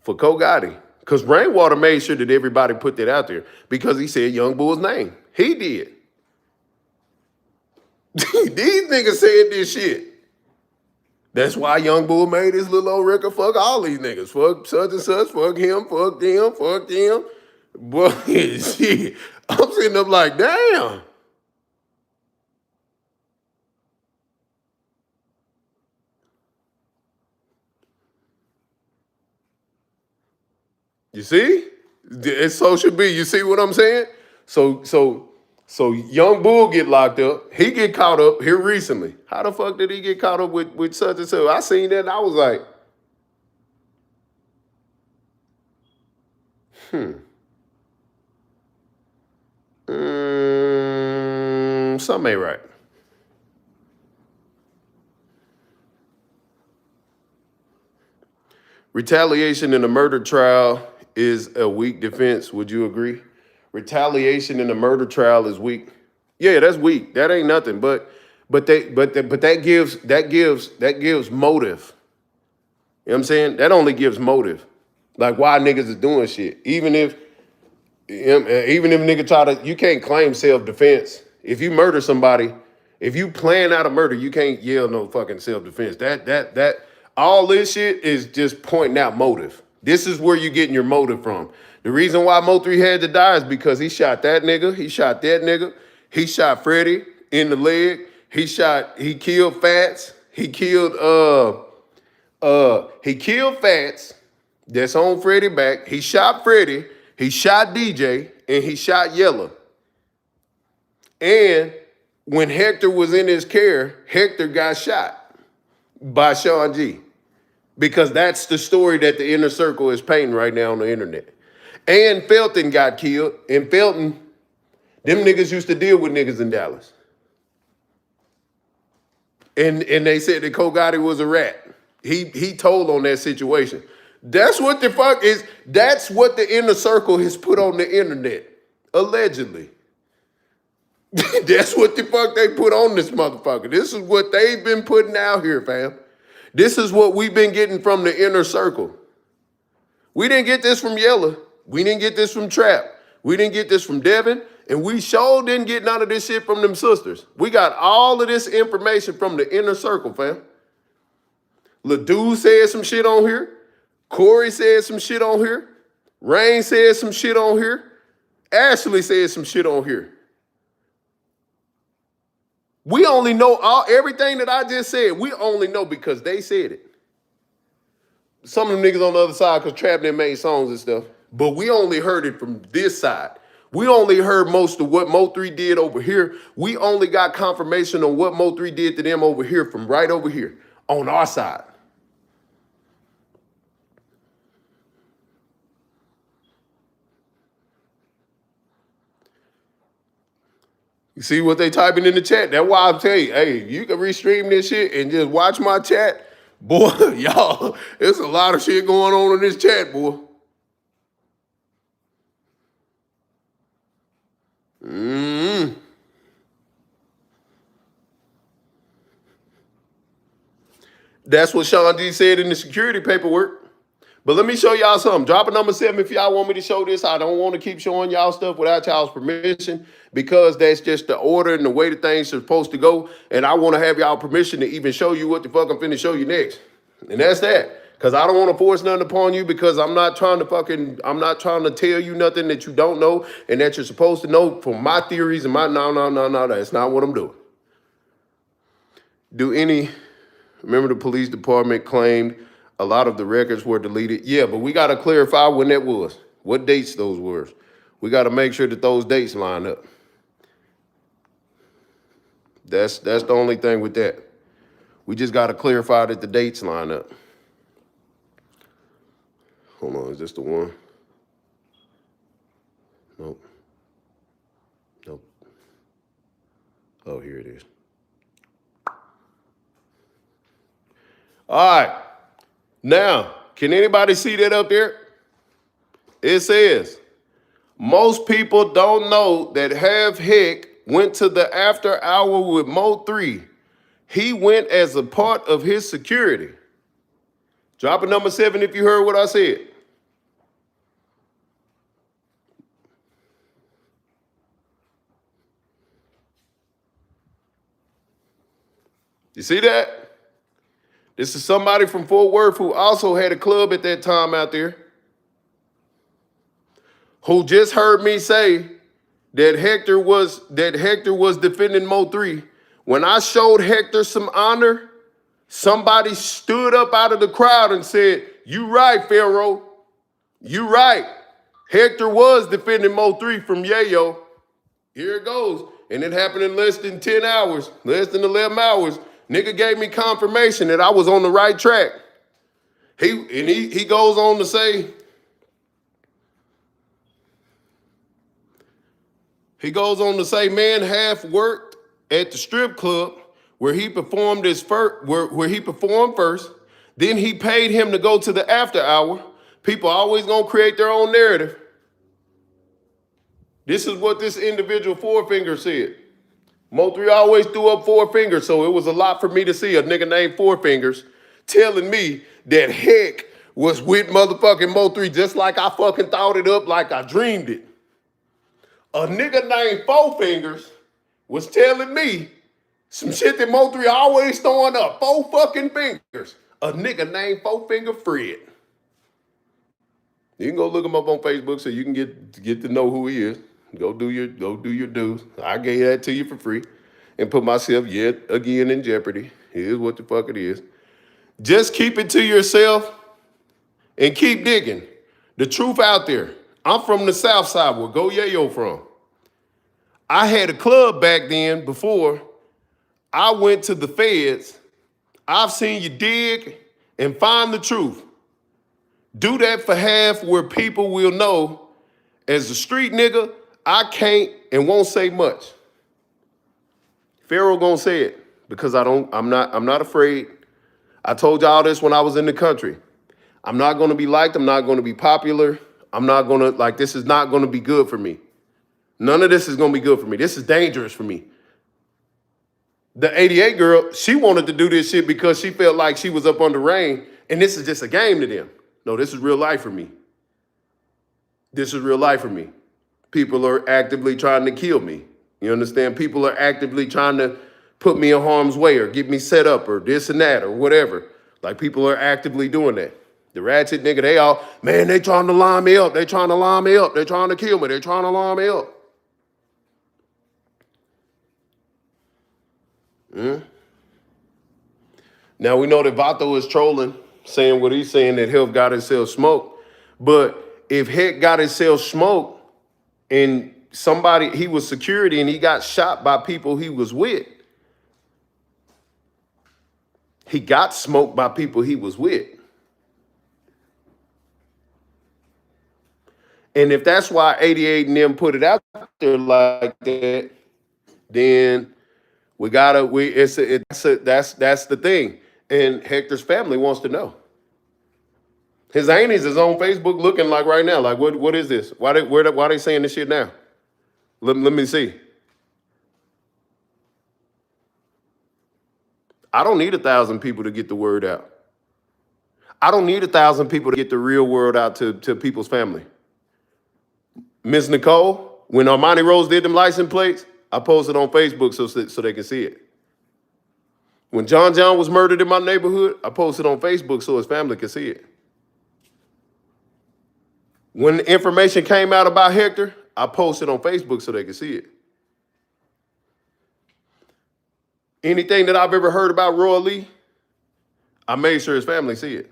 For Cole Gotti. Because Rainwater made sure that everybody put that out there because he said Young Bull's name. He did. These niggas said this shit. That's why Young Bull made his little old record. Fuck all these niggas. Fuck such and such. Fuck him. Fuck them. Fuck them. Boy, shit. I'm sitting up like, damn. You see? It's social be. You see what I'm saying? So Young Bull get locked up. He get caught up here recently. How the fuck did he get caught up with such and such? I seen that and I was like, something ain't right. Retaliation in a murder trial is a weak defense. Would you agree? Retaliation in a murder trial is weak. Yeah, that's weak. That ain't nothing. But that gives motive. You know what I'm saying? That only gives motive. Like why niggas is doing shit. Even if nigga try to, you can't claim self-defense. If you murder somebody, if you plan out a murder, you can't yell no fucking self-defense. That all this shit is just pointing out motive. This is where you're getting your motive from. The reason why Mo3 had to die is because he shot that nigga, he shot that nigga, he shot Freddie in the leg, he killed Fats, he killed Fats, that's on Freddie back, he shot Freddie, he shot DJ, and he shot Yella. And when Hector was in his care, Hector got shot by Sean G. Because that's the story that the inner circle is painting right now on the internet. And Felton got killed. And Felton, them niggas used to deal with niggas in Dallas. And they said that Cole Gotti was a rat. He told on that situation. That's what the fuck is, that's what the inner circle has put on the internet. Allegedly. That's what the fuck they put on this motherfucker. This is what they've been putting out here, fam. This is what we've been getting from the inner circle. We didn't get this from Yella. We didn't get this from Trap. We didn't get this from Devin. And we sure didn't get none of this shit from them sisters. We got all of this information from the inner circle, fam. LaDude said some shit on here. Corey said some shit on here. Rain said some shit on here. Ashley said some shit on here. We only know everything that I just said. We only know because they said it. Some of them niggas on the other side, because Trap them made songs and stuff. But we only heard it from this side. We only heard most of what Mo3 did over here. We only got confirmation on what Mo3 did to them over here from right over here on our side. You see what they typing in the chat? That's why I'm telling you, hey, you can restream this shit and just watch my chat. Boy, y'all, there's a lot of shit going on in this chat, boy. That's what Sean G said in the security paperwork. But let me show y'all something. Drop a number 7 if y'all want me to show this. I don't want to keep showing y'all stuff without y'all's permission because that's just the order and the way the things are supposed to go. And I want to have y'all permission to even show you what the fuck I'm finna show you next. And that's that. Because I don't want to force nothing upon you because I'm not trying to tell you nothing that you don't know and that you're supposed to know from my theories and my no. That's not what I'm doing. Remember the police department claimed a lot of the records were deleted? Yeah, but we got to clarify when that was, what dates those were. We got to make sure that those dates line up. That's the only thing with that. We just got to clarify that the dates line up. Hold on, is this the one? Nope. Oh, here it is. All right. Now, can anybody see that up there? It says, most people don't know that Half Heck went to the after hour with Mo3. He went as a part of his security. Drop a number 7 if you heard what I said. You see that? This is somebody from Fort Worth who also had a club at that time out there, who just heard me say that Hector was defending Mo3. When I showed Hector some honor, somebody stood up out of the crowd and said, "You right, Pharaoh. You right. Hector was defending Mo3 from Yayo." Here it goes. And it happened in less than 10 hours, less than 11 hours. Nigga gave me confirmation that I was on the right track. He goes on to say, man, Half worked at the strip club where he performed where he performed first. Then he paid him to go to the after hour. People always gonna create their own narrative. This is what this individual Four-Finger said. Mo3 always threw up 4 fingers, so it was a lot for me to see a nigga named Four-Fingers telling me that Heck was with motherfucking Mo3 just like I fucking thought it up, like I dreamed it. A nigga named Four-Fingers was telling me some shit that Mo3 always throwing up. 4 fucking fingers. A nigga named Four-Finger Fred. You can go look him up on Facebook so you can get to know who he is. Go do your dues. I gave that to you for free and put myself yet again in jeopardy. Here's what the fuck it is. Just keep it to yourself and keep digging. The truth out there. I'm from the South Side where Go Yayo from. I had a club back then before I went to the feds. I've seen you dig and find the truth. Do that for Half where people will know. As a street nigga, I can't and won't say much. Pharaoh gonna say it because I'm not afraid. I told y'all this when I was in the country. I'm not gonna be liked, I'm not gonna be popular. This is not gonna be good for me. None of this is gonna be good for me. This is dangerous for me. The 88 girl, she wanted to do this shit because she felt like she was up under rain, and this is just a game to them. No, this is real life for me. This is real life for me. People are actively trying to kill me. You understand? People are actively trying to put me in harm's way or get me set up or this and that or whatever. Like, people are actively doing that. The ratchet nigga, they trying to line me up. They trying to line me up. They trying to kill me. They trying to line me up. Now we know that Vato is trolling, saying what he's saying, that Health got himself smoked. But if Heck got himself smoked and he was security and he got shot by people he was with, he got smoked by people he was with. And if that's why 88 and them put it out there like that, then that's the thing. And Hector's family wants to know. His aunties is on Facebook looking like right now, like what is this? Why they saying this shit now? Let me see. I don't need 1,000 people to get the word out. I don't need 1,000 people to get the real word out to people's family. Miss Nicole, when Armani Rose did them license plates, I posted on Facebook so they can see it. When John was murdered in my neighborhood, I posted on Facebook so his family could see it. When the information came out about Hector, I posted on Facebook so they could see it. Anything that I've ever heard about Roy Lee, I made sure his family see it.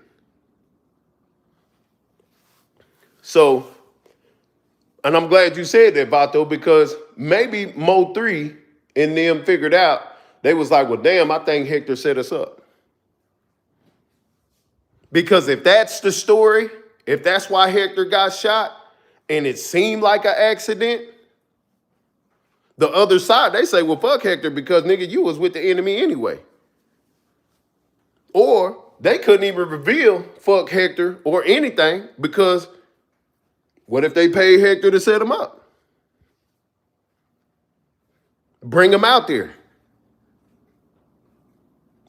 So, and I'm glad you said that, Vato, because maybe Mo 3 and them figured out, they was like, well, damn, I think Hector set us up. Because if that's the story, if that's why Hector got shot, and it seemed like an accident, the other side, they say, well, fuck Hector, because, nigga, you was with the enemy anyway. Or they couldn't even reveal fuck Hector or anything, because what if they paid Hector to set him up? Bring him out there.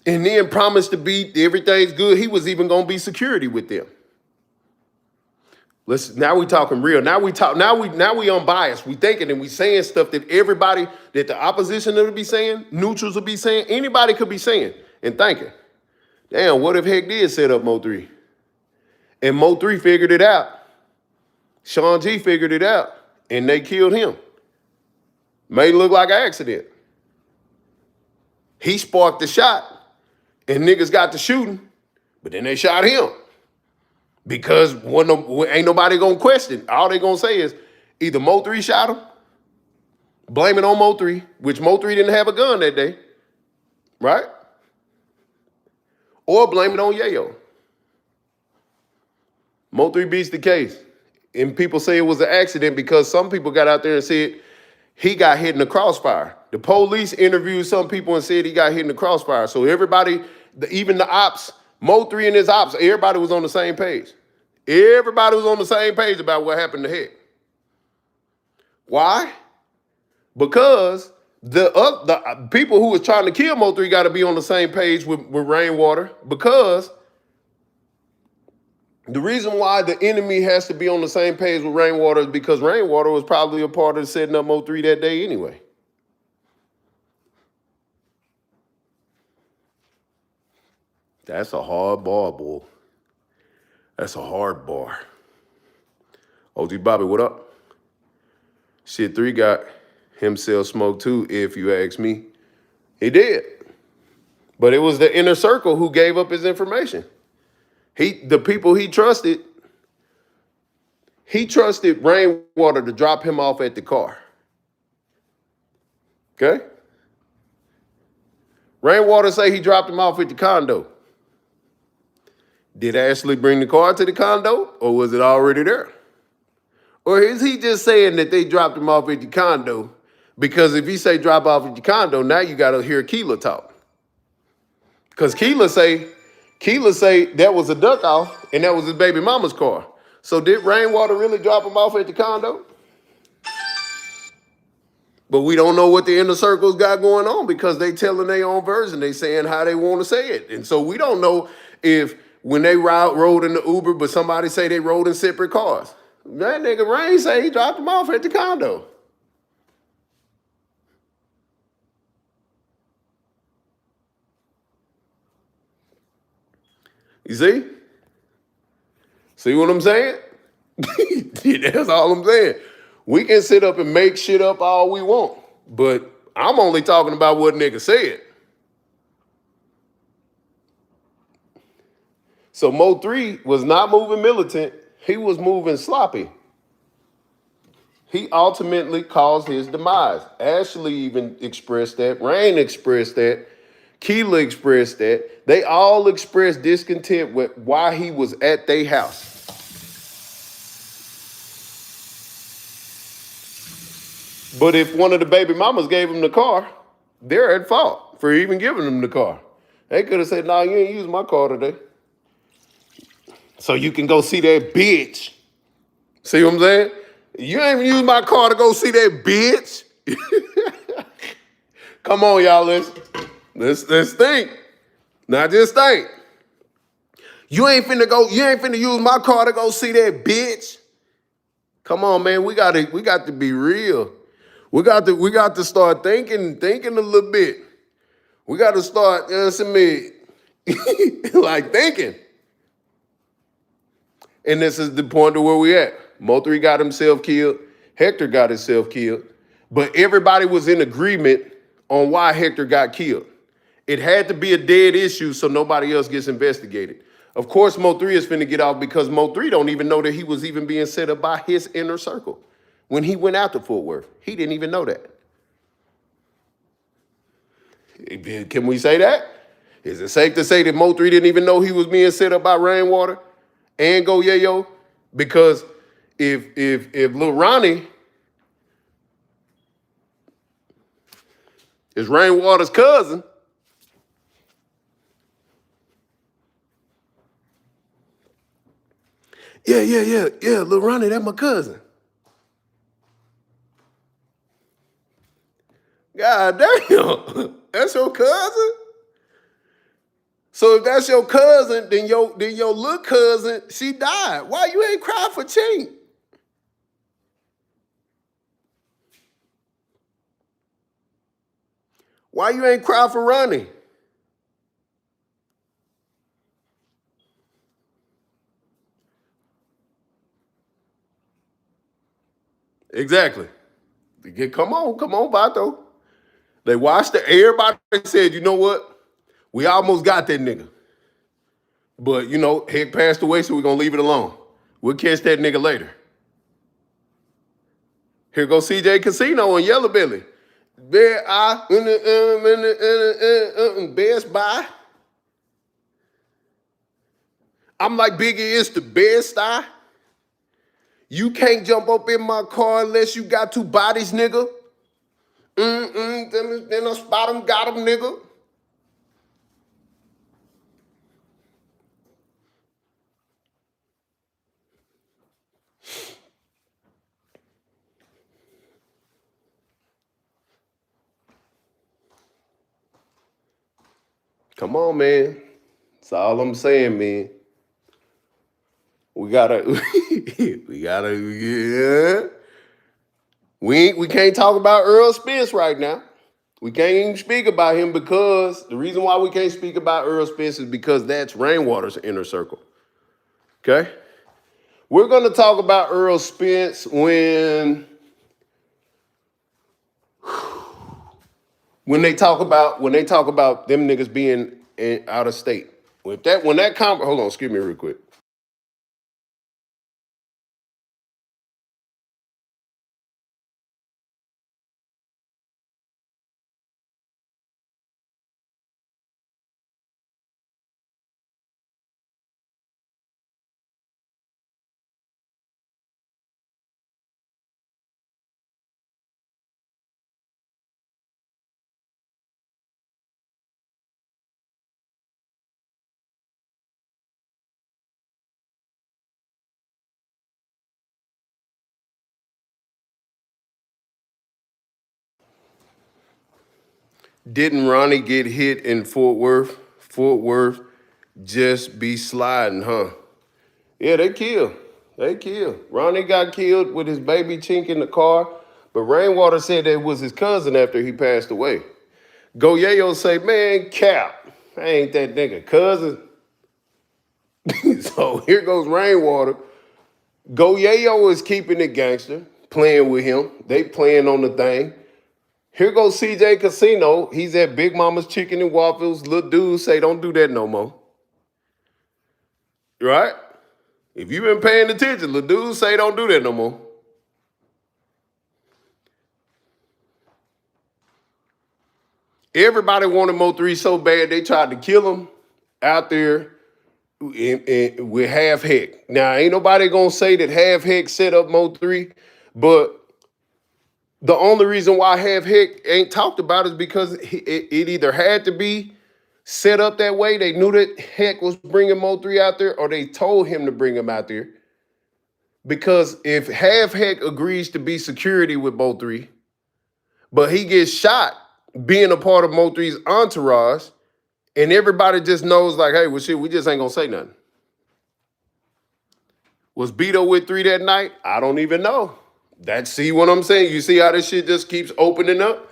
And then promised to be everything's good. He was even gonna be security with them. Now we talking real. Now we unbiased. We thinking and we saying stuff that everybody, that the opposition will be saying, neutrals will be saying, anybody could be saying and thinking. Damn, what if Heck did set up Mo 3? And Mo 3 figured it out. Sean G figured it out, and they killed him. Made it look like an accident. He sparked the shot, and niggas got to shooting, but then they shot him. Because ain't nobody gonna question. All they gonna say is either Mo 3 shot him, blame it on Mo 3, which Mo 3 didn't have a gun that day, right? Or blame it on Yayo. Mo 3 beats the case. And people say it was an accident because some people got out there and said he got hit in the crossfire. The police interviewed some people and said he got hit in the crossfire. So everybody, even the ops, Mo 3 and his ops, everybody was on the same page. Everybody was on the same page about what happened to Heck. Why? Because the people who was trying to kill Mo 3 got to be on the same page with Rainwater, because the reason why the enemy has to be on the same page with Rainwater is because Rainwater was probably a part of setting up Mo 3 that day anyway. That's a hard bar, boy. That's a hard bar. OG Bobby, what up? Shit, 3 got himself smoked too, if you ask me. He did. But it was the inner circle who gave up his information. The people he trusted Rainwater to drop him off at the car. Okay? Rainwater say he dropped him off at the condo. Did Ashley bring the car to the condo, or was it already there? Or is he just saying that they dropped him off at the condo? Because if he say drop off at the condo, now you got to hear Keela talk. Because Keela say that was a duck off, and that was his baby mama's car. So did Rainwater really drop him off at the condo? But we don't know what the inner circles got going on, because they telling their own version. They saying how they want to say it. And so we don't know if when they rode in the Uber, but somebody say they rode in separate cars. That nigga Rain say he dropped him off at the condo. You see? See what I'm saying? That's all I'm saying. We can sit up and make shit up all we want, but I'm only talking about what niggas said. So Mo 3 was not moving militant. He was moving sloppy. He ultimately caused his demise. Ashley even expressed that. Rain expressed that. Keela expressed that. They all expressed discontent with why he was at their house. But if one of the baby mamas gave him the car, they're at fault for even giving him the car. They could have said, "Nah, you ain't use my car today, so you can go see that bitch." See what I'm saying? You ain't even use my car to go see that bitch. Come on, y'all. Let's think. Not just think. You ain't finna use my car to go see that bitch. Come on, man. We got to be real. We got to start thinking a little bit. We got to start, like thinking. And this is the point of where we at. Mo3 got himself killed. Hector got himself killed. But everybody was in agreement on why Hector got killed. It had to be a dead issue so nobody else gets investigated. Of course, Mo3 is finna get off because Mo3 don't even know that he was even being set up by his inner circle. When he went out to Fort Worth, he didn't even know that. Can we say that? Is it safe to say that Mo3 didn't even know he was being set up by Rainwater and Go Yayo? Because if Lil Ronnie is Rainwater's cousin, yeah, Lil Ronnie, that's my cousin. God damn, that's your cousin? So if that's your cousin, then your little cousin, she died. Why you ain't cry for Chink? Why you ain't cry for Ronnie? Exactly. Come on, Vato. They watched everybody said, you know what? We almost got that nigga. But, Heck passed away, so we're going to leave it alone. We'll catch that nigga later. Here goes CJ Casino and Yellow Belly. Best Buy. I'm like, Biggie, it's the best I. You can't jump up in my car unless you got two bodies, nigga. Then I spot him, got him, nigga. Come on, man. That's all I'm saying, man. We gotta, yeah. We can't talk about Earl Spence right now. We can't even speak about him because the reason why we can't speak about Earl Spence is because that's Rainwater's inner circle. Okay? We're gonna talk about Earl Spence when they talk about them niggas being out of state. Hold on, excuse me real quick. Didn't Ronnie get hit in Fort Worth? Fort Worth just be sliding, huh? Yeah, they killed. Ronnie got killed with his baby Chink in the car, but Rainwater said that it was his cousin after he passed away. Go Yayo say, man, cap. I ain't that nigga cousin. So here goes Rainwater. Go Yayo is keeping it gangster, playing with him. They playing on the thing. Here goes CJ Casino. He's at Big Mama's Chicken and Waffles. Little dude say, don't do that no more. Right? If you've been paying attention, little dude say, don't do that no more. Everybody wanted Mo3 so bad they tried to kill him out there with Half Heck. Now, ain't nobody gonna say that Half Heck set up Mo3, but The only reason why Half Heck ain't talked about is because it either had to be set up that way. They knew that Heck was bringing Mo3 out there, or they told him to bring him out there. Because if Half Heck agrees to be security with Mo3, but he gets shot being a part of Mo3's entourage, and everybody just knows, like, hey, well, shit, we just ain't gonna say nothing. Was Beto with 3 that night? I don't even know. See what I'm saying? You see how this shit just keeps opening up?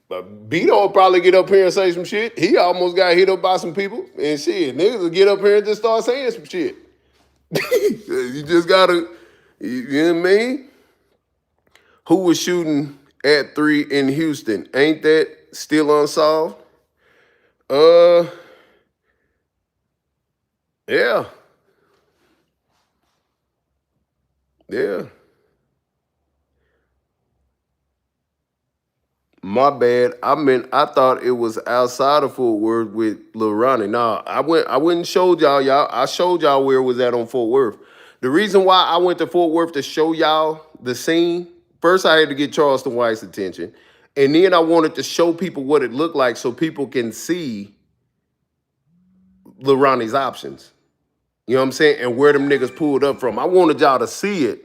But Beto will probably get up here and say some shit. He almost got hit up by some people and shit. Niggas will get up here and just start saying some shit. You just gotta, you know what I mean? Who was shooting at 3 in Houston? Ain't that still unsolved? Yeah. Yeah. My bad. I thought it was outside of Fort Worth with Lil Ronnie. Nah, I went and showed y'all. I showed y'all where it was at on Fort Worth. The reason why I went to Fort Worth to show y'all the scene, first I had to get Charleston White's attention. And then I wanted to show people what it looked like so people can see Lil Ronnie's options. You know what I'm saying? And where them niggas pulled up from. I wanted y'all to see it.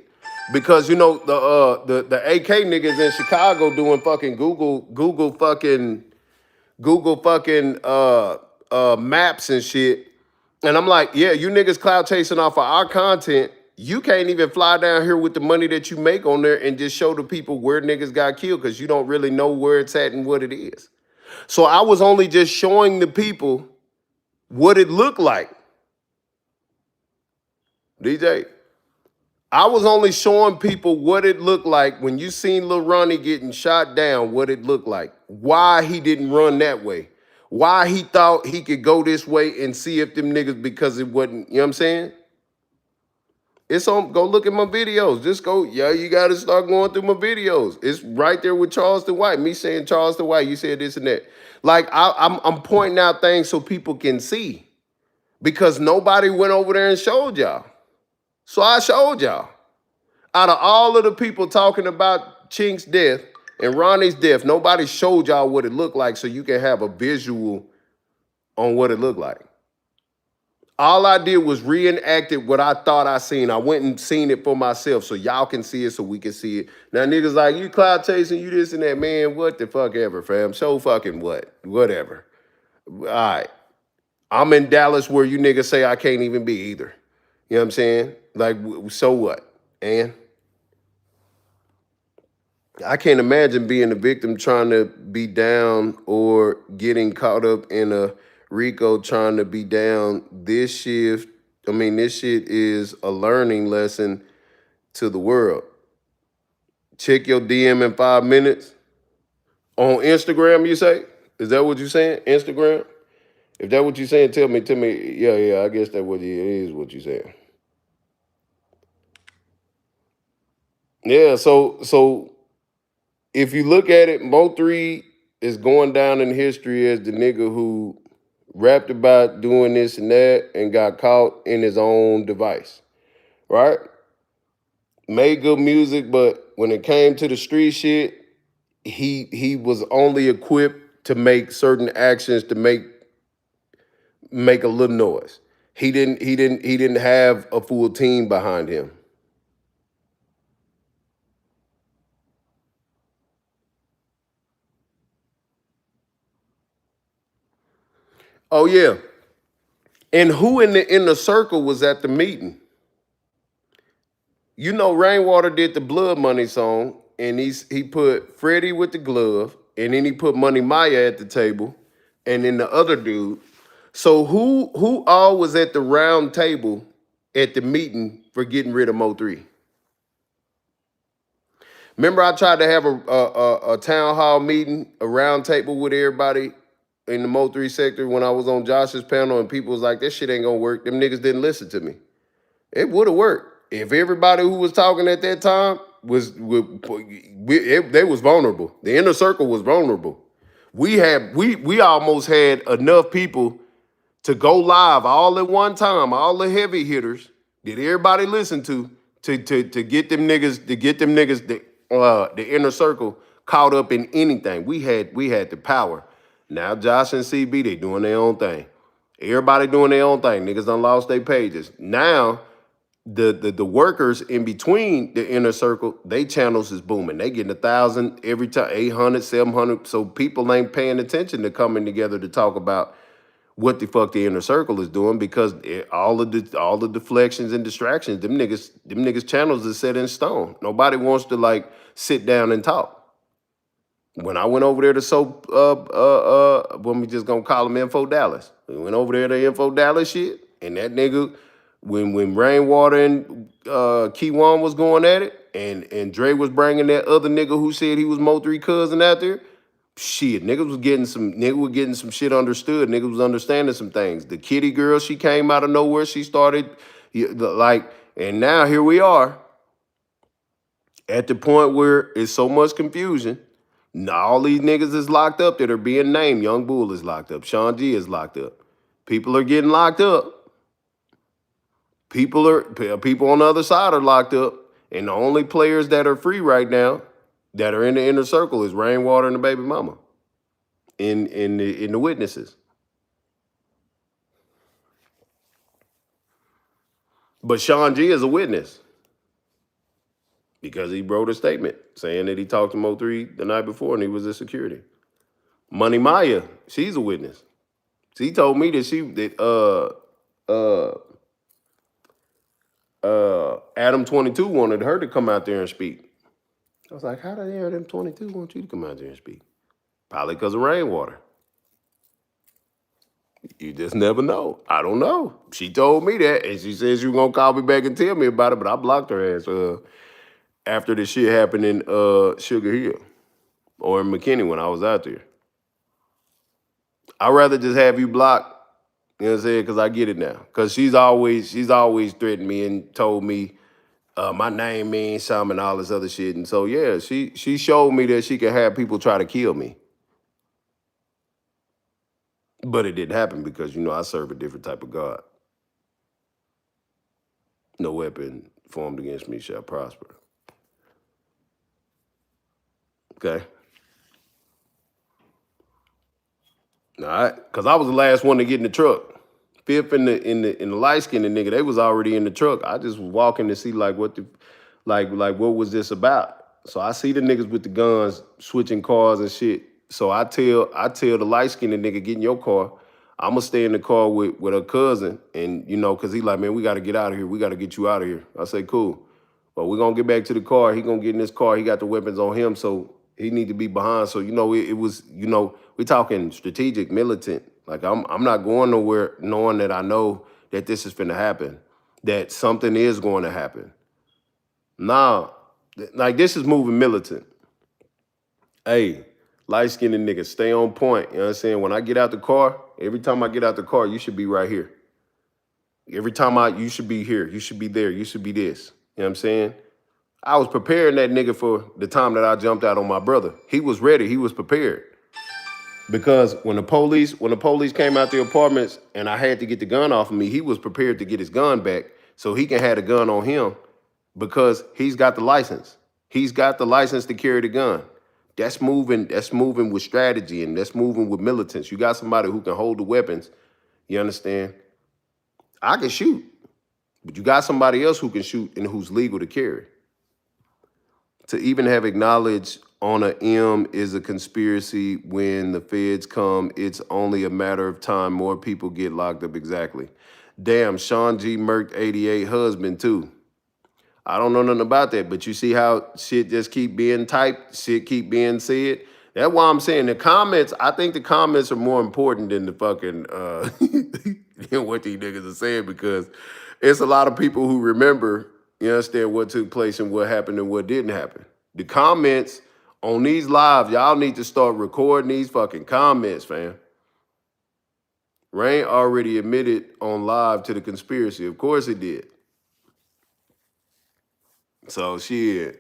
Because you know the AK niggas in Chicago doing fucking Google fucking maps and shit. And I'm like, yeah, you niggas cloud chasing off of our content. You can't even fly down here with the money that you make on there and just show the people where niggas got killed because you don't really know where it's at and what it is. So I was only just showing the people what it looked like. DJ, I was only showing people what it looked like when you seen Lil Ronnie getting shot down, what it looked like. Why he didn't run that way. Why he thought he could go this way and see if them niggas, because it wasn't, you know what I'm saying? It's on, go look at my videos. Just go, yeah, you got to start going through my videos. It's right there with Charleston White. Me saying Charleston White, you said this and that. Like, I'm pointing out things so people can see. Because nobody went over there and showed y'all. So I showed y'all. Out of all of the people talking about Chink's death and Ronnie's death, nobody showed y'all what it looked like so you can have a visual on what it looked like. All I did was reenacted what I thought I seen. I went and seen it for myself so y'all can see it so we can see it. Now niggas like, you cloud chasing, you this and that. Man, what the fuck ever, fam. So fucking what? Whatever. All right. I'm in Dallas where you niggas say I can't even be either. You know what I'm saying? Like, so what? And I can't imagine being a victim trying to be down or getting caught up in a RICO trying to be down. This shit is a learning lesson to the world. Check your DM in 5 minutes. On Instagram, you say? Is that what you're saying? Instagram? If that's what you're saying, tell me. Yeah, I guess that is what you're saying. Yeah, so if you look at it, Mo3 is going down in history as the nigga who rapped about doing this and that and got caught in his own device, right? Made good music, but when it came to the street shit, he was only equipped to make certain actions to make a little noise. He didn't have a full team behind him. Oh yeah. And who in the inner circle was at the meeting? You know, Rainwater did the Blood Money song, and he put Freddie with the glove, and then he put Money Maya at the table, and then the other dude. So who all was at the round table at the meeting for getting rid of Mo3? Remember, I tried to have a town hall meeting, a round table with everybody in the Mo3 sector when I was on Josh's panel, and people was like, "This shit ain't gonna work." Them niggas didn't listen to me. It would have worked if everybody who was talking at that time they was vulnerable. The inner circle was vulnerable. We almost had enough people to go live all at one time, all the heavy hitters that everybody listened to get them niggas the inner circle caught up in anything. We had the power. Now Josh and CB, they doing their own thing. Everybody doing their own thing. Niggas done lost their pages. Now the workers in between the inner circle, they channels is booming. They getting 1,000 every time, 800, 700. So people ain't paying attention to coming together to talk about what the fuck the inner circle is doing, because all the deflections and distractions, them niggas channels is set in stone. Nobody wants to like sit down and talk. When I went over there to when we just gonna call him Info Dallas. We went over there to Info Dallas shit, and that nigga, when Rainwater and Keywan was going at it, and Dre was bringing that other nigga who said he was Mo3 cousin out there, shit, niggas was getting some shit understood. Niggas was understanding some things. The kitty girl, she came out of nowhere. She started and now here we are at the point where it's so much confusion. Now all these niggas is locked up that are being named. Young Bull is locked up. Sean G is locked up. People are getting locked up. People on the other side are locked up. And the only players that are free right now that are in the inner circle is Rainwater and the baby mama in the witnesses. But Sean G is a witness because he wrote a statement saying that he talked to Mo3 the night before and he was a security. Money Maya, she's a witness. She told me that Adam 22 wanted her to come out there and speak. I was like, how the hell Adam 22 want you to come out there and speak? Probably because of Rainwater. You just never know. I don't know. She told me that, and she said she was gonna call me back and tell me about it, but I blocked her ass after the shit happened in Sugar Hill or in McKinney when I was out there. I'd rather just have you blocked, you know what I'm saying, because I get it now. Because she's always threatened me and told me my name means something and all this other shit. And so, yeah, she showed me that she could have people try to kill me. But it didn't happen because, you know, I serve a different type of God. No weapon formed against me shall prosper. Okay? All right? Because I was the last one to get in the truck. Fifth and the light-skinned nigga, they was already in the truck. I just was walking to see like what was this about? So I see the niggas with the guns switching cars and shit. So I tell the light-skinned nigga, get in your car. I'm gonna stay in the car with her cousin, and you know, cause he like, man, we gotta get out of here. We gotta get you out of here. I say, cool. But we're gonna get back to the car. He gonna get in his car. He got the weapons on him, so he need to be behind. So, you know, it was, you know, we talking strategic, militant. Like I'm not going nowhere knowing that I know that this is finna happen, that something is going to happen. Nah, like this is moving militant. Hey, light-skinned nigga, stay on point. You know what I'm saying? When I get out the car, every time I get out the car, you should be right here. Every time you should be here. You should be there. You should be this. You know what I'm saying? I was preparing that nigga for the time that I jumped out on my brother. He was ready. He was prepared. Because when the police came out the apartments and I had to get the gun off of me, he was prepared to get his gun back so he can have the gun on him because he's got the license. He's got the license to carry the gun. That's moving with strategy and that's moving with militants. You got somebody who can hold the weapons. You understand? I can shoot, but you got somebody else who can shoot and who's legal to carry. To even have acknowledged on a M is a conspiracy when the feds come, it's only a matter of time more people get locked up. Exactly. Damn, Sean G murked 88 husband too. I don't know nothing about that, but you see how shit just keep being typed, shit keep being said. That's why I'm saying the comments, I think the comments are more important than the fucking, than what these niggas are saying, because it's a lot of people who remember, you understand, what took place and what happened and what didn't happen. The comments on these lives, y'all need to start recording these fucking comments, fam. Rain already admitted on live to the conspiracy. Of course it did. So shit.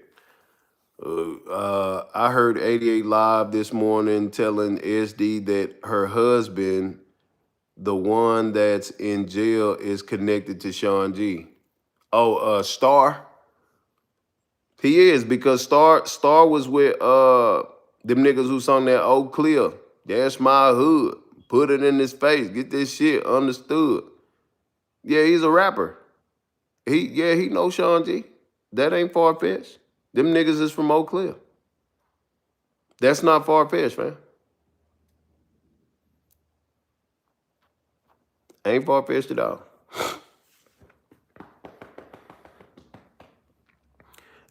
I heard 88 Live this morning telling SD that her husband, the one that's in jail, is connected to Sean G. Oh, Star? He is, because Star was with them niggas who sung that "Oh Clear." That's my hood. Put it in his face. Get this shit understood. Yeah, he's a rapper. He knows Sean G. That ain't far fetched. Them niggas is from Eau Claire. That's not far fetched, man. Ain't far fetched at all.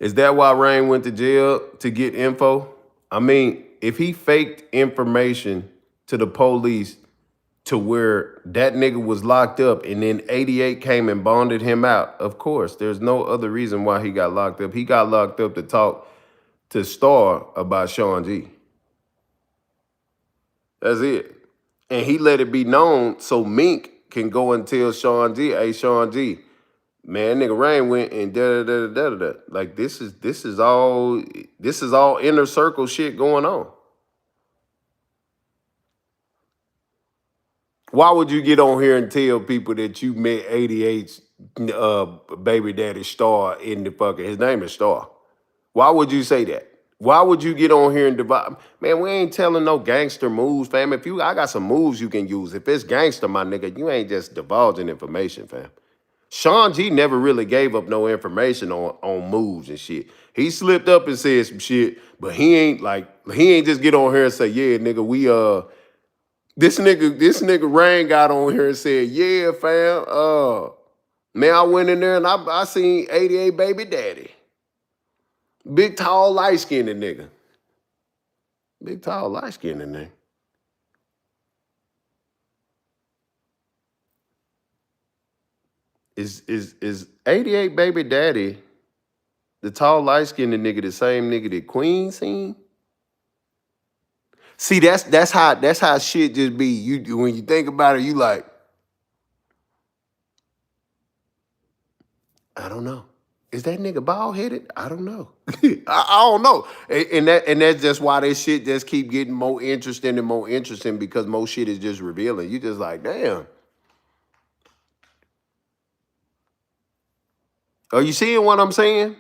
Is that why Rain went to jail, to get info? I mean, if he faked information to the police to where that nigga was locked up and then 88 came and bonded him out, of course, there's no other reason why he got locked up. He got locked up to talk to Star about Sean G. That's it. And he let it be known so Mink can go and tell Sean G, hey, Sean G, man, nigga Rain went and da da da da da. Like this is all inner circle shit going on. Why would you get on here and tell people that you met 88's baby daddy Star in the fucking, his name is Star? Why would you say that? Why would you get on here and divide? Man, we ain't telling no gangster moves, fam. I got some moves you can use. If it's gangster, my nigga, you ain't just divulging information, fam. Sean G never really gave up no information on moves and shit. He slipped up and said some shit, but he ain't just get on here and say, yeah, nigga, this nigga Rain got on here and said, yeah, fam, man, I went in there and I seen 88 baby daddy. Big, tall, light-skinned nigga. Big, tall, light-skinned nigga. Is 88 baby daddy the tall, light-skinned nigga the same nigga that Queen seen? See, that's how shit just be. You when you think about it, you like, I don't know. Is that nigga bald headed? I don't know. I don't know. And that's just why this shit just keep getting more interesting and more interesting, because more shit is just revealing. You just like, damn. Are you seeing what I'm saying?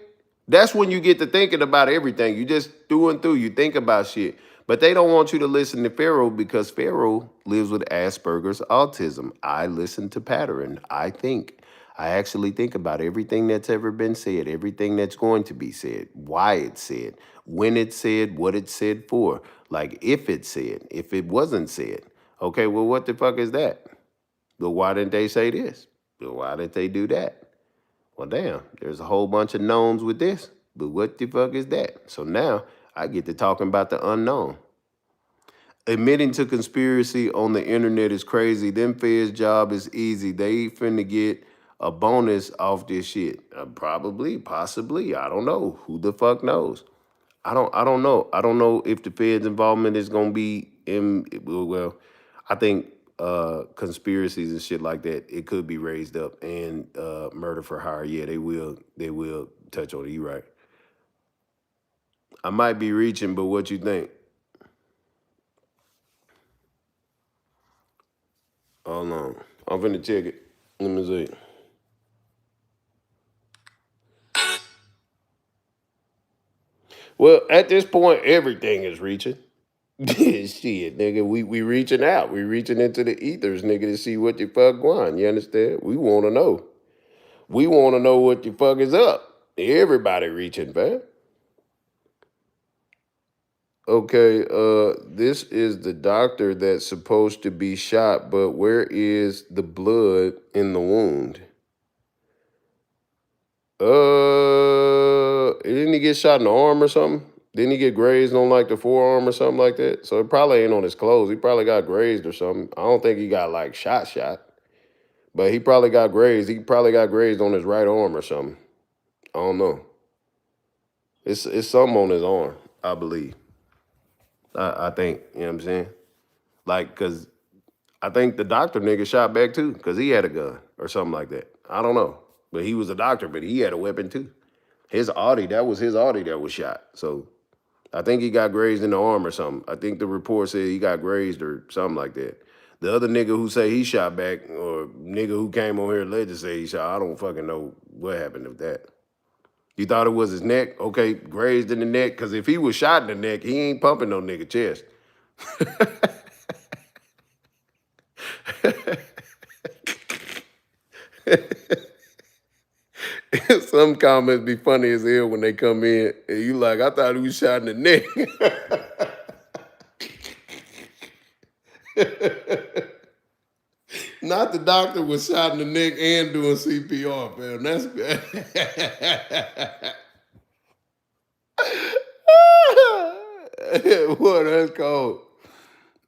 That's when you get to thinking about everything. You just through and through, you think about shit. But they don't want you to listen to Pharaoh because Pharaoh lives with Asperger's autism. I listen to pattern. I think. I actually think about everything that's ever been said, everything that's going to be said, why it's said, when it's said, what it's said for. Like if it's said, if it wasn't said. Okay, well, what the fuck is that? Well, why didn't they say this? Well, why didn't they do that? Well, damn, there's a whole bunch of knowns with this, but what the fuck is that? So now I get to talking about the unknown. Admitting to conspiracy on the internet is crazy. Them feds' job is easy. They finna get a bonus off this shit. Probably, possibly. I don't know. Who the fuck knows? I don't know. I don't know if the feds' involvement is gonna be in. Well, I think conspiracies and shit like that, it could be raised up, and murder for hire. Yeah, they will touch on it. You right. I might be reaching, but what you think? Hold on. I'm finna check it. Let me see. Well, at this point, everything is reaching. Shit, nigga, we reaching out. We reaching into the ethers, nigga, to see what the fuck going. You understand? We want to know. We want to know what the fuck is up. Everybody reaching, man. Okay, this is the doctor that's supposed to be shot, but where is the blood in the wound? Didn't he get shot in the arm or something? Didn't he get grazed on like the forearm or something like that? So it probably ain't on his clothes. He probably got grazed or something. I don't think he got like shot, but he probably got grazed. He probably got grazed on his right arm or something. I don't know. It's something on his arm, I believe. I think, you know what I'm saying? Like, cause I think the doctor nigga shot back too, cause he had a gun or something like that. I don't know. But he was a doctor, but he had a weapon too. That was his Audi that was shot. So I think he got grazed in the arm or something. I think the report said he got grazed or something like that. The other nigga who say he shot back, or nigga who came on here alleged to say he shot, I don't fucking know what happened with that. You thought it was his neck? Okay, grazed in the neck. Because if he was shot in the neck, he ain't pumping no nigga chest. Some comments be funny as hell when they come in and you like, I thought he was shot in the neck. Not the doctor was shot in the neck and doing CPR, man. That's what that's called.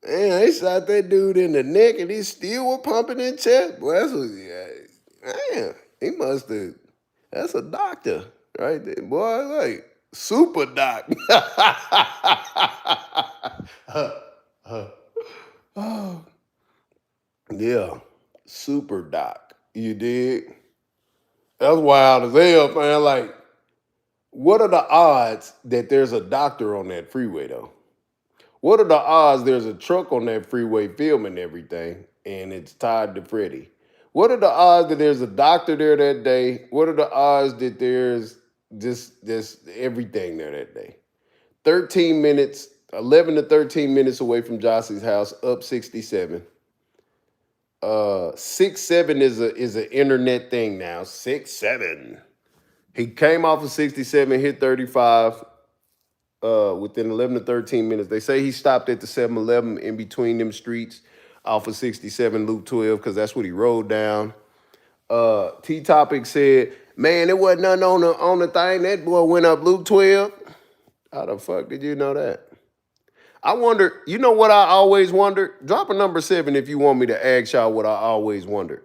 Man, they shot that dude in the neck and he still was pumping in chest. Boy, that's what, man, he must have, that's a doctor right there. Boy, like, super doc. Yeah, super doc. You dig? That's wild as hell, man. Like, what are the odds that there's a doctor on that freeway, though? What are the odds there's a truck on that freeway filming everything and it's tied to Freddie? What are the odds that there's a doctor there that day? What are the odds that there's this everything there that day? 13 minutes, 11 to 13 minutes away from Jossie's house, up 67. 6-7 is an internet thing now. 6-7. He came off of 67, hit 35 within 11 to 13 minutes. They say he stopped at the 7-Eleven in between them streets off of 67 Loop 12 because that's what he rode down. T-Topic said, man, it wasn't nothing on the thing. That boy went up Loop 12. How the fuck did you know that? I wonder, you know what I always wondered? Drop a number 7 if you want me to ask y'all what I always wondered.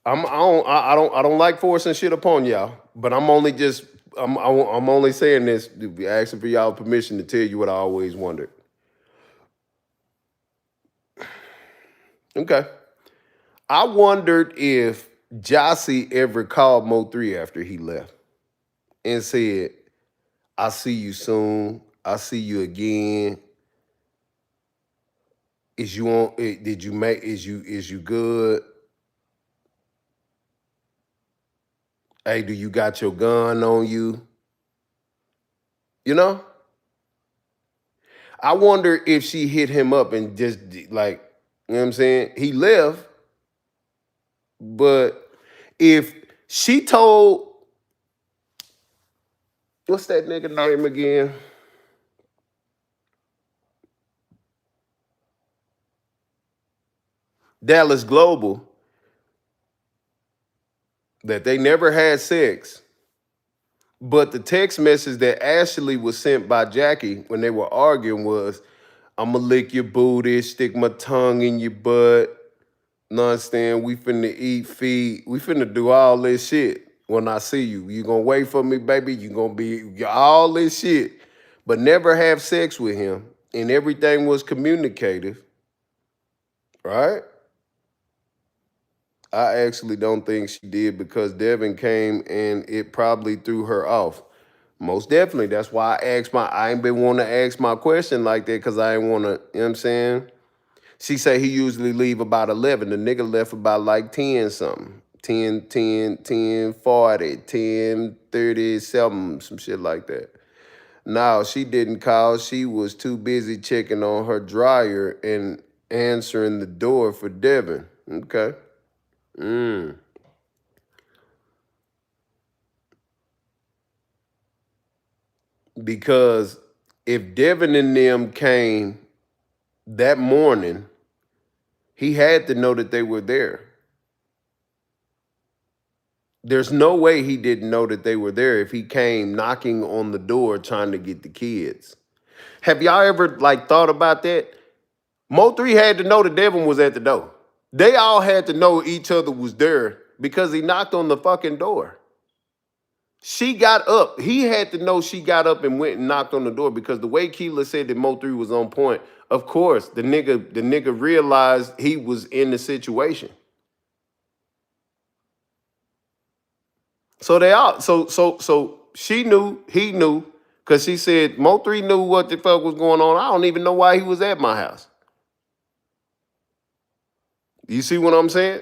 I don't like forcing shit upon y'all, but I'm only saying this, asking for y'all permission to tell you what I always wondered. Okay. I wondered if Jossie ever called Mo3 after he left and said, I see you soon. I see you again. Is you good? Hey, do you got your gun on you? You know? I wonder if she hit him up and just like, you know what I'm saying? He left, but if she told, what's that nigga name again? Dallas Global, that they never had sex, but the text message that Ashley was sent by Jackie when they were arguing was, I'ma lick your booty, stick my tongue in your butt. Understand? We finna eat, feed. We finna do all this shit when I see you. You gonna wait for me, baby? You gonna be all this shit, but never have sex with him. And everything was communicative, right? I actually don't think she did because Devin came and it probably threw her off. Most definitely. That's why I ain't been wanting to ask my question like that because I ain't want to, you know what I'm saying? She said he usually leave about 11. The nigga left about like 10 something. 10, 10, 10, 40, 10, 30, something, some shit like that. No, she didn't call. She was too busy checking on her dryer and answering the door for Devin. Okay. Because if Devin and them came that morning, he had to know that they were there. There's no way he didn't know that they were there if he came knocking on the door trying to get the kids. Have y'all ever like thought about that? Mo3 had to know that Devin was at the door. They all had to know each other was there because he knocked on the fucking door. She got up. He had to know she got up and went and knocked on the door because the way Keela said that Mo3 was on point, of course, the nigga realized he was in the situation. So they all so she knew, he knew, because she said Mo3 knew what the fuck was going on. I don't even know why he was at my house. You see what I'm saying?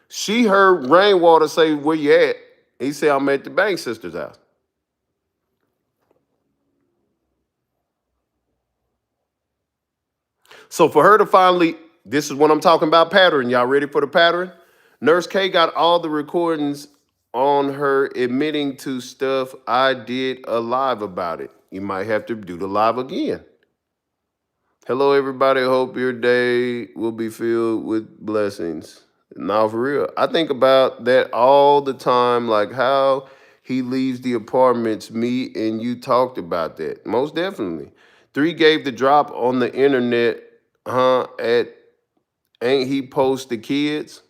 She heard Rainwater say, "Where you at?" He said, "I'm at the Bank sister's house." So for her to finally, this is what I'm talking about pattern. Y'all ready for the pattern? Nurse K got all the recordings on her admitting to stuff I did a live about it. You might have to do the live again. Hello, everybody. Hope your day will be filled with blessings. Now, for real, I think about that all the time, like how he leaves the apartments. Me and you talked about that. Most definitely. 3 gave the drop on the internet, huh? Ain't he post the kids?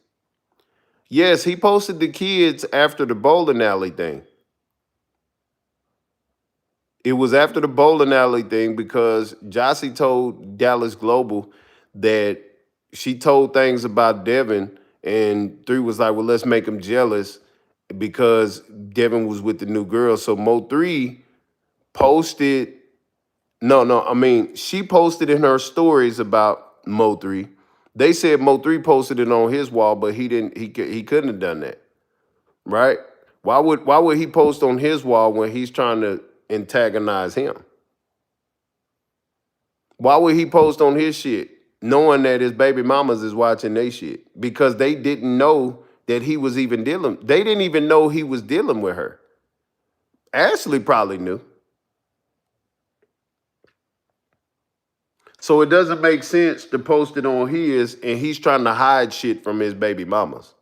Yes, he posted the kids after the bowling alley thing. It was after the bowling alley thing because Jossie told Dallas Global that she told things about Devin, and 3 was like, well, let's make him jealous because Devin was with the new girl. So Mo3 posted, she posted in her stories about Mo3. They said Mo3 posted it on his wall, but he couldn't have done that, right? Why would he post on his wall when he's trying to antagonize him? Why would he post on his shit knowing that his baby mamas is watching their shit? Because they didn't know that he was even dealing. They didn't even know he was dealing with her. Ashley probably knew. So it doesn't make sense to post it on his, and he's trying to hide shit from his baby mamas.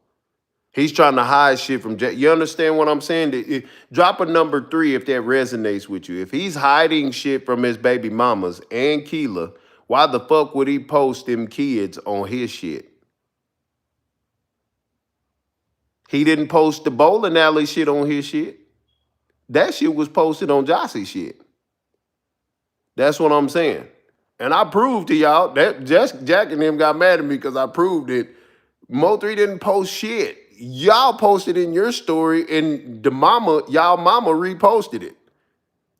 He's trying to hide shit from you understand what I'm saying? Drop a number 3 if that resonates with you. If he's hiding shit from his baby mamas and Keela, why the fuck would he post them kids on his shit? He didn't post the bowling alley shit on his shit. That shit was posted on Jossie's shit. That's what I'm saying. And I proved to y'all that Jack and him got mad at me because I proved it. Mo3 didn't post shit. Y'all posted in your story, and y'all mama reposted it.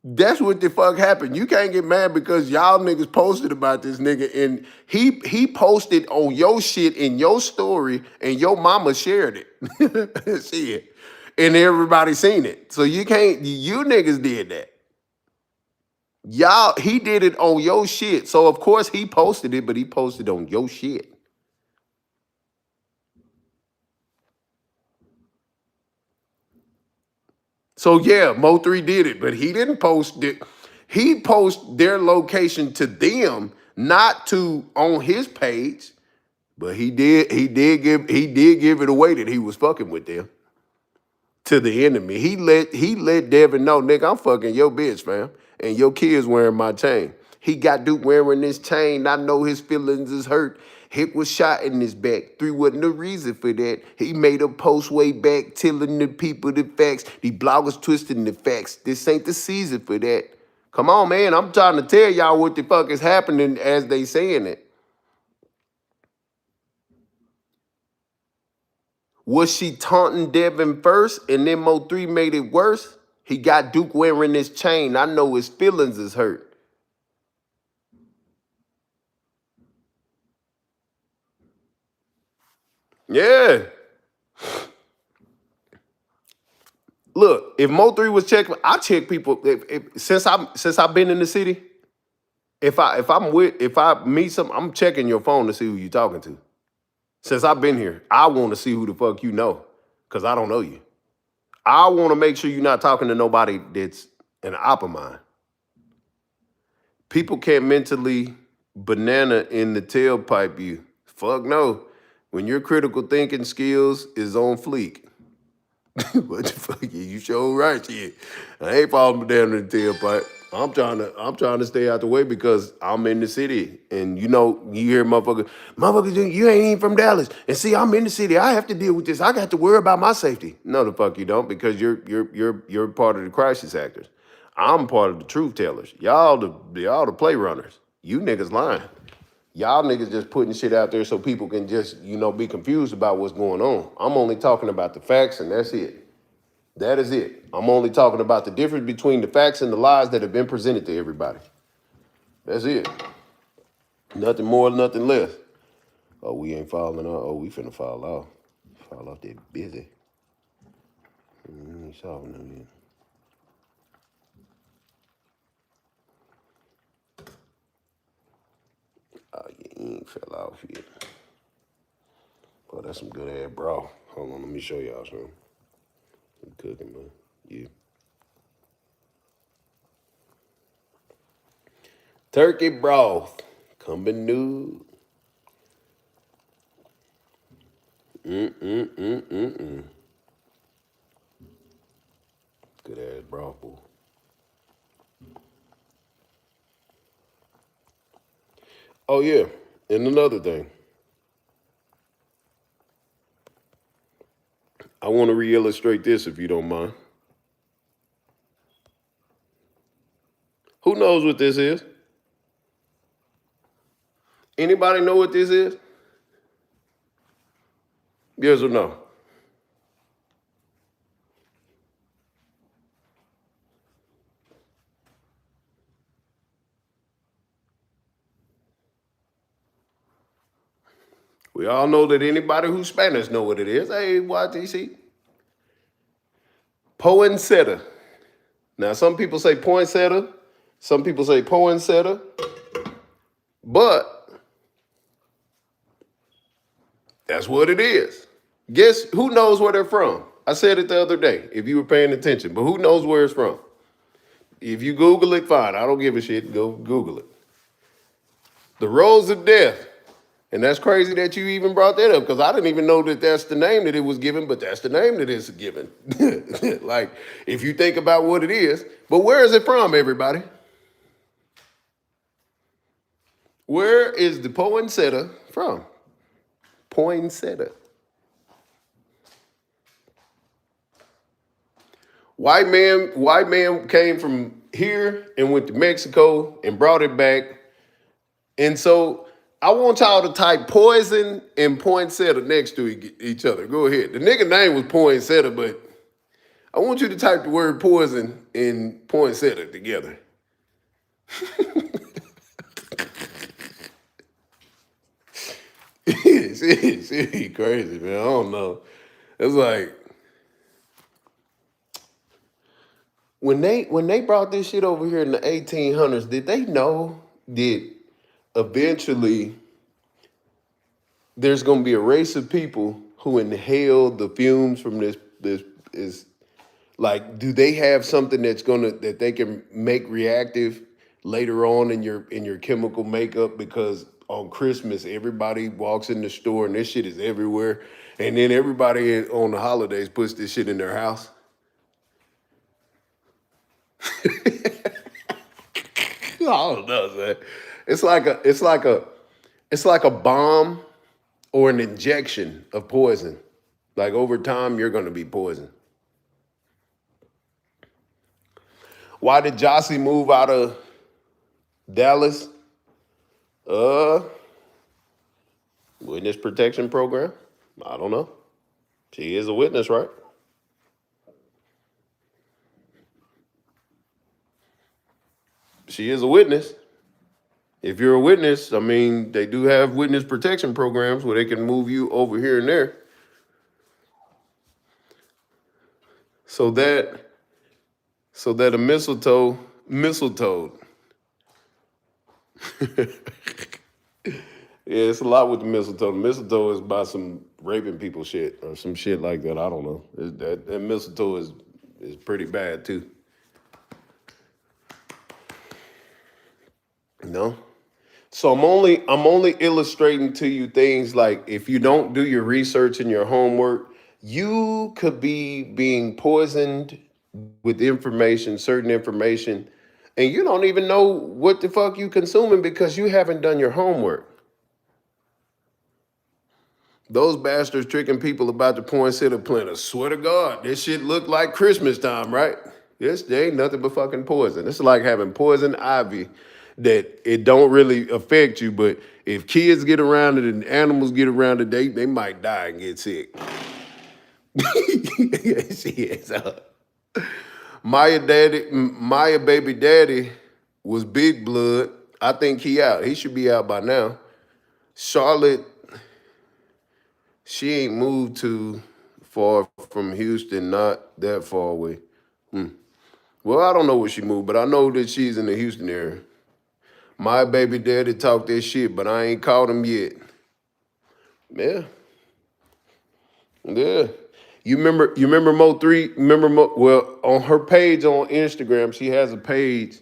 That's what the fuck happened. You can't get mad because y'all niggas posted about this nigga, and he posted on your shit in your story, and your mama shared it. See it. And everybody seen it. So you niggas did that. He did it on your shit. So of course he posted it, but he posted on your shit. So yeah, Mo3 did it, but he didn't post it. He posted their location to them, not to on his page. But he did give it away that he was fucking with them to the enemy. He let Devin know, nigga, I'm fucking your bitch, fam, and your kids wearing my chain. He got Duke wearing this chain. I know his feelings is hurt. Hip was shot in his back. 3 wasn't the reason for that. He made a post way back telling the people the facts. The bloggers twisting the facts. This ain't the season for that. Come on, man. I'm trying to tell y'all what the fuck is happening as they saying it. Was she taunting Devin first and then Mo3 made it worse? He got Duke wearing this chain. I know his feelings is hurt. Yeah. Look, if Mo3 was checking, I check people. Since I've been in the city, if I meet some, I'm checking your phone to see who you talking to. Since I've been here, I want to see who the fuck you know, because I don't know you. I want to make sure you're not talking to nobody that's an op of mine. People can't mentally banana in the tailpipe you. Fuck no. When your critical thinking skills is on fleek. What the fuck? You sure right, shit. I ain't falling down in the tailpipe. I'm trying to stay out the way because I'm in the city. And you hear motherfuckers, you ain't even from Dallas. And see, I'm in the city. I have to deal with this. I got to worry about my safety. No, the fuck you don't, because you're part of the crisis actors. I'm part of the truth tellers. Y'all the play runners. You niggas lying. Y'all niggas just putting shit out there so people can just, be confused about what's going on. I'm only talking about the facts, and that's it. That is it. I'm only talking about the difference between the facts and the lies that have been presented to everybody. That's it. Nothing more, nothing less. Oh, we ain't falling off. Oh, we finna fall off. Fall off that busy. Solving them yet. Oh, yeah, he ain't fell off yet. Oh, that's some good ass broth. Hold on, let me show y'all something. I'm cooking, man. Yeah. Turkey broth. Coming new. Good ass broth, boy. Oh, yeah. And another thing. I want to re-illustrate this if you don't mind. Who knows what this is? Anybody know what this is? Yes or no? We all know that anybody who's Spanish know what it is. Hey, YTC. Poinsettia. Now, some people say poinsettia. Some people say poinsettia. But that's what it is. Guess who knows where they're from? I said it the other day, if you were paying attention. But who knows where it's from? If you Google it, fine. I don't give a shit. Go Google it. The Rose of Death. And that's crazy that you even brought that up because I didn't even know that that's the name that it was given, but that's the name that it's given. Like, if you think about what it is. But where is it from, everybody? Where is the poinsettia from? Poinsettia. White man came from here and went to Mexico and brought it back. And so I want y'all to type poison and poinsettia next to each other. Go ahead. The nigga name was Poinsettia, but I want you to type the word poison and poinsettia together. She crazy, man. I don't know. It's like when they brought this shit over here in the 1800s, did they know that eventually there's gonna be a race of people who inhale the fumes from this is like, do they have something that they can make reactive later on in your chemical makeup? Because on Christmas everybody walks in the store and this shit is everywhere, and then everybody on the holidays puts this shit in their house. I don't know, man. It's like a bomb or an injection of poison. Like over time, you're gonna be poisoned. Why did Jossie move out of Dallas? Witness protection program? I don't know. She is a witness, right? She is a witness. If you're a witness, I mean, they do have witness protection programs where they can move you over here and there. So that a mistletoe. Yeah, it's a lot with the mistletoe. The mistletoe is about some raping people shit or some shit like that. I don't know. That mistletoe is pretty bad too. No. So I'm only illustrating to you things like if you don't do your research and your homework, you could be being poisoned with information, certain information, and you don't even know what the fuck you consuming because you haven't done your homework. Those bastards tricking people about the poinsettia plant. I swear to God, this shit look like Christmas time, right? This they ain't nothing but fucking poison. It's like having poison ivy that it don't really affect you, but if kids get around it and animals get around it, they might die and get sick. Shit, so. Maya baby daddy was big blood. I think he out. He should be out by now. Charlotte She ain't moved too far from Houston, not that far away. Well, I don't know where she moved, but I know that she's in the Houston area. My baby daddy talked that shit, but I ain't caught him yet. Yeah. Yeah. You remember Mo3? Remember well, on her page on Instagram, she has a page.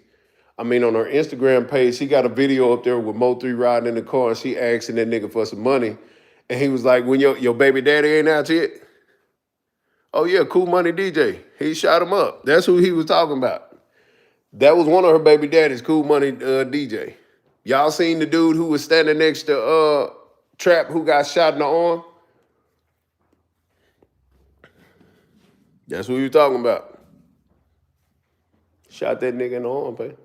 I mean, on her Instagram page, she got a video up there with Mo3 riding in the car and she asking that nigga for some money. And he was like, when your baby daddy ain't out yet? Oh yeah, Cool Money DJ. He shot him up. That's who he was talking about. That was one of her baby daddies, Cool Money DJ. Y'all seen the dude who was standing next to Trap who got shot in the arm? That's who you talking about. Shot that nigga in the arm, man.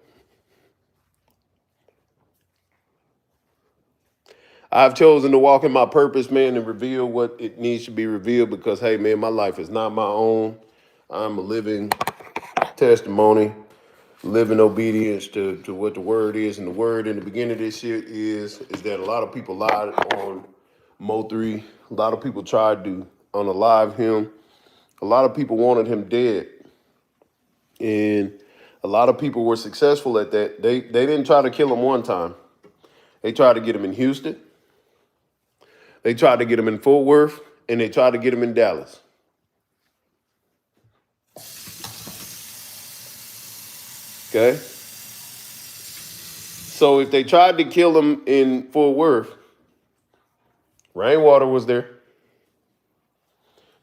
I've chosen to walk in my purpose, man, and reveal what it needs to be revealed because, hey, man, my life is not my own. I'm a living testimony, living obedience to what the word is. And the word in the beginning of this shit is that a lot of people lied on Mo3. A lot of people tried to unalive him. A lot of people wanted him dead. And a lot of people were successful at that. They didn't try to kill him one time. They tried to get him in Houston. They tried to get him in Fort Worth, and they tried to get him in Dallas. Okay? So if they tried to kill him in Fort Worth, Rainwater was there.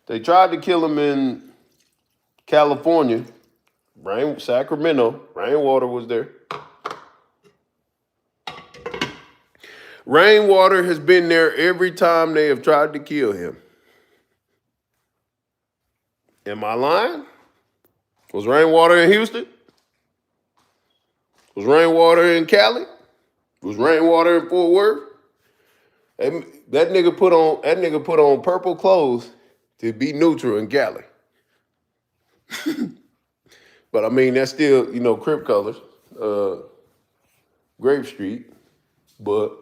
They tried to kill him in California, Sacramento, Rainwater was there. Rainwater has been there every time they have tried to kill him. Am I lying? Was Rainwater in Houston? Was Rainwater in Cali? Was Rainwater in Fort Worth? That nigga put on purple clothes to be neutral in Cali. But I mean, that's still, Crip colors, Grape Street. But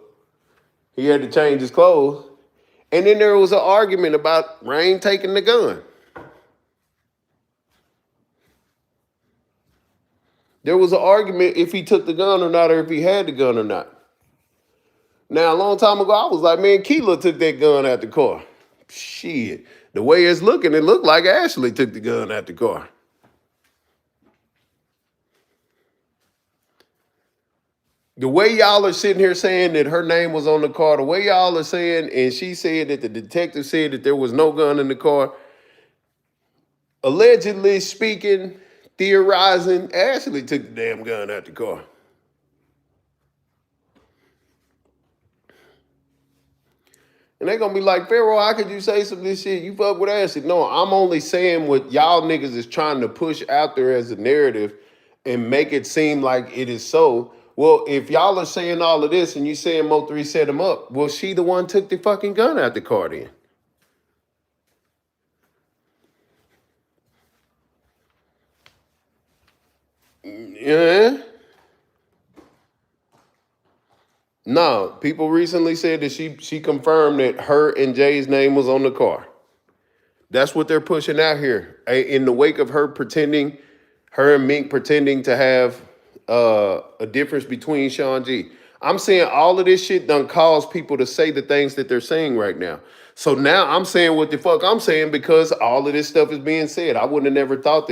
he had to change his clothes. And then there was an argument about Rain taking the gun. There was an argument if he took the gun or not, or if he had the gun or not. Now, a long time ago, I was like, man, Keela took that gun out the car. Shit. The way it's looking, it looked like Ashley took the gun out the car. The way y'all are sitting here saying that her name was on the car, the way y'all are saying, and she said that the detective said that there was no gun in the car, allegedly speaking, theorizing, Ashley took the damn gun out the car. And they're going to be like, Pharaoh, how could you say some of this shit? You fuck with Ashley. No, I'm only saying what y'all niggas is trying to push out there as a narrative and make it seem like it is so. Well, if y'all are saying all of this and you saying Mo3 set him up, well, she the one took the fucking gun out the car then. Yeah. No, people recently said that she confirmed that her and Jay's name was on the car. That's what they're pushing out here. In the wake of her and Mink pretending to have a difference between Sean G. I'm saying all of this shit done cause people to say the things that they're saying right now. So now I'm saying what the fuck I'm saying because all of this stuff is being said. I wouldn't have never thought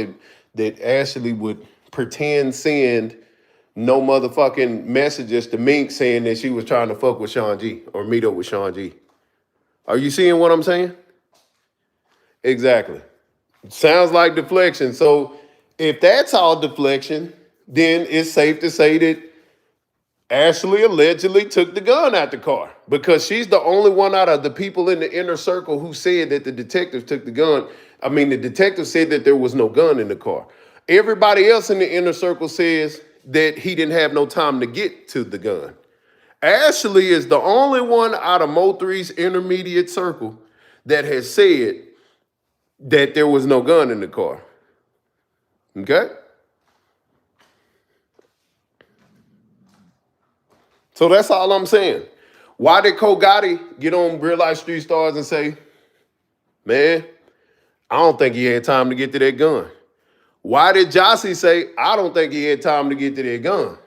that Ashley would pretend send no motherfucking messages to Mink saying that she was trying to fuck with Sean G or meet up with Sean G. Are you seeing what I'm saying? Exactly. Sounds like deflection. So if that's all deflection, then it's safe to say that Ashley allegedly took the gun out the car because she's the only one out of the people in the inner circle who said that the detective took the gun. I mean, the detective said that there was no gun in the car. Everybody else in the inner circle says that he didn't have no time to get to the gun. Ashley is the only one out of Mo3's intermediate circle that has said that there was no gun in the car. Okay? So that's all I'm saying. Why did Cole Gotti get on Real Life Street Stars and say, Man, I don't think he had time to get to that gun. Why did Jossie say, I don't think he had time to get to that gun?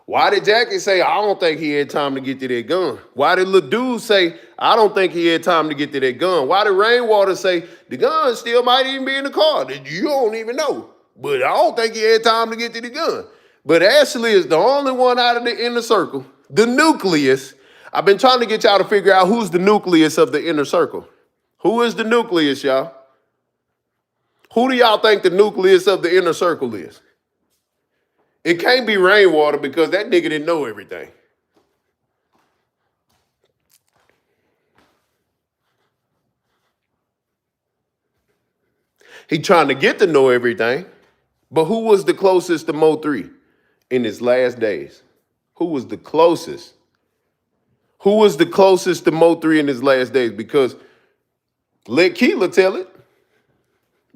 Why did Jackie say, I don't think he had time to get to that gun? Why did Lil Dude say, I don't think he had time to get to that gun? Why did Rainwater say, the gun still might even be in the car? You don't even know. But I don't think he had time to get to the gun. But Ashley is the only one out of the inner circle, the nucleus. I've been trying to get y'all to figure out who's the nucleus of the inner circle. Who is the nucleus, y'all? Who do y'all think the nucleus of the inner circle is? It can't be Rainwater because that nigga didn't know everything. He trying to get to know everything. But who was the closest to Mo3 in his last days? Who was the closest? Who was the closest to Mo3 in his last days? Because let Keela tell it.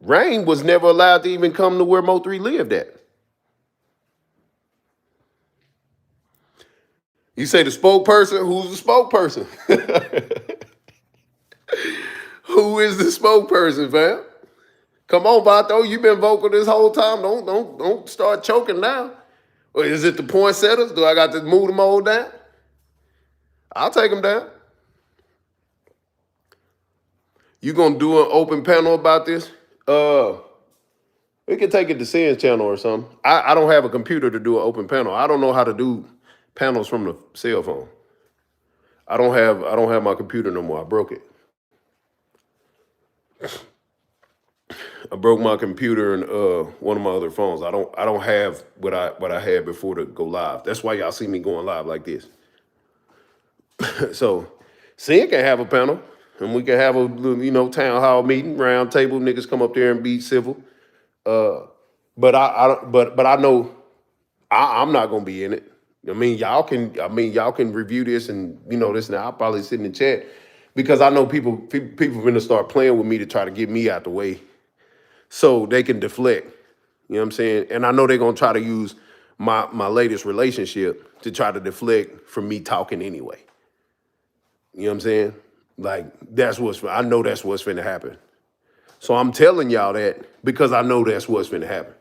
Rain was never allowed to even come to where Mo3 lived at. You say the spokesperson? Who's the spokesperson? Who is the spokesperson, fam? Come on, Vato. You've been vocal this whole time. Don't start choking now. Or is it the poinsettias? Do I got to move them all down? I'll take them down. You gonna do an open panel about this? We can take it to Sin's channel or something. I don't have a computer to do an open panel. I don't know how to do panels from the cell phone. I don't have my computer no more. I broke it. I broke my computer and one of my other phones. I don't have what I had before to go live. That's why y'all see me going live like this. So Sin can have a panel and we can have a town hall meeting, round table, niggas come up there and be civil. But I know I'm not gonna be in it. I mean, y'all can review this and this, and I'll probably sit in the chat because I know people gonna start playing with me to try to get me out the way so they can deflect. You know what I'm saying? And I know they're gonna try to use my latest relationship to try to deflect from me talking anyway. You know what I'm saying? Like I know that's what's finna happen. So I'm telling y'all that because I know that's what's finna happen.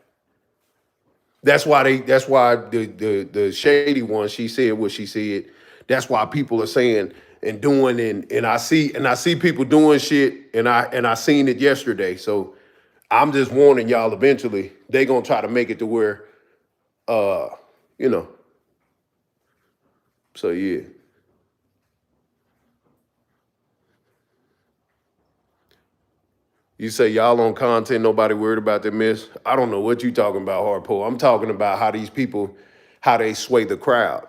That's why the shady one, she said what she said. That's why people are saying and doing and I see people doing shit and I seen it yesterday. So I'm just warning y'all, eventually they gonna try to make it to where so yeah. You say y'all on content, nobody worried about the miss. I don't know what you talking about, Harpo. I'm talking about how these people, how they sway the crowd,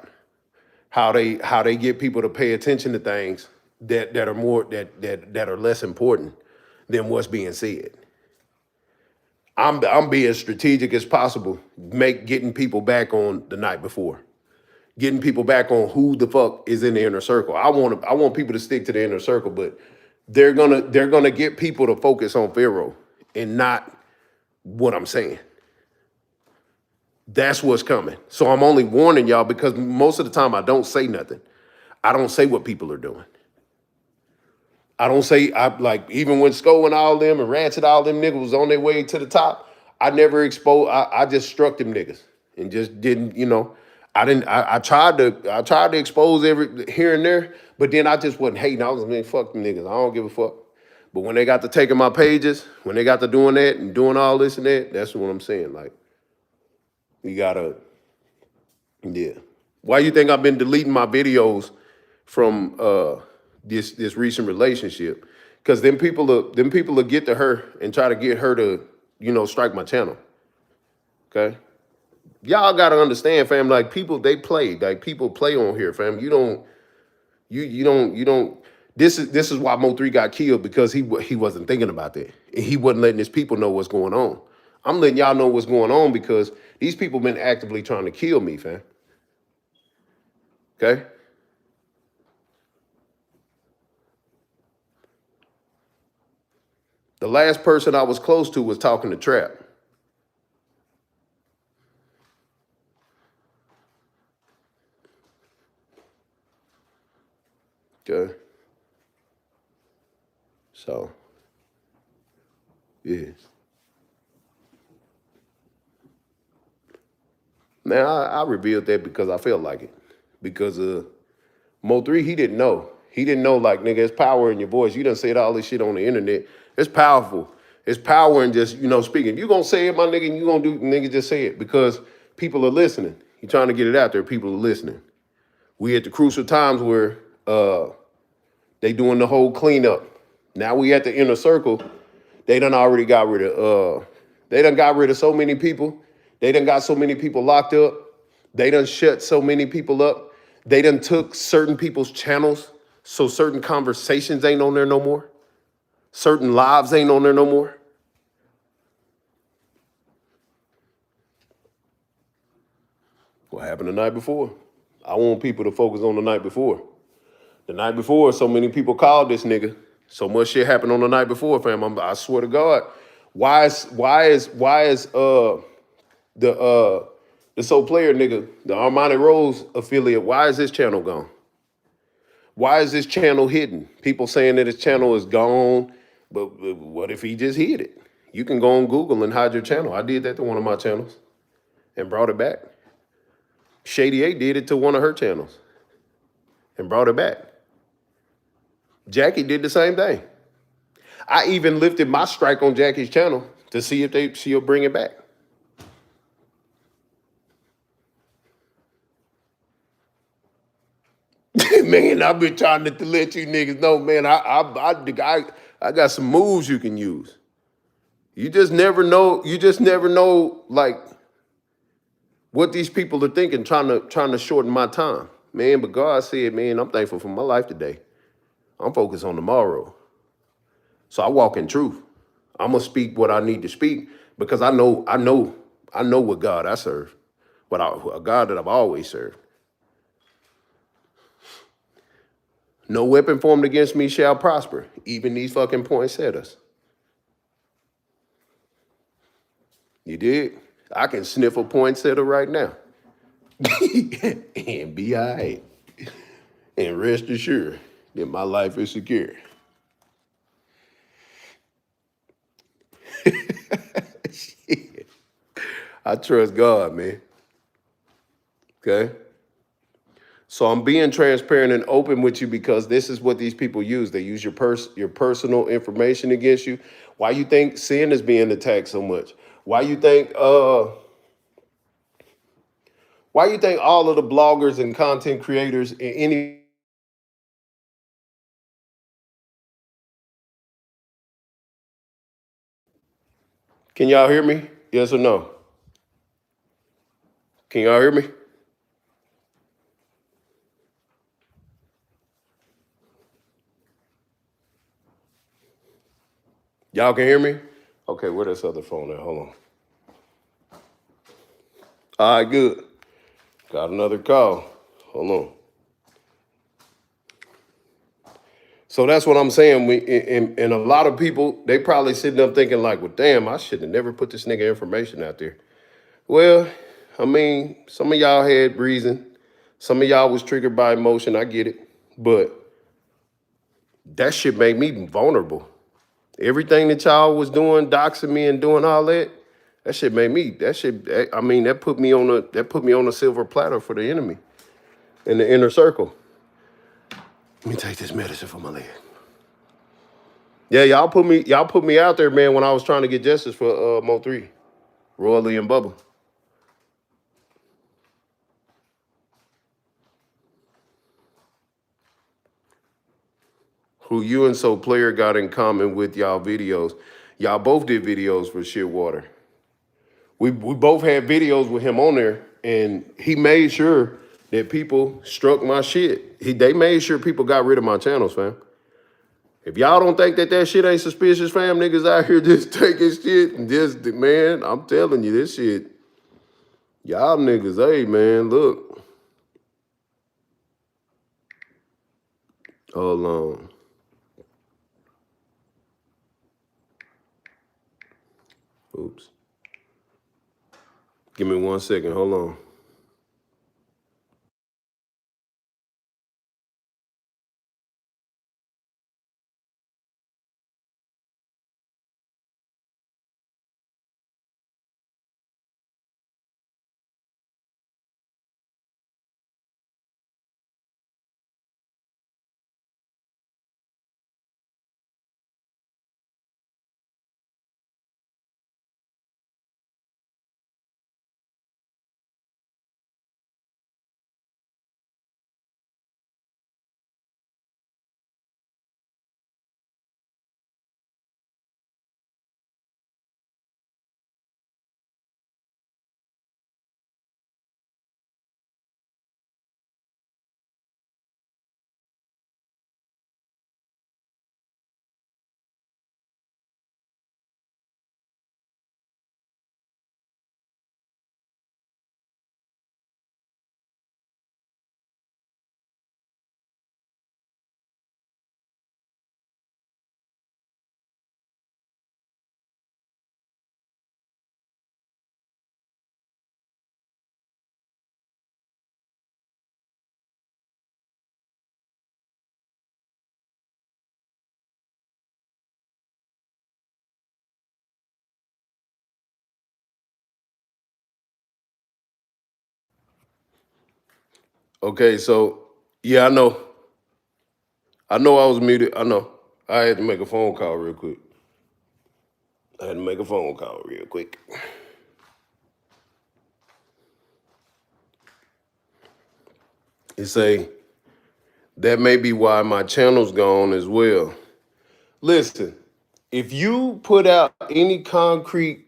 how they get people to pay attention to things that are more that are less important than what's being said. I'm being strategic as possible, getting people back on the night before, getting people back on who the fuck is in the inner circle. I want people to stick to the inner circle, but they're gonna get people to focus on Pharaoh and not what I'm saying. That's what's coming. So I'm only warning y'all because most of the time I don't say nothing. I don't say what people are doing. I don't say, even when Sko and all them and Ratchet, all them niggas was on their way to the top, I never exposed, I just struck them niggas and just didn't, I tried to expose every here and there, but then I just wasn't hating. I was like, fuck them niggas. I don't give a fuck. But when they got to taking my pages, when they got to doing that and doing all this and that, that's what I'm saying. Like, you gotta, yeah. Why you think I've been deleting my videos from this recent relationship? Because them people will get to her and try to get her to, strike my channel. Okay? Y'all gotta understand, fam, like people, they play. Like people play on here, fam. You don't this is why Mo3 got killed, because he wasn't thinking about that. And he wasn't letting his people know what's going on. I'm letting y'all know what's going on because these people been actively trying to kill me, fam. Okay? The last person I was close to was talking to Trap. Okay? So, Yeah. Now I revealed that because I felt like it. Because Mo3, he didn't know. He didn't know, like, nigga, it's power in your voice. You done said all this shit on the internet. It's powerful. It's power in just, speaking. If you gonna say it, my nigga, and you gonna do, nigga, just say it. Because people are listening. You trying to get it out there, people are listening. We at the crucial times where they doing the whole cleanup. Now we at the inner circle. They done already got rid of, they done got rid of so many people. They done got so many people locked up. They done shut so many people up. They done took certain people's channels, so certain conversations ain't on there no more. Certain lives ain't on there no more. What happened the night before? I want people to focus on the night before. The night before, so many people called this nigga. So much shit happened on the night before, fam. I swear to God. Why is the Soul Player nigga, the Armani Rose affiliate, why is his channel gone? Why is this channel hidden? People saying that his channel is gone, but what if he just hid it? You can go on Google and hide your channel. I did that to one of my channels and brought it back. Shady 8 did it to one of her channels and brought it back. Jackie did the same thing. I even lifted my strike on Jackie's channel to see if she'll bring it back. Man, I've been trying to let you niggas know, man. I got some moves you can use. You just never know. You just never know, like, what these people are thinking, trying to shorten my time, man. But God said, man, I'm thankful for my life today. I'm focused on tomorrow. So I walk in truth. I'm gonna speak what I need to speak because I know what God I serve, a God that I've always served. No weapon formed against me shall prosper. Even these fucking poinsettias. You did? I can sniff a poinsettia right now. And be all right. And rest assured that my life is secure. Shit. I trust God, man. Okay? So I'm being transparent and open with you because this is what these people use. They use your personal information against you. Why you think sin is being attacked so much? Why you think all of the bloggers and content creators and any Can y'all hear me? Yes or no? Can y'all hear me? Y'all can hear me? Okay, where this other phone at? Hold on. All right, good. Got another call. Hold on. So that's what I'm saying. And a lot of people, they probably sitting up thinking like, well, damn, I should have never put this nigga information out there. Well, I mean, some of y'all had reason. Some of y'all was triggered by emotion. I get it. But that shit made me vulnerable. Everything that y'all was doing, doxing me and doing all that, that put me on a silver platter for the enemy in the inner circle. Let me take this medicine for my leg. Yeah, y'all put me out there, man, when I was trying to get justice for Mo3, Royally and Bubba. Who you and Soul Player got in common with y'all videos. Y'all both did videos for Shitwater. We both had videos with him on there, and he made sure that people struck my shit. They made sure people got rid of my channels, fam. If y'all don't think that shit ain't suspicious, fam, niggas out here just taking shit and just, man, I'm telling you, this shit, y'all niggas, hey, man, look. Hold on. Oops. Give me 1 second, hold on. Okay, so yeah, I know. I know I was muted. I know. I had to make a phone call real quick. It say that may be why my channel's gone as well. Listen, if you put out any concrete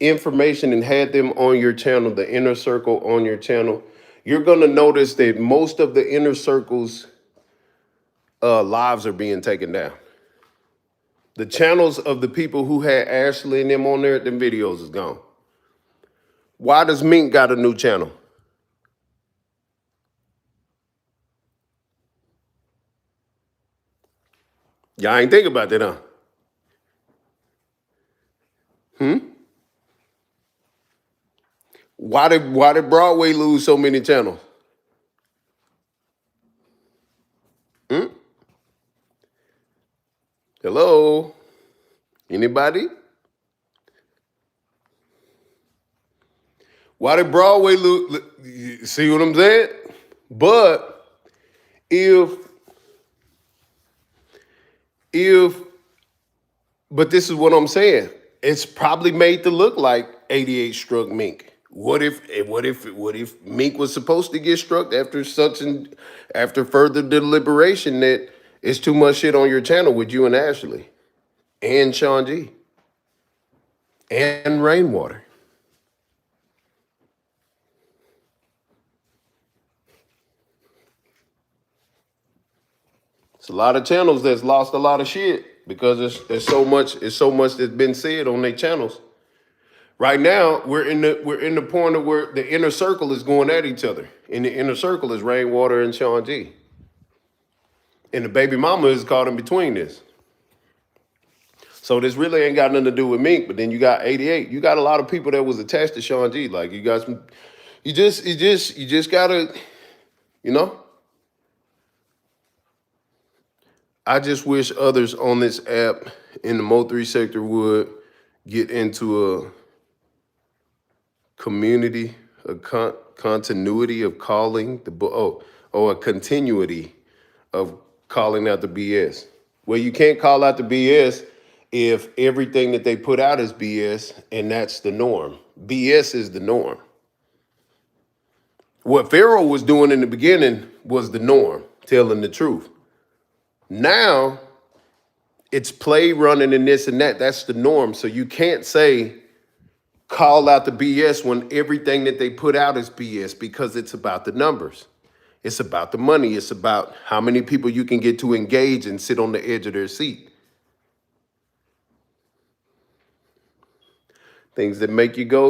information and had them on your channel, the inner circle on your channel, you're gonna notice that most of the inner circle's lives are being taken down. The channels of the people who had Ashley and them on there, them videos is gone. Why does Mink got a new channel? Y'all ain't think about that, huh? Why did Broadway lose so many channels? Hello? Anybody? Why did Broadway lose? See what I'm saying? But if but this is what I'm saying. It's probably made to look like 88 struck Mink. What if Mink was supposed to get struck after further deliberation that it's too much shit on your channel with you and Ashley and Sean G and Rainwater? It's a lot of channels that's lost a lot of shit because there's so much that's been said on their channels. Right now, we're in the point of where the inner circle is going at each other. And the inner circle is Rainwater and Sean G. And the baby mama is caught in between this. So this really ain't got nothing to do with Mink, but then you got 88. You got a lot of people that was attached to Sean G. Like you got some, you just gotta, you know. I just wish others on this app in the Mo3 sector would get into a community, a continuity of calling a continuity of calling out the BS. Well, you can't call out the BS if everything that they put out is BS and that's the norm. BS is the norm. What Pharaoh was doing in the beginning was the norm, telling the truth. Now it's play running and this and that. That's the norm. So you can't say call out the BS when everything that they put out is BS because it's about the numbers. It's about the money. It's about how many people you can get to engage and sit on the edge of their seat. Things that make you go,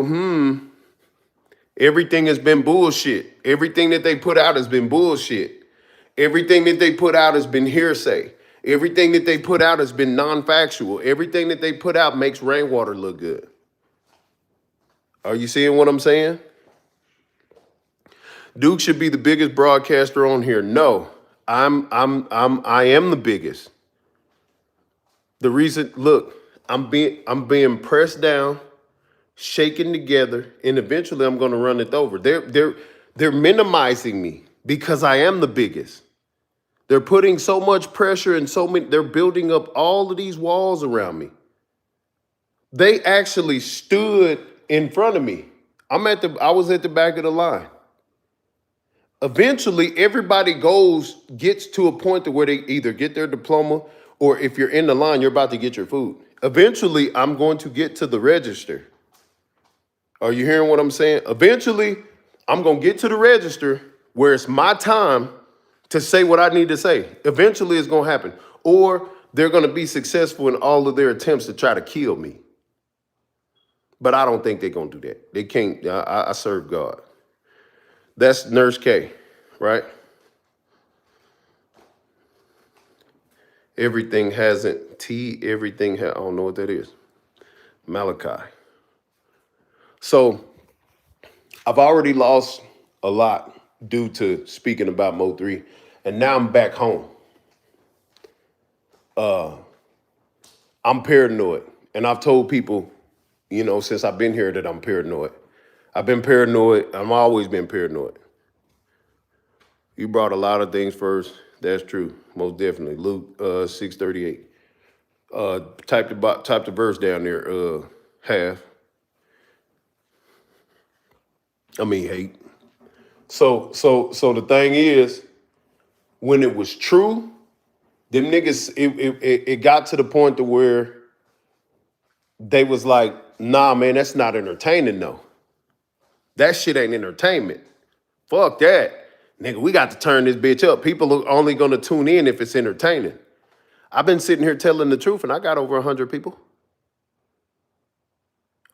Everything has been bullshit. Everything that they put out has been bullshit. Everything that they put out has been hearsay. Everything that they put out has been non-factual. Everything that they put out makes Rainwater look good. Are you seeing what I'm saying? Duke should be the biggest broadcaster on here. No, I am the biggest. The reason, look, I'm being pressed down, shaken together, and eventually I'm going to run it over. They're minimizing me because I am the biggest. They're putting so much pressure and they're building up all of these walls around me. They actually stood in front of me. I was at the back of the line. Eventually, everybody gets to a point to where they either get their diploma or if you're in the line, you're about to get your food. Eventually, I'm going to get to the register. Are you hearing what I'm saying? Eventually, I'm going to get to the register where it's my time to say what I need to say. Eventually, it's going to happen. Or they're going to be successful in all of their attempts to try to kill me. But I don't think they're going to do that. They can't. I serve God. That's Nurse K, right? Everything hasn't. I don't know what that is. Malachi. So I've already lost a lot due to speaking about Mo3, and now I'm back home. I'm paranoid, and I've told people, since I've been here that I'm paranoid. I've been paranoid. I've always been paranoid. You brought a lot of things first. That's true. Most definitely. Luke 6:38. Type the verse down there, half. I mean hate. So the thing is, when it was true, them niggas, it got to the point to where they was like, nah, man, that's not entertaining though. That shit ain't entertainment. Fuck that. Nigga, we got to turn this bitch up. People are only gonna tune in if it's entertaining. I've been sitting here telling the truth and I got over 100 people.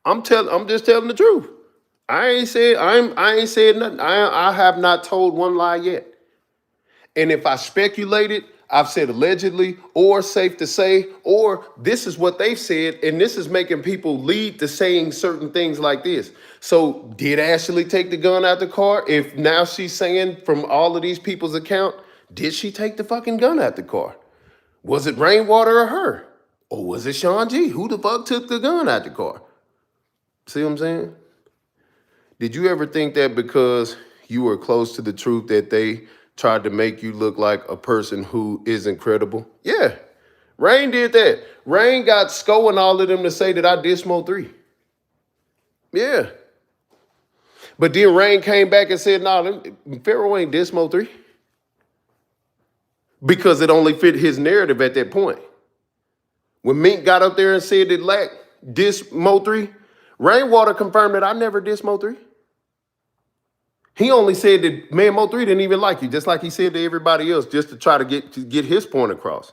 I'm just telling the truth. I ain't said nothing. I have not told one lie yet. And if I speculated, I've said allegedly or safe to say, or this is what they've said, and this is making people lead to saying certain things like this. So did Ashley take the gun out the car? If now she's saying from all of these people's account, did she take the fucking gun out the car? Was it Rainwater or her? Or was it Sean G? Who the fuck took the gun out the car? See what I'm saying? Did you ever think that because you were close to the truth that they tried to make you look like a person who isn't credible? Yeah. Rain did that. Rain got Sco and all of them to say that I did Smoke 3. Yeah. But then Rain came back and said, nah, Pharaoh ain't did Smoke 3. Because it only fit his narrative at that point. When Mink got up there and said that Lack did Smoke 3, Rainwater confirmed that I never did Smoke 3. He only said that, man, Mo3 didn't even like you, just like he said to everybody else, just to try to get his point across.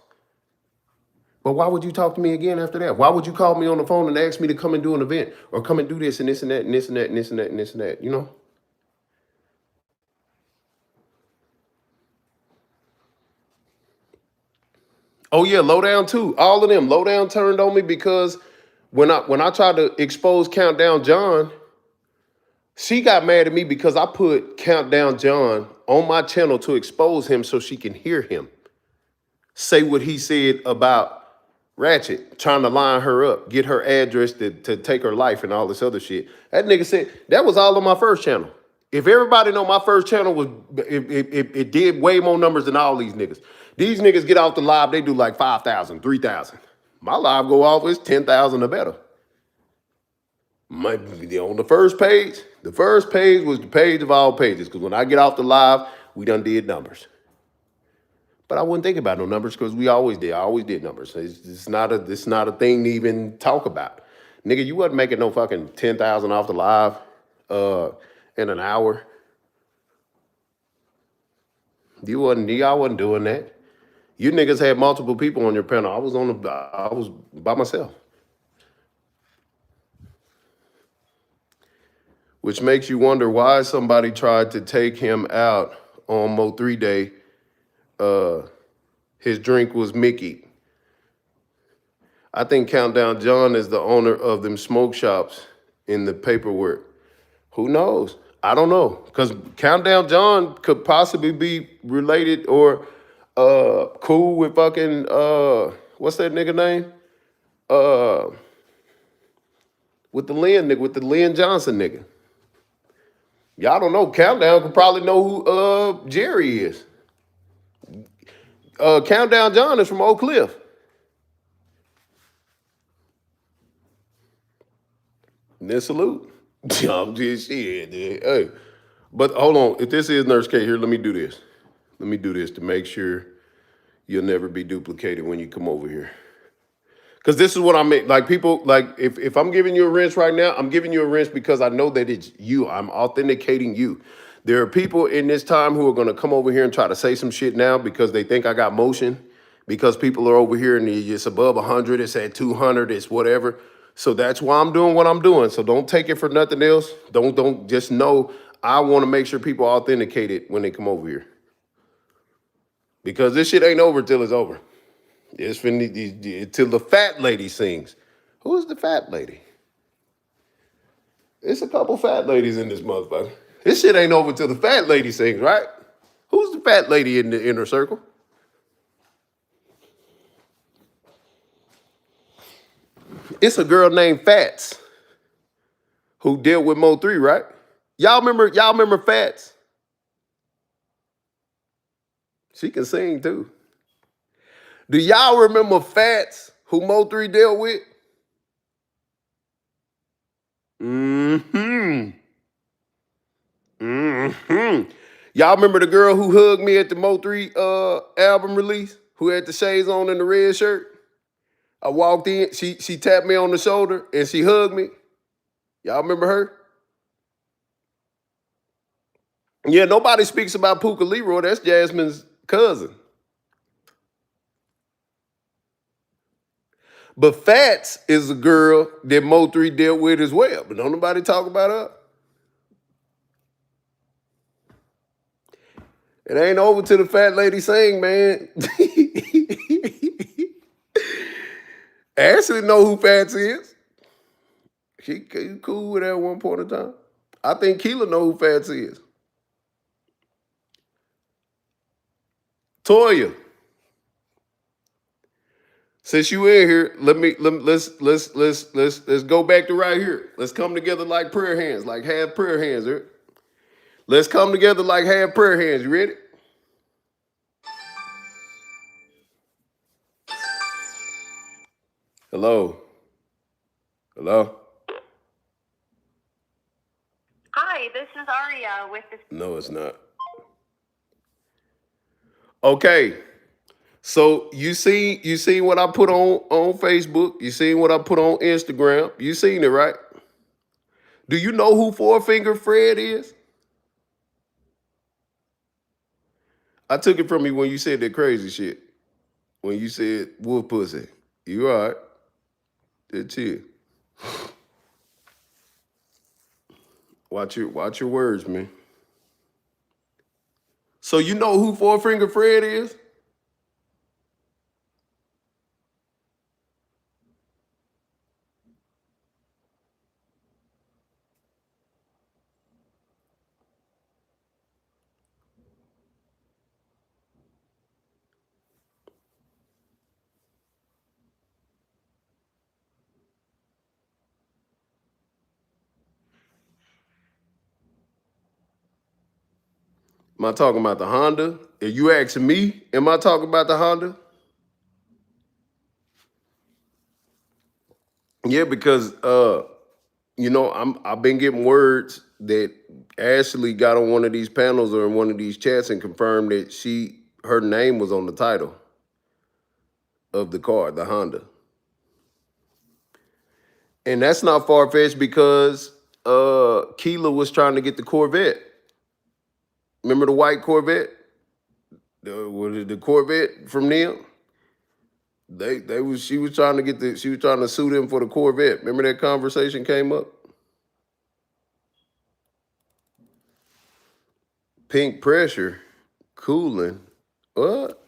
But why would you talk to me again after that? Why would you call me on the phone and ask me to come and do an event or come and do this and this and that and this and that and this and that and this and that, you know? Oh yeah, Lowdown too. All of them. Lowdown turned on me because when I tried to expose Countdown John, she got mad at me because I put Countdown John on my channel to expose him so she can hear him say what he said about Ratchet, trying to line her up, get her address to take her life and all this other shit. That nigga said, that was all on my first channel. If everybody know my first channel was, it did way more numbers than all these niggas. These niggas get off the live, they do like 5,000, 3,000. My live go off, it's 10,000 or better. On the first page was the page of all pages, because when I get off the live, we done did numbers. But I wouldn't think about no numbers because we always did. I always did numbers. It's not a thing to even talk about. Nigga, you wasn't making no fucking 10,000 off the live in an hour. Y'all wasn't doing that. You niggas had multiple people on your panel. I was by myself. Which makes you wonder why somebody tried to take him out on Mo3 Day. His drink was Mickey. I think Countdown John is the owner of them smoke shops in the paperwork. Who knows? I don't know. Because Countdown John could possibly be related or cool with fucking, what's that nigga name? With the Lynn Johnson nigga. Y'all don't know. Countdown could probably know who Jerry is. Countdown John is from Oak Cliff. Then salute. I'm just shit, dude. Hey. But hold on. If this is Nurse K here, let me do this. Let me do this to make sure you'll never be duplicated when you come over here. Because this is what I mean. Like people, like if I'm giving you a rinse right now, I'm giving you a rinse because I know that it's you. I'm authenticating you. There are people in this time who are going to come over here and try to say some shit now because they think I got motion, because people are over here and it's above 100, it's at 200, it's whatever. So that's why I'm doing what I'm doing. So don't take it for nothing else. Don't just know I want to make sure people are authenticated when they come over here. Because this shit ain't over till it's over. It's till the fat lady sings. Who's the fat lady? It's a couple fat ladies in this motherfucker. This shit ain't over till the fat lady sings, right? Who's the fat lady in the inner circle? It's a girl named Fats who dealt with Mo3, right? Y'all remember Fats? She can sing too. Do y'all remember Fats, who Mo3 dealt with? Mm-hmm. Mm-hmm. Y'all remember the girl who hugged me at the Mo3 album release? Who had the shades on and the red shirt? I walked in, she tapped me on the shoulder and she hugged me. Y'all remember her? Yeah, nobody speaks about Puka Leroy. That's Jasmine's cousin. But Fats is a girl that Mo3 dealt with as well. But don't nobody talk about her. It ain't over till the fat lady sing, man. Ashley know who Fats is. She cool with that at one point in time. I think Keela know who Fats is. Toya, since you in here, let's go back to right here. Let's come together like prayer hands, like half prayer hands. Right? Let's come together like half prayer hands. You ready? Hello. Hello. Hi, this is Aria with the... No, it's not. Okay. So you seen what I put on Facebook? You seen what I put on Instagram? You seen it, right? Do you know who Four Finger Fred is? I took it from you when you said that crazy shit. When you said wolf pussy. You all right. That's it. Watch your words, man. So you know who Four Finger Fred is? Am I talking about the Honda? Are you asking me, am I talking about the Honda? Yeah, because I've been getting words that Ashley got on one of these panels or in one of these chats and confirmed that her name was on the title of the car, the Honda. And that's not far-fetched because Keela was trying to get the Corvette. Remember the white Corvette? The Corvette from them? She was trying to sue them for the Corvette. Remember that conversation came up? Pink Pressure, cooling. What?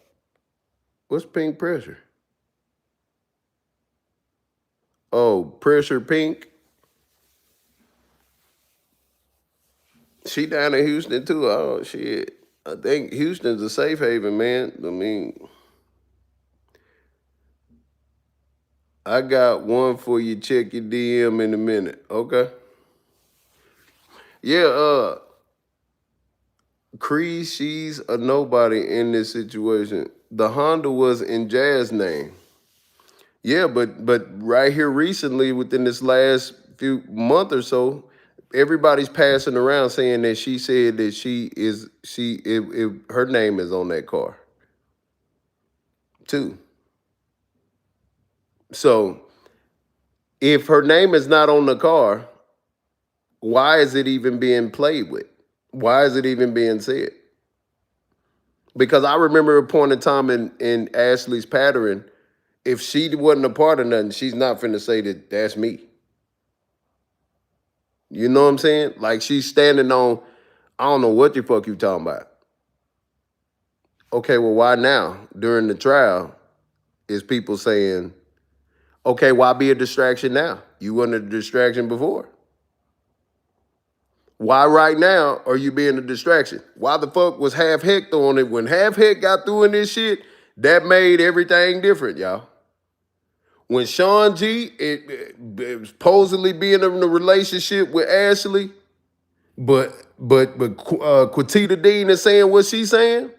What's Pink Pressure? Oh, Pressure Pink. She down in Houston too. Oh shit. I think Houston's a safe haven, man. I mean, I got one for you. Check your DM in a minute. Okay. Yeah, Cree, she's a nobody in this situation. The Honda was in Jazz's name. Yeah, but right here recently, within this last few month or so, everybody's passing around saying that she said that her name is on that car too. So if her name is not on the car, why is it even being played with? Why is it even being said? Because I remember a point in time in Ashley's pattern, if she wasn't a part of nothing, she's not finna say that that's me. You know what I'm saying? Like she's standing on, I don't know what the fuck you talking about. Okay, well, why now? During the trial, is people saying, okay, why be a distraction now? You weren't a distraction before. Why right now are you being a distraction? Why the fuck was Half Heck on it? When Half Heck got through in this shit, that made everything different, y'all. When Sean G it supposedly being in a relationship with Ashley, but Quatita Dean is saying what she's saying,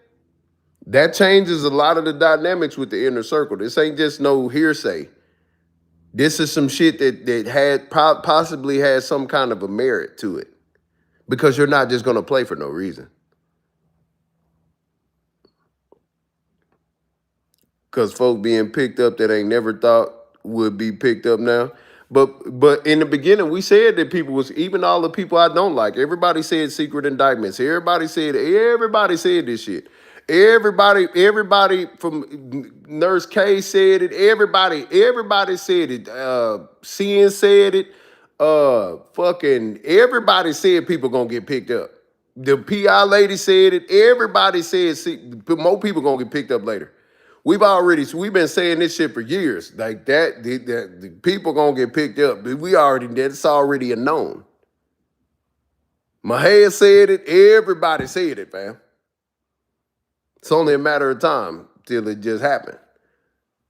That changes a lot of the dynamics with the inner circle. This ain't just no hearsay. This is some shit that had possibly has some kind of a merit to it, because you're not just gonna play for no reason. Because folk being picked up that ain't never thought would be picked up now. But in the beginning, we said that people was, even all the people I don't like, everybody said secret indictments. Everybody said this shit. Everybody from Nurse K said it. Everybody said it. CN said it. Fucking everybody said people gonna get picked up. The PI lady said it. Everybody said more people gonna get picked up later. We've been saying this shit for years. Like the people gonna get picked up. That's already a known. Mahia said it. Everybody said it, fam. It's only a matter of time till it just happened.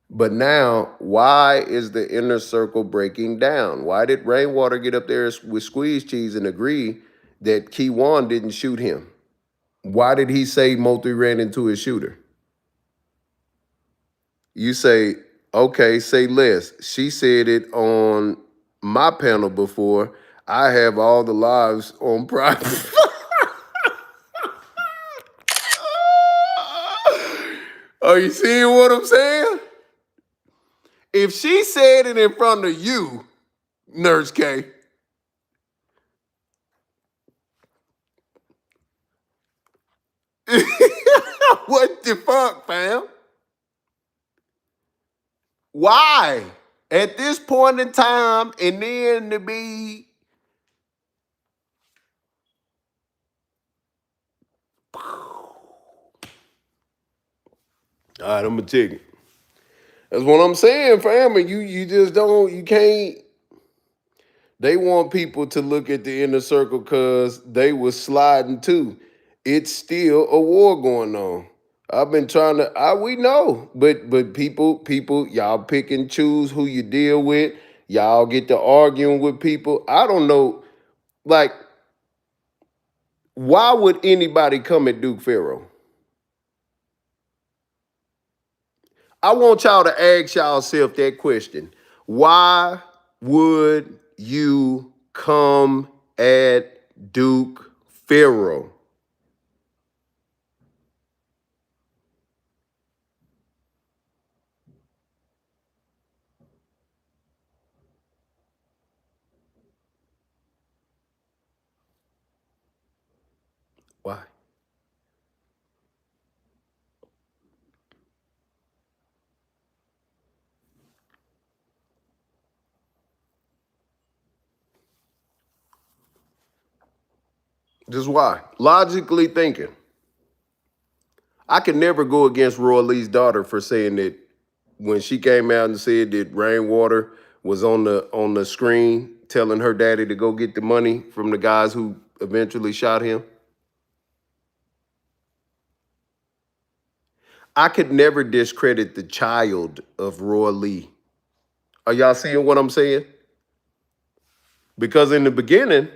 But now, why is the inner circle breaking down? Why did Rainwater get up there with Squeeze Cheese and agree that Keywan didn't shoot him? Why did he say Moultrie ran into his shooter? You say, okay, say less. She said it on my panel before. I have all the lives on private. Are you seeing what I'm saying? If she said it in front of you, Nurse K, what the fuck, fam? Why? At this point in time, and then to be... All right, I'm gonna take it. That's what I'm saying, fam. And you just don't, you can't. They want people to look at the inner circle because they was sliding too. It's still a war going on. I've been trying to, we know, but people, y'all pick and choose who you deal with. Y'all get to arguing with people. I don't know, like, why would anybody come at Duke Pharaoh? I want y'all to ask yourself that question. Why would you come at Duke Pharaoh? Why? Just why? Logically thinking. I could never go against Roy Lee's daughter for saying that when she came out and said that Rainwater was on the screen telling her daddy to go get the money from the guys who eventually shot him. I could never discredit the child of Roy Lee. Are y'all seeing what I'm saying? Because in the beginning,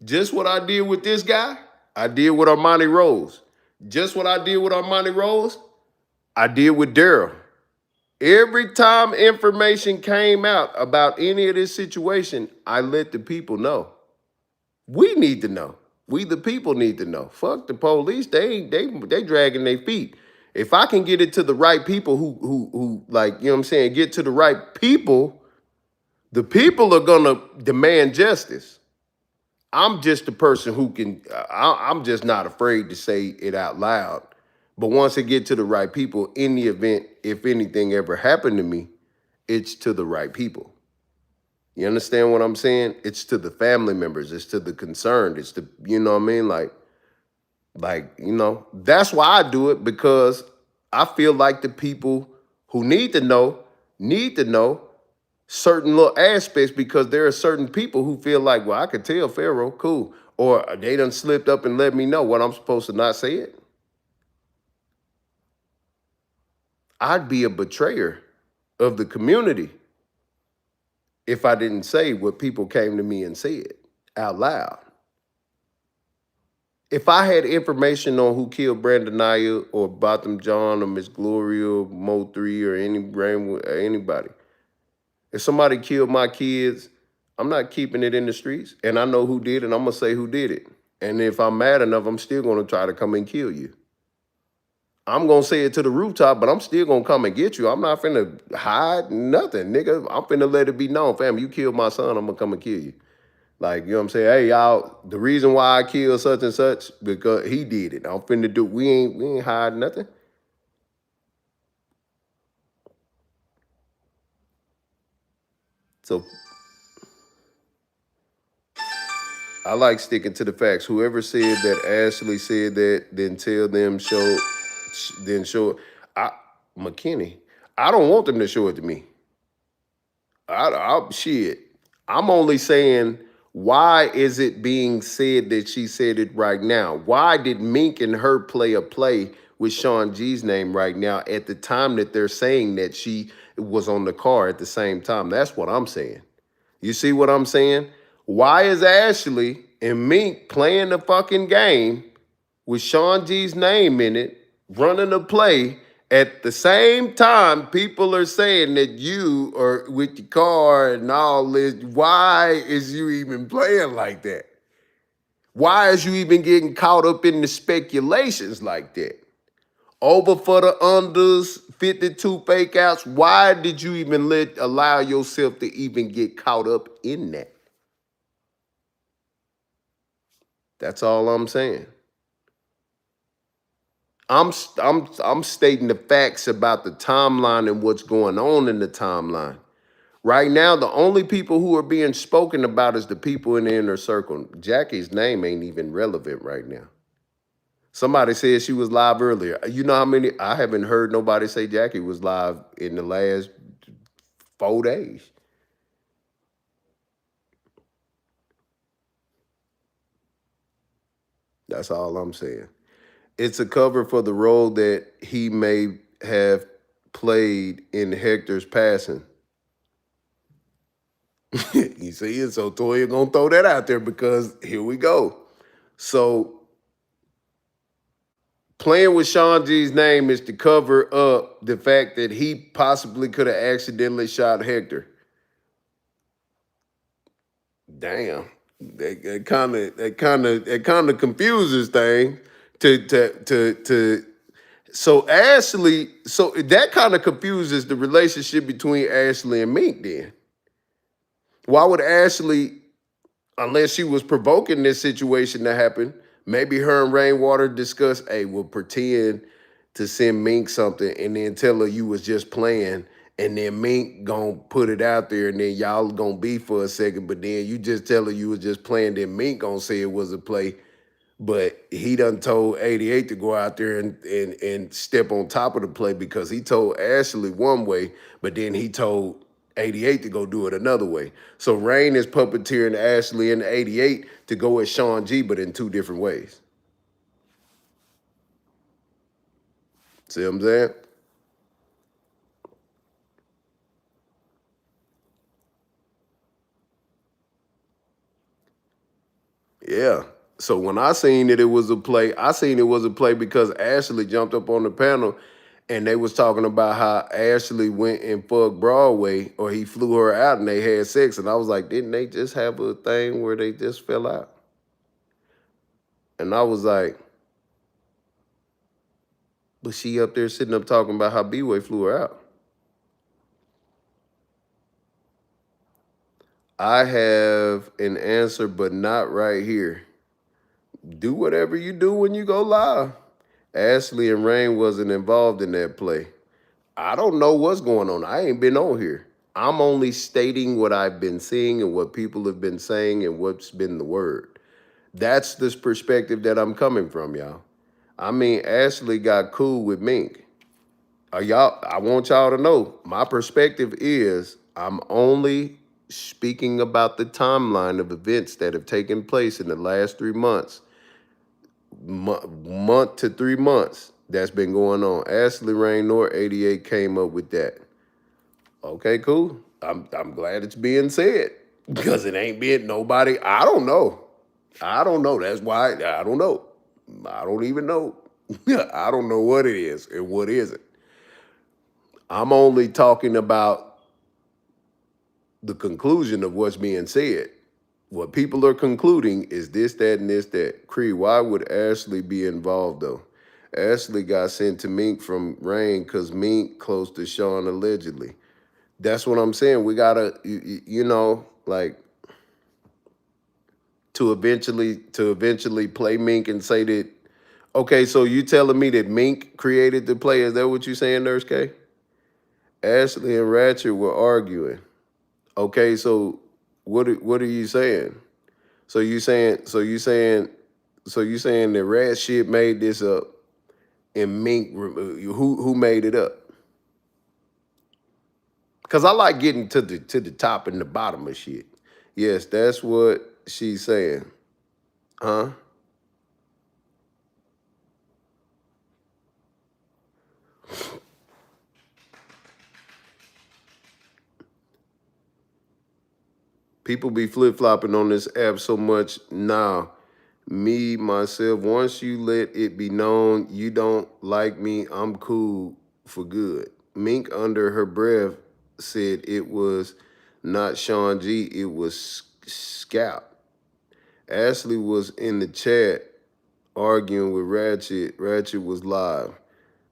just what I did with this guy, I did with Armani Rose. Just what I did with Armani Rose, I did with Daryl. Every time information came out about any of this situation, I let the people know. We need to know. We the people need to know. Fuck the police. They dragging their feet. If I can get it to the right people who like, you know what I'm saying, get to the right people, the people are gonna demand justice. I'm just the person who can, I'm just not afraid to say it out loud. But once it get to the right people, in the event, if anything ever happened to me, it's to the right people. You understand what I'm saying? It's to the family members. It's to the concerned. It's to, you know what I mean? Like, you know, that's why I do it, because I feel like the people who need to know certain little aspects, because there are certain people who feel like, well, I could tell Pharaoh, cool. Or they done slipped up and let me know what I'm supposed to not say it. I'd be a betrayer of the community if I didn't say what people came to me and said out loud. if I had information on who killed Brandon Naya or Botham John or Miss Gloria or Mo 3 or anybody, if somebody killed my kids, I'm not keeping it in the streets. And I know who did it, and I'm going to say who did it. And if I'm mad enough, I'm still going to try to come and kill you. I'm going to say it to the rooftop, but I'm still going to come and get you. I'm not finna hide nothing, nigga. I'm finna let it be known, fam, you killed my son, I'm going to come and kill you. Like, you know what I'm saying? Hey, y'all, the reason why I killed such and such, because he did it. I'm finna do, we ain't hide nothing. So I like sticking to the facts. Whoever said that Ashley said that, then tell them show. McKinney, I don't want them to show it to me. Shit. I'm only saying, why is it being said that she said it right now? Why did Mink and her play a play with Sean G's name right now at the time that they're saying that she was on the car at the same time? That's what I'm saying. You see what I'm saying? Why is Ashley and Mink playing the fucking game with Sean G's name in it, running a play at the same time people are saying that you are with your car and all this? Why is you even playing like that? Why is you even getting caught up in the speculations like that? Over for the unders, 52 fake outs. Why did you even allow yourself to even get caught up in that? That's all I'm saying. I'm stating the facts about the timeline and what's going on in the timeline. Right now, the only people who are being spoken about is the people in the inner circle. Jackie's name ain't even relevant right now. Somebody said she was live earlier. You know how many? I haven't heard nobody say Jackie was live in the last 4 days. That's all I'm saying. It's a cover for the role that he may have played in Hector's passing. You see it? So Toya gonna throw that out there because here we go. So playing with Sean G's name is to cover up the fact that he possibly could have accidentally shot Hector. Damn, that kind of confuses things. So Ashley, so that kind of confuses the relationship between Ashley and Mink. Then why would Ashley, unless she was provoking this situation to happen, maybe her and Rainwater discuss, hey, we'll pretend to send Mink something and then tell her you was just playing, and then Mink gonna put it out there, and then y'all gonna beef for a second, but then you just tell her you was just playing, then Mink gonna say it was a play, but he done told 88 to go out there and step on top of the play because he told Ashley one way, but then he told 88 to go do it another way. So Rain is puppeteering Ashley and 88 to go at Sean G, but in two different ways. See what I'm saying? Yeah. So when I seen that it was a play, I seen it was a play because Ashley jumped up on the panel and they was talking about how Ashley went and fucked Broadway, or he flew her out and they had sex. And I was like, didn't they just have a thing where they just fell out? And I was like, but she up there sitting up talking about how B-Way flew her out. I have an answer, but not right here. Do whatever you do when you go live. Ashley and Rain wasn't involved in that play. I don't know what's going on. I ain't been on here. I'm only stating what I've been seeing and what people have been saying and what's been the word. That's this perspective that I'm coming from, y'all. I mean, Ashley got cool with Mink. I want y'all to know, my perspective is I'm only speaking about the timeline of events that have taken place in the last 3 months, month to 3 months that's been going on. Ashley Rain nor 88 came up with that. Okay, cool. I'm glad it's being said because it ain't been nobody. I don't know. That's why I don't know. I don't even know. I don't know what it is and what isn't. I'm only talking about the conclusion of what's being said. What people are concluding is this, that, and this, that. Cree, why would Ashley be involved though? Ashley got sent to Mink from Rain because Mink close to Sean allegedly. That's what I'm saying. We gotta, like, to eventually play Mink and say that. Okay, so you telling me that Mink created the play? Is that what you saying, Nurse K? Ashley and Ratchet were arguing. Okay, so what are you saying? So you saying that Rat shit made this up and Mink who made it up? Cause I like getting to the top and the bottom of shit. Yes, that's what she's saying. Huh? People be flip-flopping on this app so much now. Me, myself, once you let it be known you don't like me, I'm cool for good. Mink under her breath said it was not Sean G, it was Scout. Ashley was in the chat arguing with Ratchet. Ratchet was live.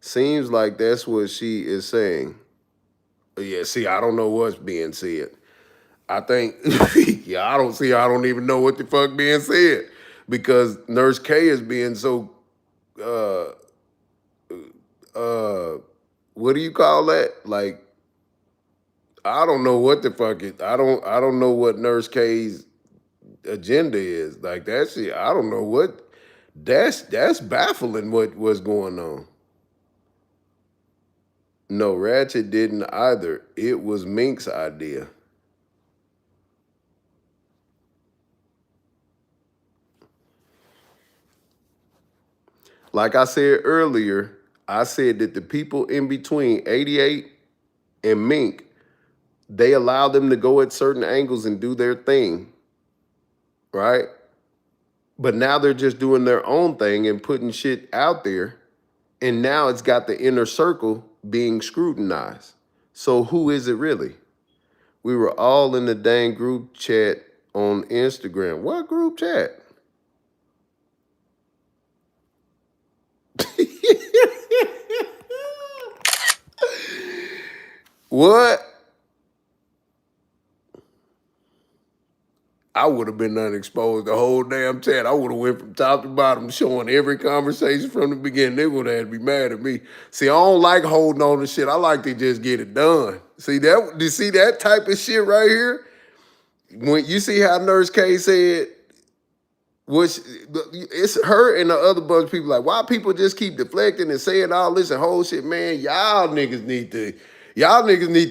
Seems like that's what she is saying. Yeah, see, I don't know what's being said. I think, I don't even know what the fuck being said because Nurse K is being so, what do you call that? Like, I don't know what the fuck it, I don't know what Nurse K's agenda is. Like that shit, I don't know what, that's baffling what's going on. No, Ratchet didn't either. It was Mink's idea. Like I said earlier, I said that the people in between 88 and Mink, they allow them to go at certain angles and do their thing, right? But now they're just doing their own thing and putting shit out there. And now it's got the inner circle being scrutinized. So who is it really? We were all in the dang group chat on Instagram. What group chat? What? I would have been unexposed the whole damn chat. I would have went from top to bottom, showing every conversation from the beginning. They would have had to be mad at me. See, I don't like holding on to shit. I like to just get it done. See that type of shit right here? When you see how Nurse K said, which it's her and the other bunch of people like, why people just keep deflecting and saying all this and whole shit, man? Y'all niggas need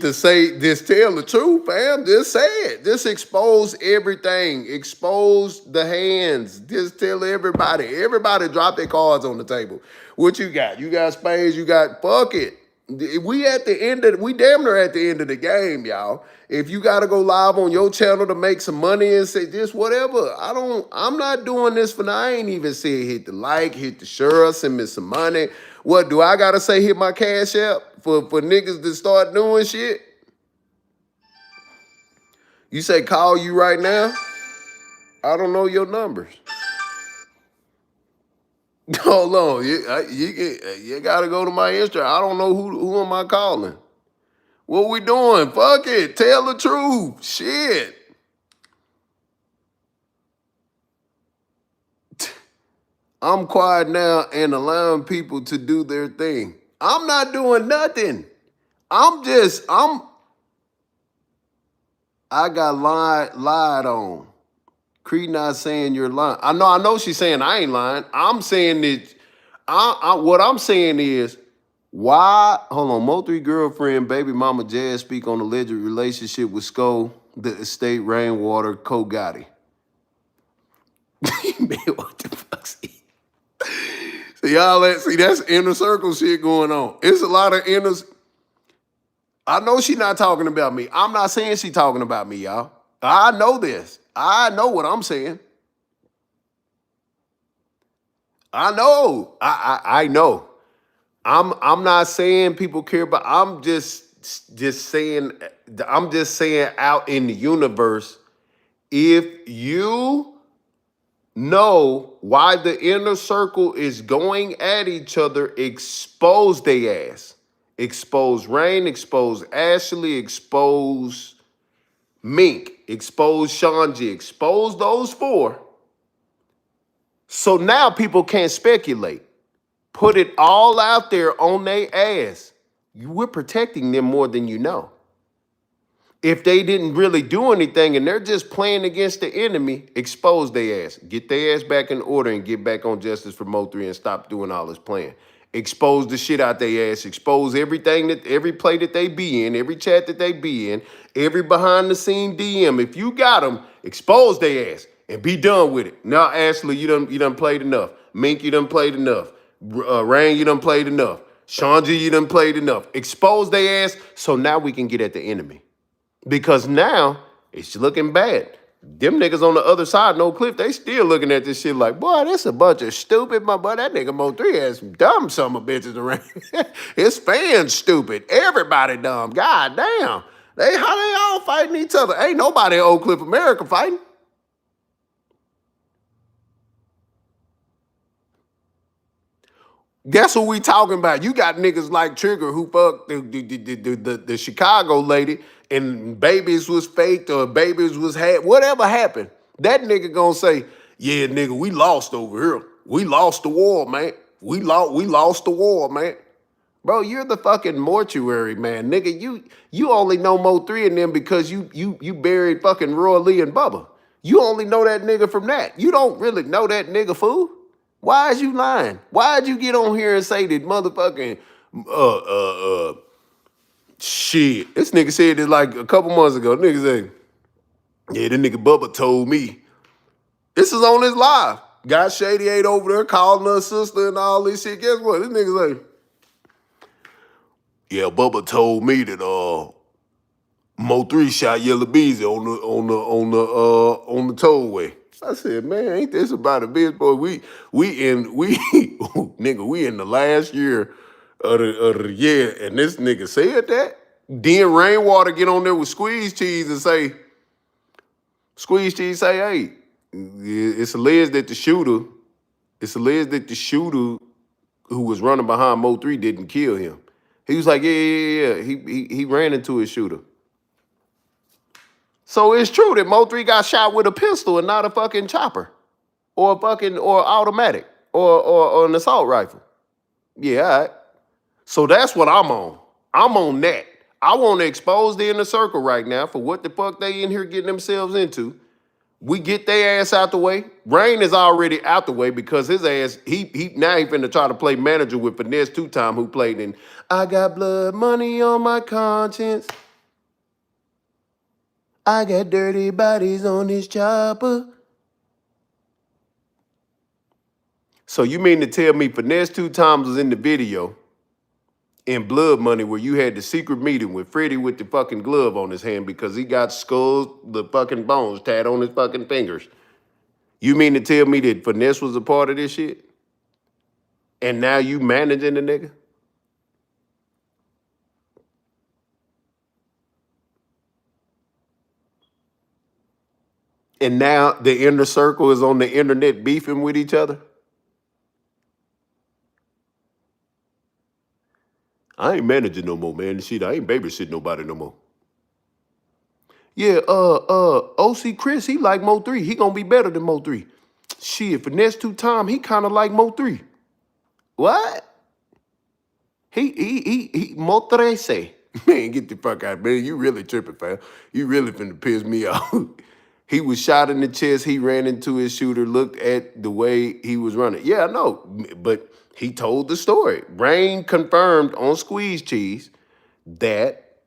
to say this, tell the truth, fam. Just say it. Just expose everything. Expose the hands. Just tell everybody. Everybody drop their cards on the table. What you got? You got spades, you got fuck it. We damn near at the end of the game, y'all. If you gotta go live on your channel to make some money and say just whatever, I'm not doing this for now. I ain't even said hit the like, hit the share, send me some money. What do I gotta say? Hit my Cash App for niggas to start doing shit? You say call you right now? I don't know your numbers. Hold on, you gotta go to my Instagram. I don't know who am I calling. What we doing? Fuck it. Tell the truth. Shit. I'm quiet now and allowing people to do their thing. I'm not doing nothing. I got lied on. Creed not saying you're lying. I know she's saying I ain't lying. I'm saying that what I'm saying is, why, hold on, Mo3 girlfriend, baby mama Jazz speak on alleged relationship with Sko, the estate, Rainwater, Co Gotti. Man, what the fuck? See, that's inner circle shit going on. It's a lot of I know she not talking about me. I'm not saying she talking about me, y'all. I know this. I know what I'm saying. I know. I know. I'm not saying people care, but I'm just saying out in the universe, if you know why the inner circle is going at each other, expose they ass. Expose Rain, expose Ashley, expose Mink, expose Shanji, expose those four. So now people can't speculate. Put it all out there on their ass. We're protecting them more than you know. If they didn't really do anything and they're just playing against the enemy, expose their ass. Get their ass back in order and get back on justice for Mo3 and stop doing all this playing. Expose the shit out their ass. Expose everything every play that they be in, every chat that they be in, every behind the scene DM. If you got them, expose their ass and be done with it. Now, Ashley, you done played enough. Mink, you done played enough. Rain, you done played enough. Shanji, you done played enough. Expose their ass so now we can get at the enemy. Because now it's looking bad. Them niggas on the other side, No Cliff, they still looking at this shit like, boy, that's a bunch of stupid, my boy. That nigga Mo3 has some dumb summer bitches around. His fans stupid. Everybody dumb. God damn. How they all fighting each other? Ain't nobody in Oak Cliff America fighting. Guess who we talking about? You got niggas like Trigger who fucked the Chicago lady and babies was faked or babies was had. Whatever happened, that nigga gonna say, yeah, nigga, we lost over here. We lost the war, man. We lost the war, man. Bro, you're the fucking mortuary, man. Nigga, you only know Mo3 and them because you buried fucking Roy Lee and Bubba. You only know that nigga from that. You don't really know that nigga, fool. Why is you lying? Why'd you get on here and say that motherfucking shit? This nigga said it like a couple months ago. Nigga say, yeah, this nigga Bubba told me. This is on his live. Got Shady 8 over there calling her sister and all this shit. Guess what? This nigga say, yeah, Bubba told me that Mo3 shot Yella Beezy on the tollway. I said, man, ain't this about a bitch, boy? We nigga, we in the last year of the year, and this nigga said that. Then Rainwater get on there with Squeeze Cheese and say, Squeeze Cheese say, hey, it's alleged that the shooter who was running behind Mo3 didn't kill him. He was like, yeah. He ran into his shooter. So it's true that Mo3 got shot with a pistol and not a fucking chopper or automatic or an assault rifle. Yeah, all right. So that's what I'm on. I'm on that. I want to expose the inner circle right now for what the fuck they in here getting themselves into. We get their ass out the way. Rain is already out the way because his ass, he finna try to play manager with Finesse Two-Time who played in I Got Blood Money on My Conscience. I got dirty bodies on this chopper. So you mean to tell me Finesse Two-Time was in the video in Blood Money where you had the secret meeting with Freddie with the fucking glove on his hand because he got skulls, the fucking bones tied on his fucking fingers. You mean to tell me that Finesse was a part of this shit? And now you managing the nigga? And now the inner circle is on the internet beefing with each other? I ain't managing no more, man. Shit, I ain't babysitting nobody no more. Yeah, OC Chris, he like Mo3. He gonna be better than Mo3. Shit, Finesse Two-Time, he kind of like Mo3. What? He Mo13. Man, get the fuck out, man. You really tripping, fam. You really finna piss me off. He was shot in the chest. He ran into his shooter, looked at the way he was running. Yeah, I know, but he told the story. Rain confirmed on Squeeze Cheese that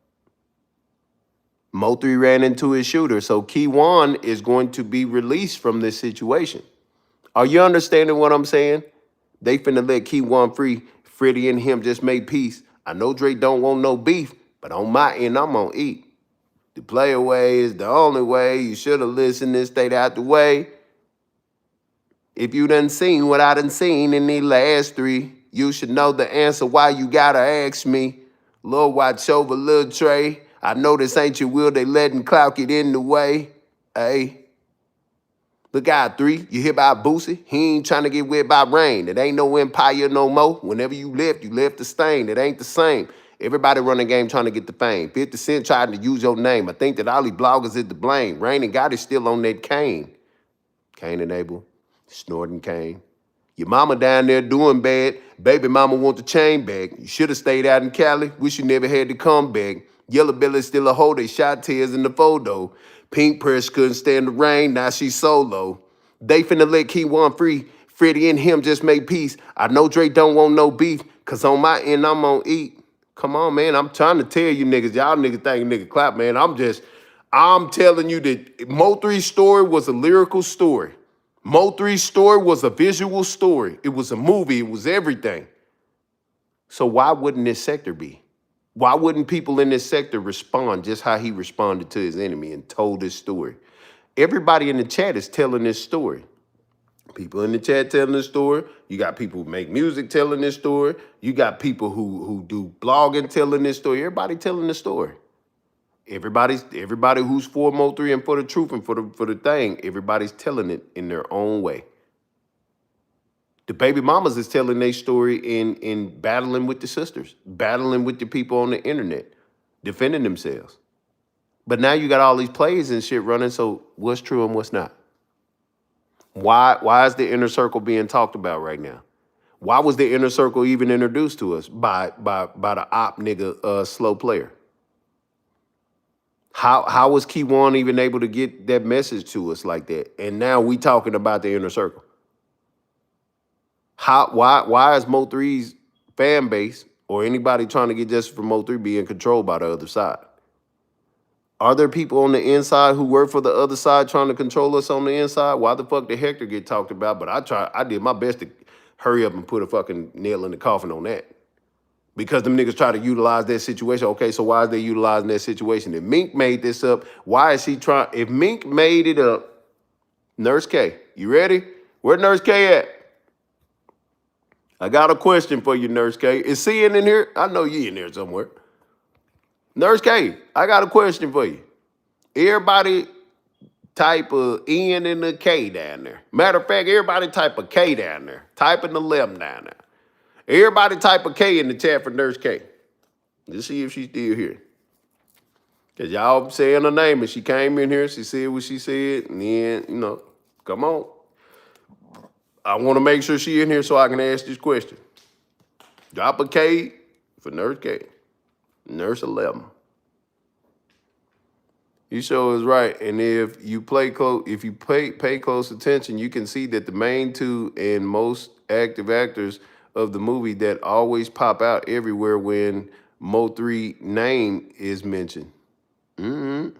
Mo3 ran into his shooter. So Keywan is going to be released from this situation. Are you understanding what I'm saying? They finna let Keywan free. Freddie and him just made peace. I know Drake don't want no beef, but on my end, I'm gonna eat. The player way is the only way. You should have listened and stayed out the way. If you done seen what I done seen in the last 3, you should know the answer why you gotta ask me. Lil' watch over Lil' Trey. I know this ain't your will, they letting clout get in the way. Hey. Look out, 3. You hear about Boosie? He ain't trying to get wet by rain. It ain't no empire no more. Whenever you left the stain. It ain't the same. Everybody run the game trying to get the fame. 50 Cent trying to use your name. I think that all these bloggers is to blame. Rain and God is still on that cane. Cain and Abel, snorting cane. Your mama down there doing bad. Baby mama want the chain back. You should have stayed out in Cali. Wish you never had to come back. Yellow Belly's still a hoe. They shot tears in the photo. Pink Press couldn't stand the rain. Now she's solo. They finna let Key1 free. Freddie and him just made peace. I know Drake don't want no beef. Cause on my end, I'm on eat. Come on, man. I'm trying to tell you niggas. Y'all niggas think nigga clap, man. I'm telling you that Mo3's story was a lyrical story. Mo3's story was a visual story. It was a movie. It was everything. So why wouldn't this sector be? Why wouldn't people in this sector respond just how he responded to his enemy and told his story? Everybody in the chat is telling this story. People in the chat telling this story. You got people who make music telling this story. You got people who do blogging telling this story. Everybody telling the story. Everybody who's for Mo3 and for the truth and for the thing, everybody's telling it in their own way. The baby mamas is telling their story in battling with the sisters, battling with the people on the internet, defending themselves. But now you got all these plays and shit running, so what's true and what's not? Why is the inner circle being talked about right now? Why was the inner circle even introduced to us by the op nigga Slow Player? How was Key1 even able to get that message to us like that? And now we talking about the inner circle. Why is Mo3's fan base or anybody trying to get justice for Mo3 being controlled by the other side? Are there people on the inside who work for the other side trying to control us on the inside? Why the fuck did Hector get talked about? But I did my best to hurry up and put a fucking nail in the coffin on that. Because them niggas try to utilize that situation. Okay, so why is they utilizing that situation? If Mink made this up, why is he trying? If Mink made it up, Nurse K, you ready? Where Nurse K at? I got a question for you, Nurse K. Is C in here? I know you in there somewhere. Nurse K, I got a question for you. Everybody type of N and a K down there. Matter of fact, everybody type a K down there. Type in the 11 down there. Everybody type a K in the chat for Nurse K. Let's see if she's still here. Because y'all saying her name and she came in here, she said what she said, and then, come on. I want to make sure she in here so I can ask this question. Drop a K for Nurse K. Nurse 11. You sure is right. And if you pay close attention, you can see that the main two and most active actors of the movie that always pop out everywhere when Mo3 name is mentioned. Toya,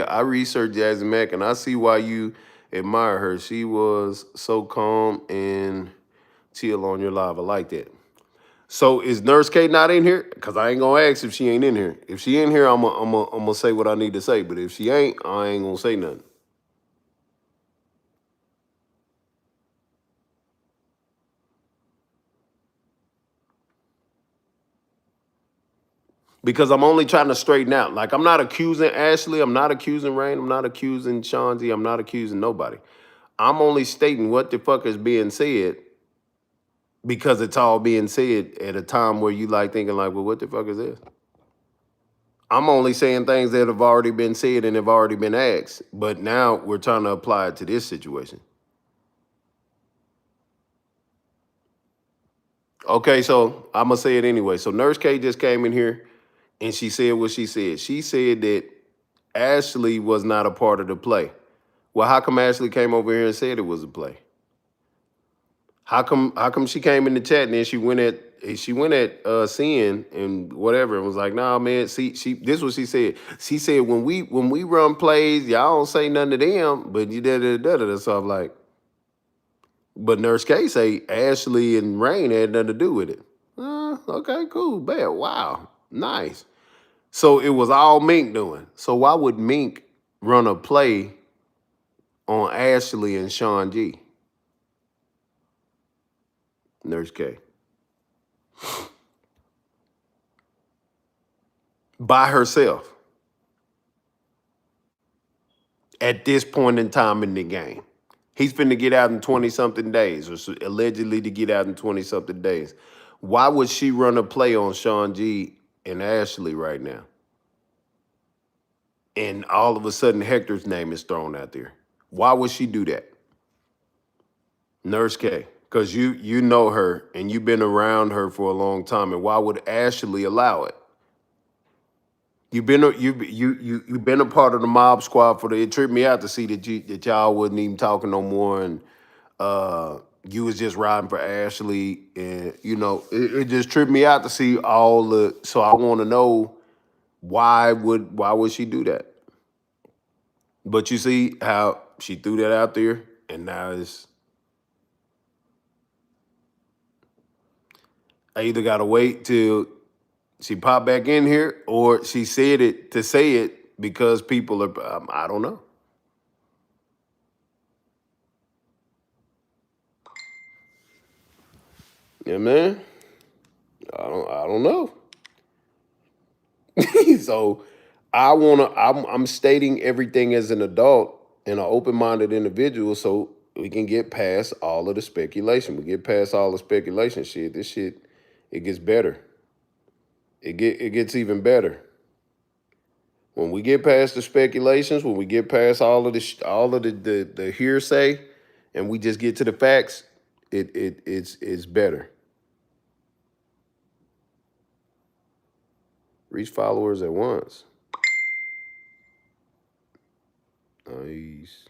I researched Jazzy Mack and I see why you admire her. She was so calm and chill on your live. I like that. So is Nurse K not in here? Because I ain't going to ask if she ain't in here. If she in here, I'm gonna say what I need to say. But if she ain't, I ain't going to say nothing. Because I'm only trying to straighten out. Like, I'm not accusing Ashley. I'm not accusing Rain. I'm not accusing Shanzi. I'm not accusing nobody. I'm only stating what the fuck is being said because it's all being said at a time where you like thinking like, well, what the fuck is this? I'm only saying things that have already been said and have already been asked. But now we're trying to apply it to this situation. Okay, so I'm going to say it anyway. So Nurse K just came in here and she said what she said. She said that Ashley was not a part of the play. Well, how come Ashley came over here and said it was a play? How come she came in the chat and then she went at Sin and whatever and was like, nah, man, see, this is what she said. She said, when we run plays, y'all don't say nothing to them, but you da. So I'm like, but Nurse K say Ashley and Rain had nothing to do with it. Okay, cool, bad, wow, nice. So it was all Mink doing. So why would Mink run a play on Ashley and Sean G. Nurse K. By herself. At this point in time in the game. He's finna get out in 20-something days, or allegedly to get out in 20-something days. Why would she run a play on Sean G and Ashley right now? And all of a sudden Hector's name is thrown out there. Why would she do that? Nurse K, because you know her and you've been around her for a long time. And why would Ashley allow it? You've been a part of the mob squad for the. It tripped me out to see that y'all wasn't even talking no more, and you was just riding for Ashley, and it just tripped me out to see all the. So I want to know why would she do that? But you see how she threw that out there, and now it's. I either gotta wait till she popped back in here, or she said it to say it because people are. I don't know. Yeah, man. I don't know. So I'm stating everything as an adult and an open-minded individual, so we can get past all of the speculation. We get past all the speculation shit. This shit, it gets better. It gets even better. When we get past the speculations, when we get past all of the hearsay, and we just get to the facts, it's better. Reach followers at once. Nice.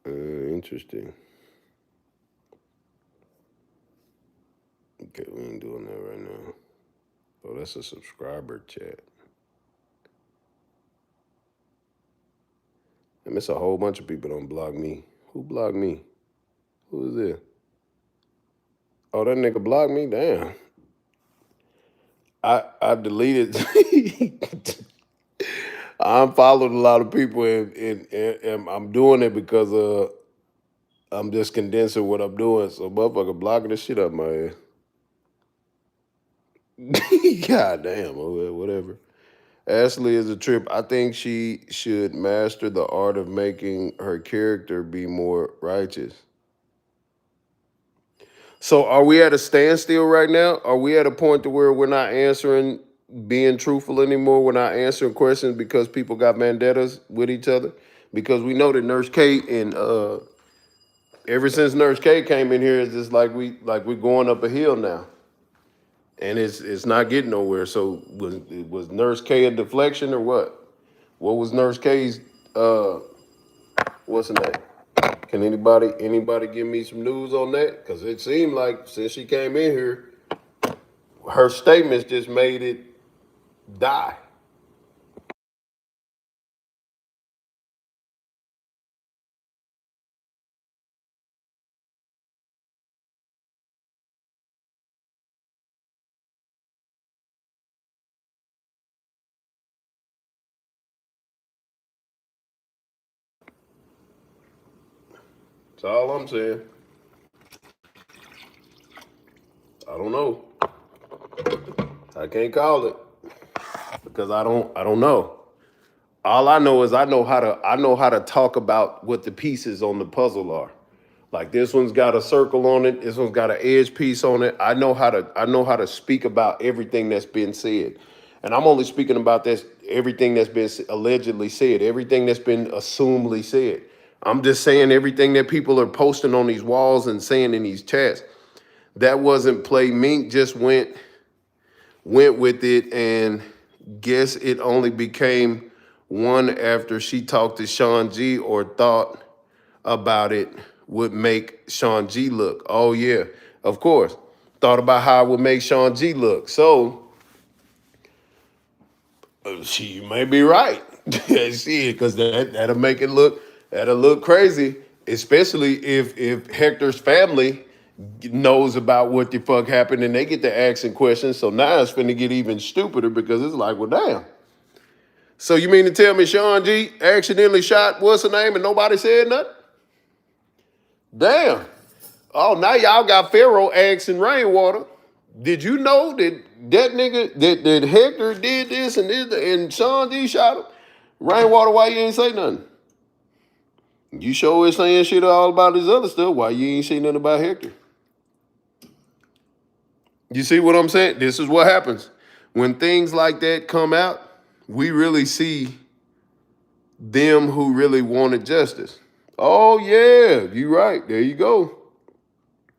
Interesting. Okay, we ain't doing that right now. Oh, that's a subscriber chat. I miss a whole bunch of people don't block me. Who blocked me? Who is it? Oh, that nigga blocked me? Damn. I deleted. I unfollowed a lot of people, and I'm doing it because I'm just condensing what I'm doing. So motherfucker blocking the shit up my ass. God damn, whatever. Ashley is a trip. I think she should master the art of making her character be more righteous. So are we at a standstill right now? Are we at a point to where we're not answering, being truthful anymore? We're not answering questions because people got vendettas with each other? Because we know that Nurse K and ever since Nurse K came in here, it's just like we're going up a hill now. And it's not getting nowhere. So was Nurse K a deflection or what? What was Nurse K's what's her name? Can anybody give me some news on that? Because it seemed like since she came in here, her statements just made it die. That's all I'm saying. I don't know. I can't call it because I don't know. All I know is I know how to talk about what the pieces on the puzzle are. Like this one's got a circle on it. This one's got an edge piece on it. I know how to speak about everything that's been said, and I'm only speaking about everything that's been allegedly said, everything that's been assumedly said. I'm just saying everything that people are posting on these walls and saying in these chats. That wasn't play. Mink just went with it, and guess it only became one after she talked to Sean G or thought about it would make Sean G look. Oh yeah, of course. Thought about how it would make Sean G look. So she may be right. Because that'll make it look crazy. especially if Hector's family knows about what the fuck happened and they get to asking questions. So now it's finna get even stupider because it's like, well, damn. So you mean to tell me Sean G accidentally shot what's her name and nobody said nothing? Damn. Oh, now y'all got Pharaoh asking Rainwater. Did you know that nigga that Hector did this and Sean G shot him? Rainwater, why you ain't say nothing? You sure is saying shit all about this other stuff. Why you ain't say nothing about Hector? You see what I'm saying? This is what happens. When things like that come out, we really see them who really wanted justice. Oh, yeah, you right. There you go.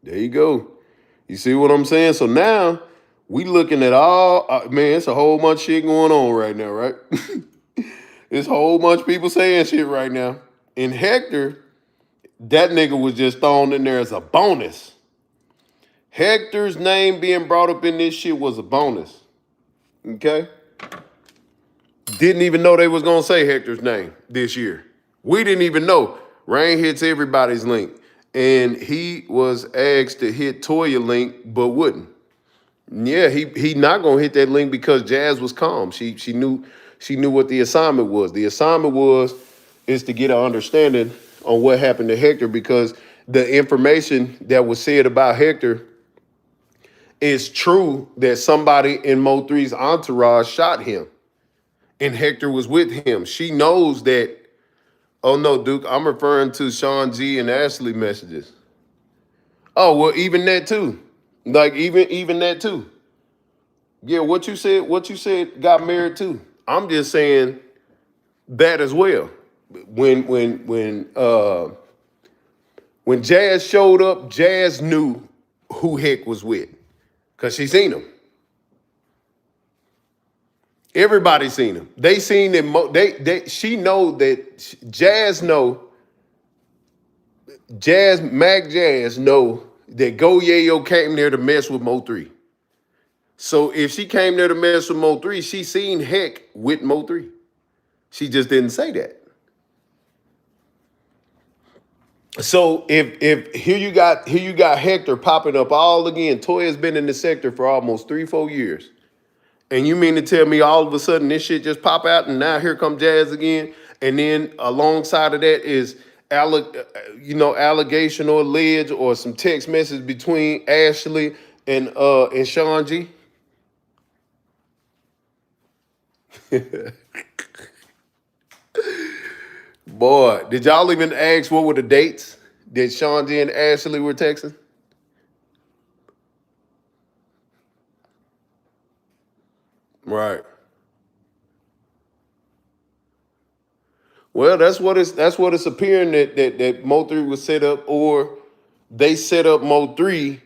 There you go. You see what I'm saying? So now we looking at all, man, it's a whole bunch of shit going on right now, right? It's a whole bunch of people saying shit right now. And Hector, that nigga was just thrown in there as a bonus. Hector's name being brought up in this shit was a bonus. Okay? Didn't even know they was gonna say Hector's name this year. We didn't even know. Rain hits everybody's link. And he was asked to hit Toya link, but wouldn't. Yeah, he not gonna hit that link because Jazz was calm. She knew what the assignment was. The assignment is to get an understanding on what happened to Hector because the information that was said about Hector is true that somebody in Mo3's entourage shot him and Hector was with him. She knows that. Oh no, Duke, I'm referring to Sean G and Ashley messages. Oh, well, even that too. Like even that too. Yeah, what you said got married too. I'm just saying that as well. When Jazz showed up, Jazz knew who Heck was with. Cause she seen him. Everybody seen him. They seen him. She know that Mac Jazz know that Go Yayo came there to mess with Mo3. So if she came there to mess with Mo3, she seen Heck with Mo3. She just didn't say that. So if here you got Hector popping up all again. Toya's been in the sector for almost 3-4 years. And you mean to tell me all of a sudden this shit just pop out and now here come Jazz again? And then alongside of that is allegation or alleged or some text message between Ashley and Sean G? Boy, did y'all even ask what were the dates that Sean G and Ashley were texting? Right. Well, that's what it's appearing that Mo3 was set up, or they set up Mo3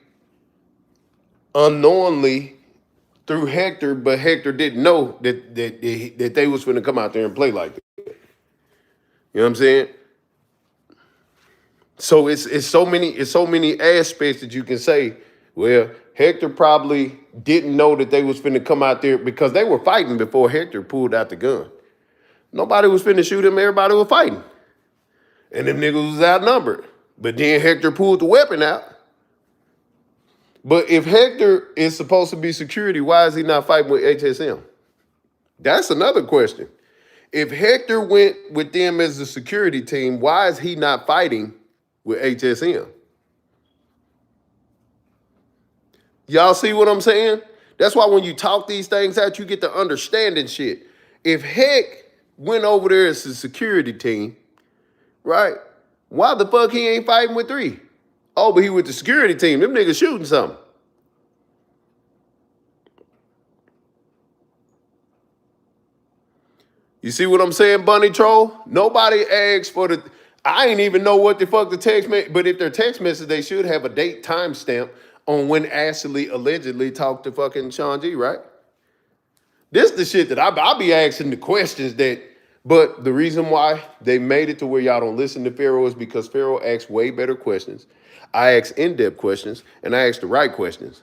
unknowingly through Hector, but Hector didn't know that they was going to come out there and play like that. You know what I'm saying? So it's so many aspects that you can say. Well, Hector probably didn't know that they was finna come out there because they were fighting before Hector pulled out the gun. Nobody was finna shoot him. Everybody was fighting. And them niggas was outnumbered. But then Hector pulled the weapon out. But if Hector is supposed to be security, why is he not fighting with HSM? That's another question. If Hector went with them as the security team, why is he not fighting with HSM? Y'all see what I'm saying? That's why when you talk these things out, you get to understanding shit. If Heck went over there as the security team, right? Why the fuck he ain't fighting with 3? Oh, but he with the security team. Them niggas shooting something. You see what I'm saying, Bunny Troll? Nobody asked for the... I ain't even know what the fuck the text meant, but if they're text message, they should have a date timestamp on when Ashley allegedly talked to fucking Sean G, right? This is the shit that I'll be asking the questions that... But the reason why they made it to where y'all don't listen to Pharaoh is because Pharaoh asks way better questions. I ask in-depth questions, and I ask the right questions.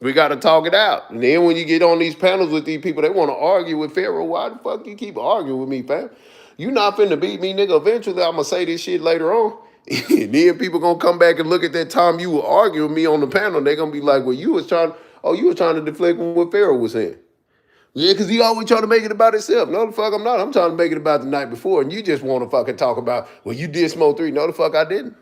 We got to talk it out. And then when you get on these panels with these people, they want to argue with Pharaoh. Why the fuck you keep arguing with me, fam? You not finna beat me, nigga. Eventually, I'm going to say this shit later on. And then people going to come back and look at that time you were arguing with me on the panel. They going to be like, well, you was trying to deflect what Pharaoh was saying. Yeah, because he always trying to make it about himself. No, the fuck I'm not. I'm trying to make it about the night before. And you just want to fucking talk about, well, you did Smoke 3. No, the fuck I didn't.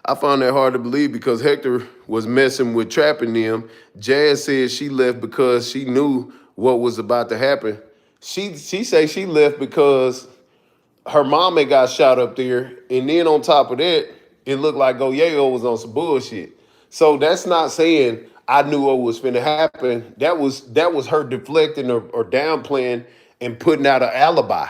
I found that hard to believe because Hector was messing with trapping them. Jazz said she left because she knew what was about to happen. She say she left because her mom had got shot up there, and then on top of that, it looked like Goyeo was on some bullshit. So that's not saying I knew what was finna happen. That was her deflecting or downplaying and putting out an alibi.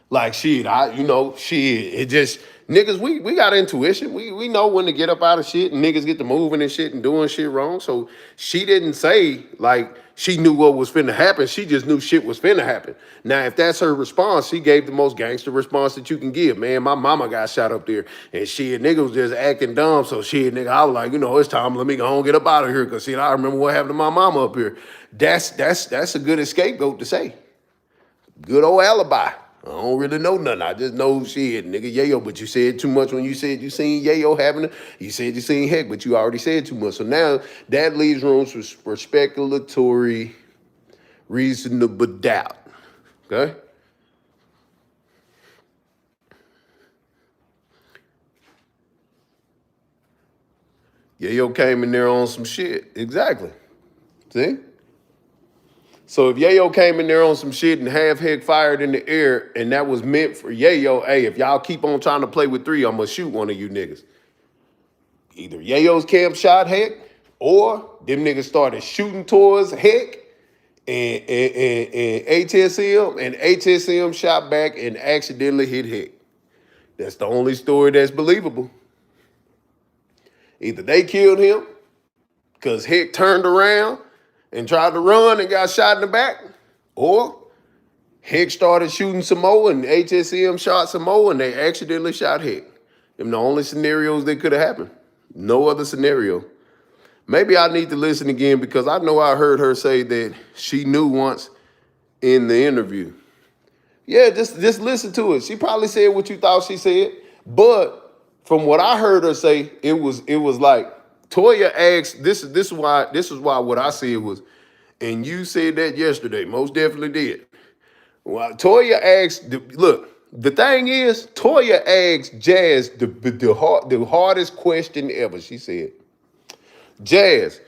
Like shit, it just niggas, we got intuition. We know when to get up out of shit and niggas get to moving and shit and doing shit wrong. So she didn't say like she knew what was finna happen. She just knew shit was finna happen. Now, if that's her response, she gave the most gangster response that you can give. Man, my mama got shot up there and shit, nigga was just acting dumb. So shit, nigga, I was like, it's time. Let me go home and get up out of here. Cause shit, I remember what happened to my mama up here. That's a good scapegoat to say. Good old alibi. I don't really know nothing. I just know shit, nigga, Yayo, but you said too much when you said you seen Yayo having it. You said you seen Heck, but you already said too much. So now that leaves room for speculatory, reasonable doubt. Okay? Yayo came in there on some shit. Exactly. See? So if Yayo came in there on some shit and have Heck fired in the air and that was meant for Yayo, hey, if y'all keep on trying to play with 3, I'm going to shoot one of you niggas. Either Yayo's camp shot Heck or them niggas started shooting towards Heck and HSM, and HSM shot back and accidentally hit Heck. That's the only story that's believable. Either they killed him because Heck turned around and tried to run and got shot in the back, or Heck started shooting some more and HSM shot some more and they accidentally shot Heck. Them the only scenarios that could have happened. No other scenario. Maybe I need to listen again because I know I heard her say that she knew once in the interview. Yeah, just listen to it. She probably said what you thought she said, but from what I heard her say, it was like Toya asked. This is why what I said was, and you said that yesterday. Most definitely did. Well, Toya asked. Look, the thing is, Toya asked Jazz the hardest question ever. She said, Jazz,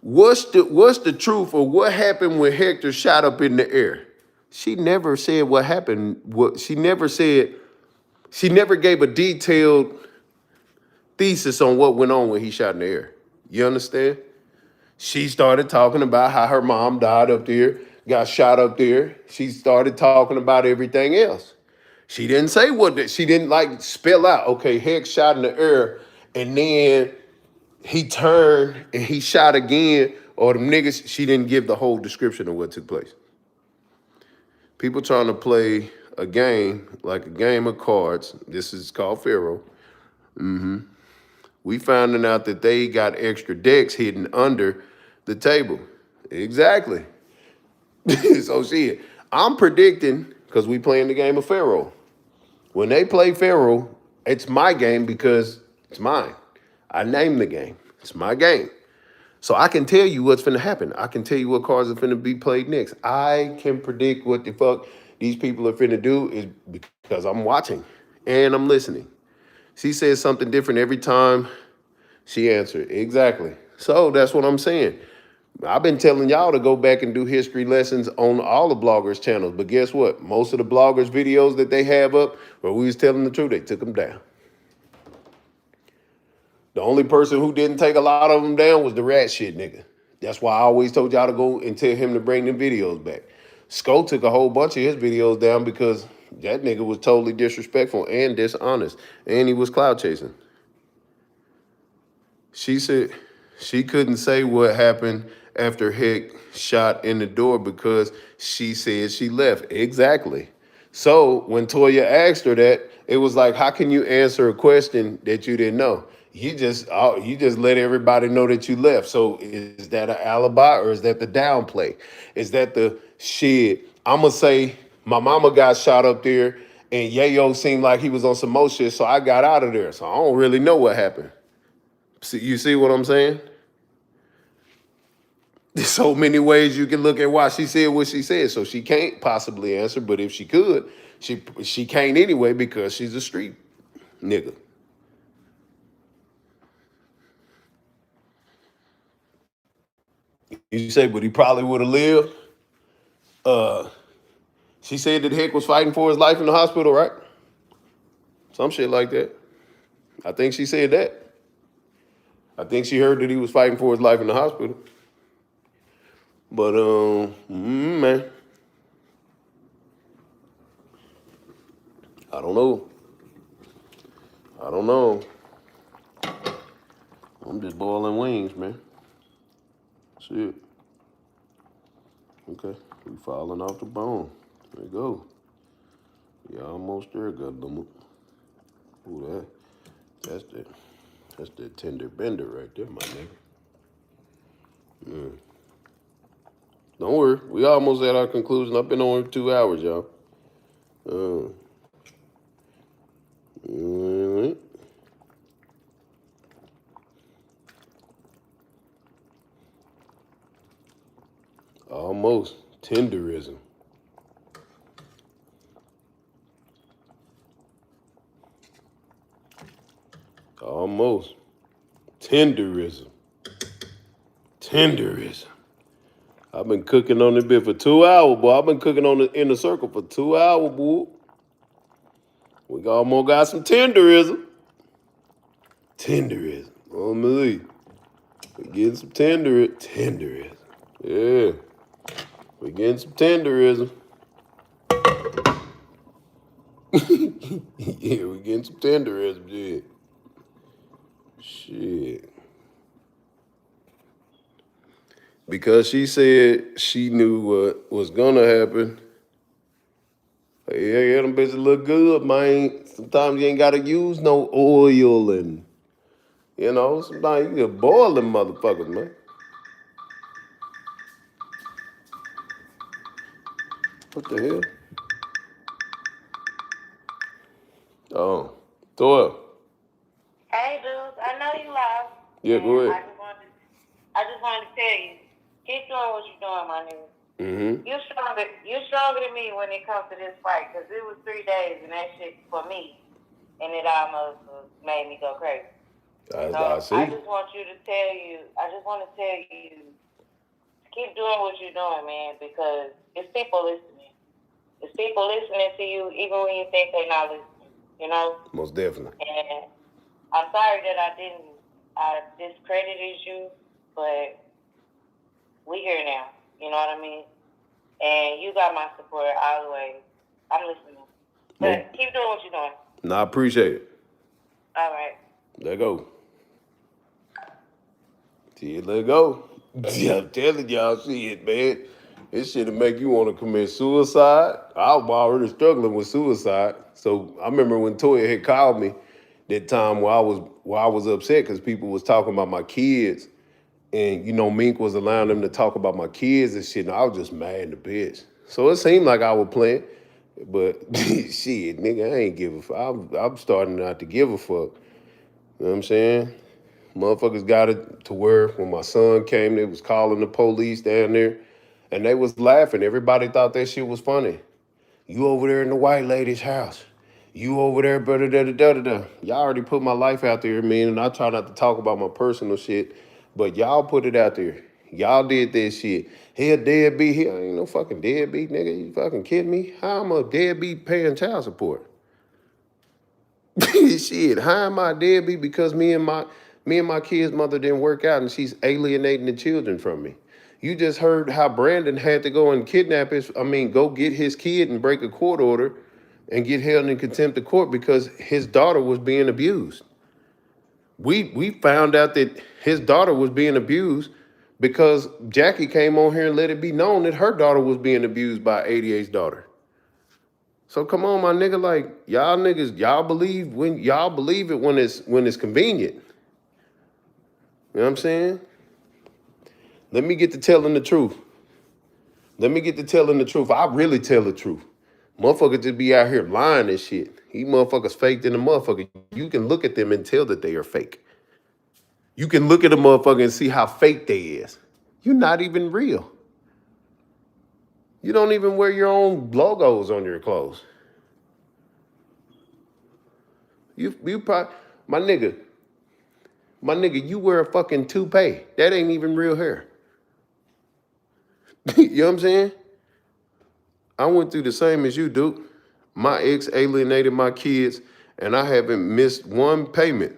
what's the truth or what happened when Hector shot up in the air? She never said what happened. She never gave a detailed thesis on what went on when he shot in the air. You understand? She started talking about how her mom died up there, got shot up there. She started talking about everything else. She didn't say she didn't like spell out, okay, Heck shot in the air and then he turned and he shot again, or them niggas, she didn't give the whole description of what took place. People trying to play a game, like a game of cards. This is called Pharaoh. We finding out that they got extra decks hidden under the table. Exactly. So shit, I'm predicting, because we playing the game of Pharaoh. When they play Pharaoh, it's my game because it's mine. I named the game. It's my game. So I can tell you what's finna happen. I can tell you what cards are finna be played next. I can predict what the fuck these people are finna do is because I'm watching and I'm listening. She says something different every time she answered. Exactly. So that's what I'm saying. I've been telling y'all to go back and do history lessons on all the bloggers' channels. But guess what? Most of the bloggers' videos that they have up where we was telling the truth, they took them down. The only person who didn't take a lot of them down was the rat shit nigga. That's why I always told y'all to go and tell him to bring them videos back. Sko took a whole bunch of his videos down because that nigga was totally disrespectful and dishonest. And he was cloud chasing. She said she couldn't say what happened after Heck shot in the door because she said she left. Exactly. So when Toya asked her that, it was like, how can you answer a question that you didn't know? you just let everybody know that you left. So is that an alibi or is that the downplay? Is that the shit? I'ma say my mama got shot up there and Yayo seemed like he was on some more shit, so I got out of there. So I don't really know what happened. See, you see what I'm saying? There's so many ways you can look at why she said what she said. So she can't possibly answer, but if she could, she can't anyway because she's a street nigga. You say, but he probably would have lived. She said that Heck was fighting for his life in the hospital, right? Some shit like that. I think she said that. I think she heard that he was fighting for his life in the hospital. But man, I don't know. I don't know. I'm just boiling wings, man. Shit. Okay, we falling off the bone. There you go. Yeah, almost there, goddammit. Ooh, that's the tender bender right there, my nigga. Don't worry, we almost at our conclusion. I've been on 2 hours, y'all. Almost tenderism. Almost tenderism. Tenderism. I've been cooking on this bit for 2 hours, boy. I've been cooking on the inner circle for 2 hours, boy. We almost got some tenderism. Tenderism. Oh, me. We getting some tenderism. Yeah. We getting some tenderism. Yeah, we getting some tenderism, yeah. Shit. Because she said she knew what was gonna happen. Yeah, them bitches look good, man. Sometimes you ain't gotta use no oil and, sometimes you can boil them motherfuckers, man. What the hell? Oh, Toya. Hey, dudes, I know you live. Yeah, go ahead. I just wanted to tell you, keep doing what you're doing, my nigga. Mm-hmm. You're stronger than me when it comes to this fight, because it was 3 days and that shit for me, and it almost made me go crazy. I see. I just want to tell you, keep doing what you're doing, man, because it's people listening. It's people listening to you even when you think they're not listening, you know? Most definitely. And I'm sorry that I discredited you, but we here now, you know what I mean? And you got my support all the way. I'm listening. But keep doing what you're doing. No, I appreciate it. All right. Let go. See, let go. I'm telling y'all, shit, man. This shit'll make you want to commit suicide. I was already struggling with suicide. So I remember when Toya had called me that time where I was upset because people was talking about my kids. And, Mink was allowing them to talk about my kids and shit. And I was just mad in the bitch. So it seemed like I was playing. But shit, nigga, I ain't give a fuck. I'm starting not to give a fuck. You know what I'm saying? Motherfuckers got it to where when my son came, they was calling the police down there. And they was laughing. Everybody thought that shit was funny. You over there in the white lady's house. You over there, da-da-da-da-da-da. Y'all already put my life out there, man, and I try not to talk about my personal shit, but y'all put it out there. Y'all did that shit. He a deadbeat. He ain't no fucking deadbeat, nigga. You fucking kidding me? How am I a deadbeat paying child support? Shit, how am I a deadbeat because me and my kid's mother didn't work out and she's alienating the children from me? You just heard how Brandon had to go and go get his kid and break a court order and get held in contempt of court because his daughter was being abused. We found out that his daughter was being abused because Jackie came on here and let it be known that her daughter was being abused by 88's daughter. So come on, my nigga, like y'all niggas, y'all believe it when it's convenient. You know what I'm saying? Let me get to telling the truth. Let me get to telling the truth. I really tell the truth. Motherfuckers just be out here lying and shit. These motherfuckers faked in the motherfucker. You can look at them and tell that they are fake. You can look at a motherfucker and see how fake they is. You're not even real. You don't even wear your own logos on your clothes. You probably, my nigga, you wear a fucking toupee. That ain't even real hair. You know what I'm saying? I went through the same as you, Duke. My ex alienated my kids, and I haven't missed one payment.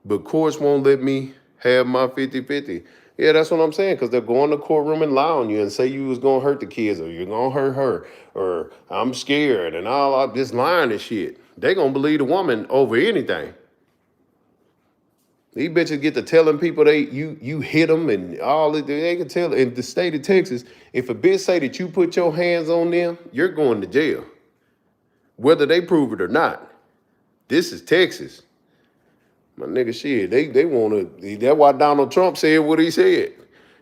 But courts won't let me have my 50-50. Yeah, that's what I'm saying, because they'll go in the courtroom and lie on you and say you was going to hurt the kids, or you're going to hurt her, or I'm scared, and all this lying and shit. They going to believe the woman over anything. These bitches get to telling people you hit them and all that. They can tell. In the state of Texas, if a bitch say that you put your hands on them, you're going to jail. Whether they prove it or not. This is Texas. My nigga, shit, they want to. That's why Donald Trump said what he said.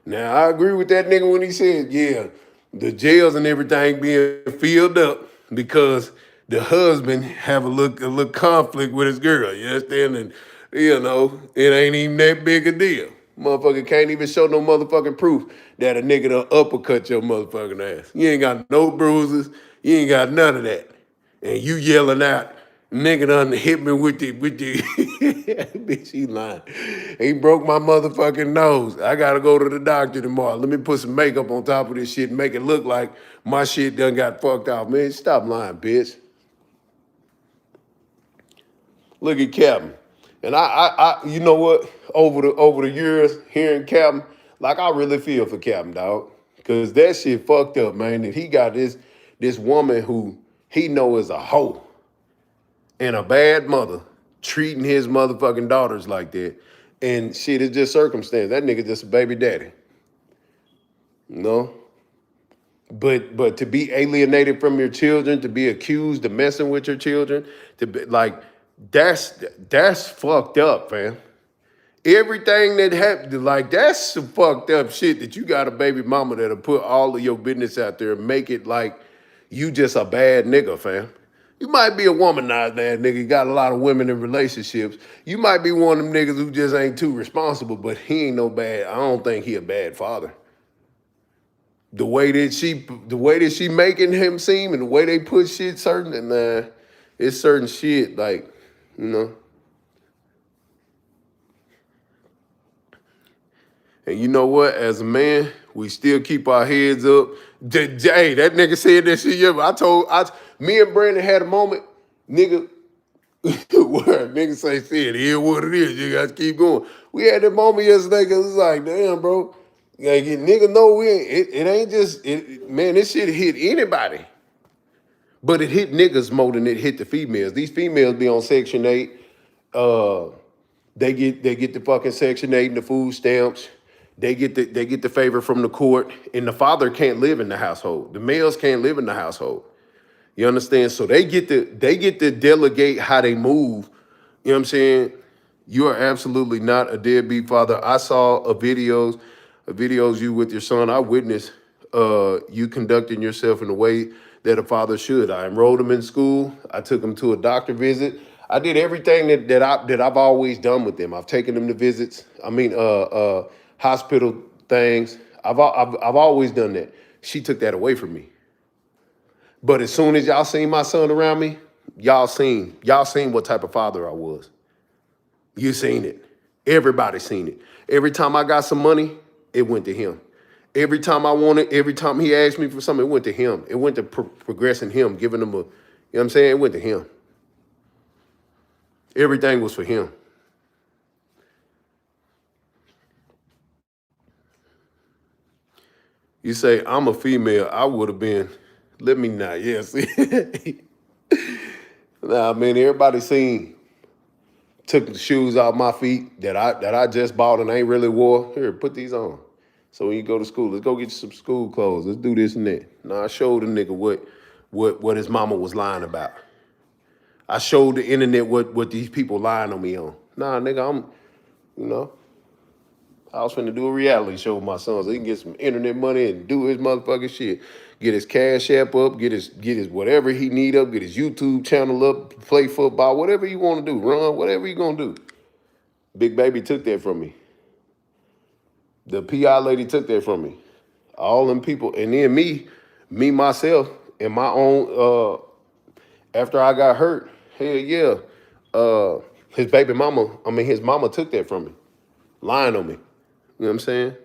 Now, I agree with that nigga when he said, yeah, the jails and everything being filled up because the husband have a little conflict with his girl. You understand? And, you know, it ain't even that big a deal. Motherfucker can't even show no motherfucking proof that a nigga done uppercut your motherfucking ass. You ain't got no bruises. You ain't got none of that. And you yelling out, nigga done hit me with the bitch, he lying. He broke my motherfucking nose. I gotta go to the doctor tomorrow. Let me put some makeup on top of this shit and make it look like my shit done got fucked off. Man, stop lying, bitch. Look at Captain. And I you know what? Over the years hearing Captain, like I really feel for Captain, dog. Cause that shit fucked up, man. And he got this woman who he know is a hoe and a bad mother treating his motherfucking daughters like that. And shit is just circumstance. That nigga just a baby daddy. You know? But to be alienated from your children, to be accused of messing with your children, to be like, that's fucked up, fam. Everything that happened, like, that's some fucked up shit that you got a baby mama that'll put all of your business out there and make it like you just a bad nigga, fam. You might be a womanized ass nigga, got a lot of women in relationships. You might be one of them niggas who just ain't too responsible, but he ain't no bad, I don't think he a bad father. The way that she making him seem and the way they put shit certain, and it's certain shit, like, you know. And you know what? As a man, we still keep our heads up. Hey, that nigga said that shit. Yeah, me and Brandon had a moment, nigga, where nigga say, shit, here's what it is. You guys keep going. We had that moment yesterday because it's like, damn, bro. Like, nigga know it ain't just, man, this shit hit anybody. But it hit niggas more than it hit the females. These females be on Section 8. They get the fucking Section 8 and the food stamps. They get the favor from the court, and the father can't live in the household. The males can't live in the household. You understand? So they get to delegate how they move. You know what I'm saying? You are absolutely not a deadbeat father. I saw videos you with your son. I witnessed you conducting yourself in a way that a father should. I enrolled him in school. I took him to a doctor visit. I did everything that I've always done with them. I've taken them to visits. Hospital things. I've always done that. She took that away from me. But as soon as y'all seen my son around me, y'all seen what type of father I was. You seen it. Everybody seen it. Every time I got some money, it went to him. Every time he asked me for something, it went to him. It went to progressing him, giving him you know what I'm saying? It went to him. Everything was for him. You say, I'm a female, I would have been, let me not, yes. Nah, man, everybody seen, took the shoes off my feet that I just bought and ain't really wore. Here, put these on. So when you go to school, let's go get you some school clothes. Let's do this and that. Now I showed the nigga what his mama was lying about. I showed the internet what these people lying on me on. Nah, nigga, I was finna do a reality show with my son so he can get some internet money and do his motherfucking shit. Get his Cash App up, get his whatever he need up, get his YouTube channel up, play football, whatever you want to do, run, whatever you gonna do. Big Baby took that from me. The PI lady took that from me. All them people, and then me myself, and my own. After I got hurt, hell yeah, his his mama took that from me, lying on me. You know what I'm saying?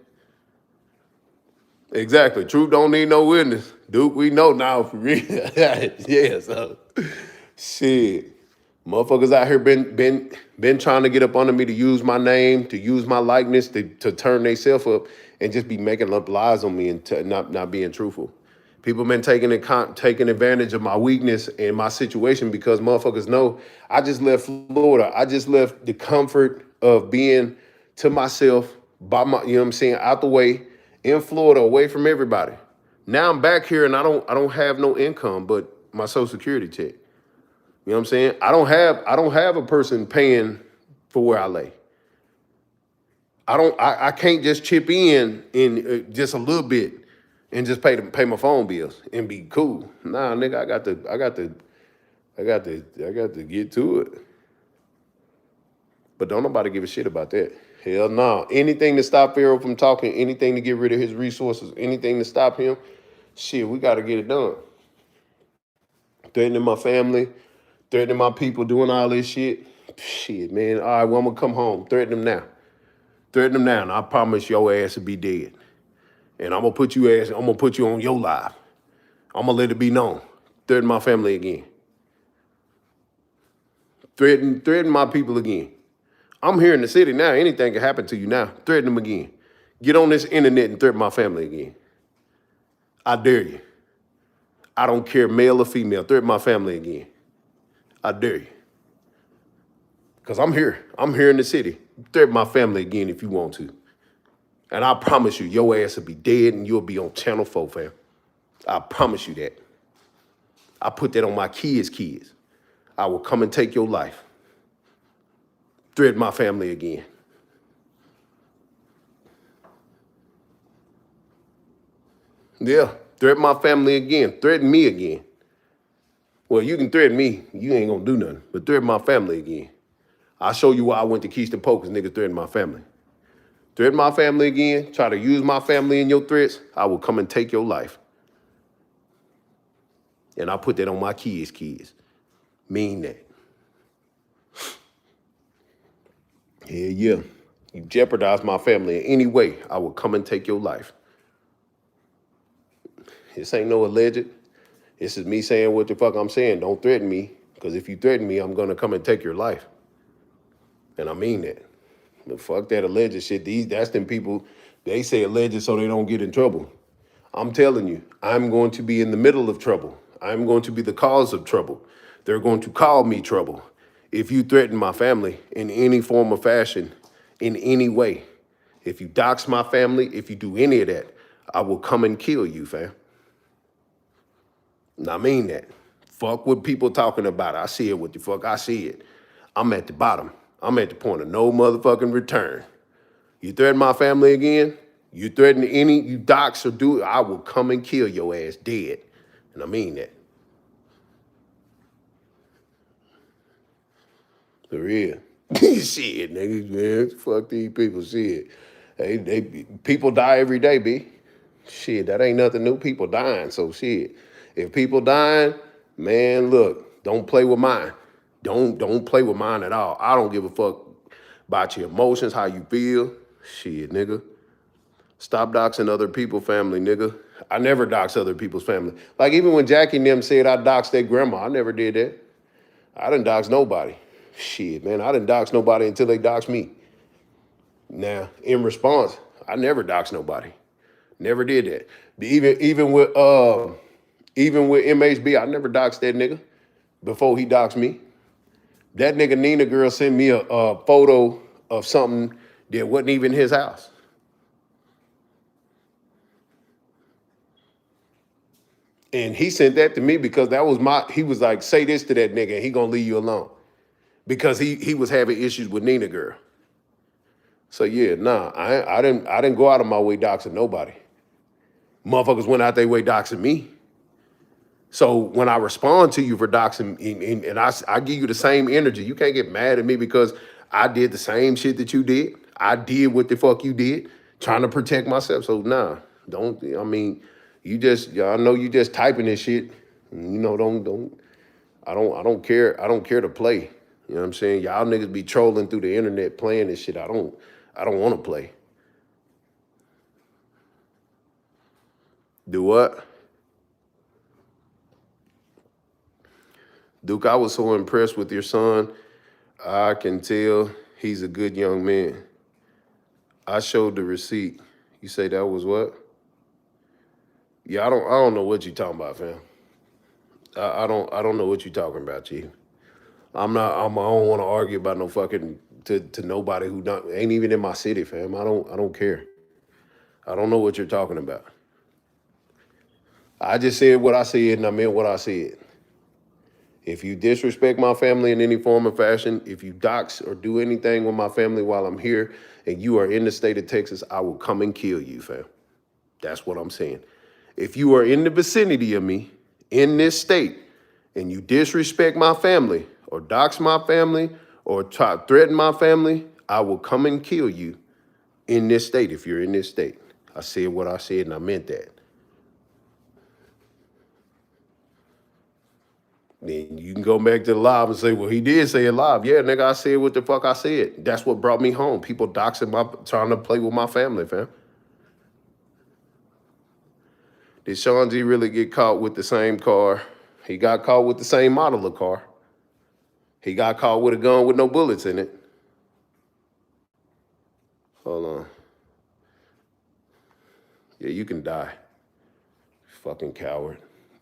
Exactly. Truth don't need no witness. Duke, we know now for real. Yeah, so shit. Motherfuckers out here been trying to get up under me to use my name, to use my likeness, to turn themselves up and just be making up lies on me and not being truthful. People been taking advantage of my weakness and my situation because motherfuckers know I just left Florida. I just left the comfort of being to myself by my, you know what I'm saying, out the way in Florida, away from everybody. Now I'm back here and I don't have no income but my Social Security check. You know what I'm saying? I don't have a person paying for where I lay. I can't just chip in just a little bit and just pay my phone bills and be cool. Nah, nigga, I got to get to it. But don't nobody give a shit about that. Hell no. Anything to stop Pharaoh from talking, anything to get rid of his resources, anything to stop him, shit, we got to get it done. Threatening my family, threatening my people, doing all this shit. Shit, man. All right, well, I'm going to come home. Threaten them now. Threaten them now, and I promise your ass will be dead. And I'm going to put you on your live. I'm going to let it be known. Threaten my family again. Threaten my people again. I'm here in the city now. Anything can happen to you now. Threaten them again. Get on this internet and threaten my family again. I dare you. I don't care, male or female. Threaten my family again. I dare you. Because I'm here. I'm here in the city. Threaten my family again if you want to. And I promise you, your ass will be dead and you'll be on Channel 4, fam. I promise you that. I put that on my kids' kids. I will come and take your life. Threaten my family again. Yeah, threaten my family again. Threaten me again. Well, you can threaten me. You ain't gonna do nothing. But threaten my family again. I'll show you why I went to Keystone Pope because niggas threatened my family. Threaten my family again. Try to use my family in your threats. I will come and take your life. And I put that on my kids' kids. Mean that. Yeah. You jeopardize my family in any way, I will come and take your life. This ain't no alleged. This is me saying what the fuck I'm saying. Don't threaten me, because if you threaten me, I'm going to come and take your life. And I mean that. But fuck that alleged shit. That's them people, they say alleged so they don't get in trouble. I'm telling you, I'm going to be in the middle of trouble. I'm going to be the cause of trouble. They're going to call me trouble. If you threaten my family in any form or fashion, in any way, if you dox my family, if you do any of that, I will come and kill you, fam. And I mean that. Fuck what people talking about. I see it what the fuck I see it. I'm at the bottom. I'm at the point of no motherfucking return. You threaten my family again, you threaten you dox or do it, I will come and kill your ass dead. And I mean that. For real. Shit, niggas, man. Fuck these people, shit. People die every day, B. Shit, that ain't nothing new. People dying, so shit. If people dying, man, look, don't play with mine. Don't play with mine at all. I don't give a fuck about your emotions, how you feel. Shit, nigga. Stop doxing other people's family, nigga. I never dox other people's family. Like even when Jackie and them said I doxed their grandma, I never did that. I didn't dox nobody. Shit, man, I didn't dox nobody until they doxed me. Now, in response, I never doxed nobody. Never did that. Even with MHB, I never doxed that nigga before he doxed me. That nigga Nina girl sent me a photo of something that wasn't even his house. And he sent that to me because that was he was like, say this to that nigga and he gonna leave you alone. Because he was having issues with Nina girl. So yeah, nah, I didn't go out of my way doxing nobody. Motherfuckers went out their way doxing me. So when I respond to you for doxing, and I give you the same energy, you can't get mad at me because I did the same shit that you did. I did what the fuck you did, trying to protect myself. So nah, don't. I mean, I know you just typing this shit. You know, don't. I don't care. I don't care to play. You know what I'm saying? Y'all niggas be trolling through the internet playing this shit. I don't want to play. Do what? Duke, I was so impressed with your son. I can tell he's a good young man. I showed the receipt. You say that was what? Yeah, I don't know what you talking about, fam. I don't know what you talking about, Chief. I don't want to argue about no fucking to nobody who ain't even in my city, fam. I don't care. I don't know what you're talking about. I just said what I said and I meant what I said. If you disrespect my family in any form or fashion, if you dox or do anything with my family while I'm here and you are in the state of Texas, I will come and kill you, fam. That's what I'm saying. If you are in the vicinity of me in this state and you disrespect my family or dox my family or try to threaten my family, I will come and kill you in this state if you're in this state. I said what I said and I meant that. Then you can go back to the live and say, well, he did say it live. Yeah, nigga, I said what the fuck I said. That's what brought me home. People trying to play with my family, fam. Did Sean G really get caught with the same car? He got caught with the same model of car. He got caught with a gun with no bullets in it. Hold on. Yeah, you can die. Fucking coward.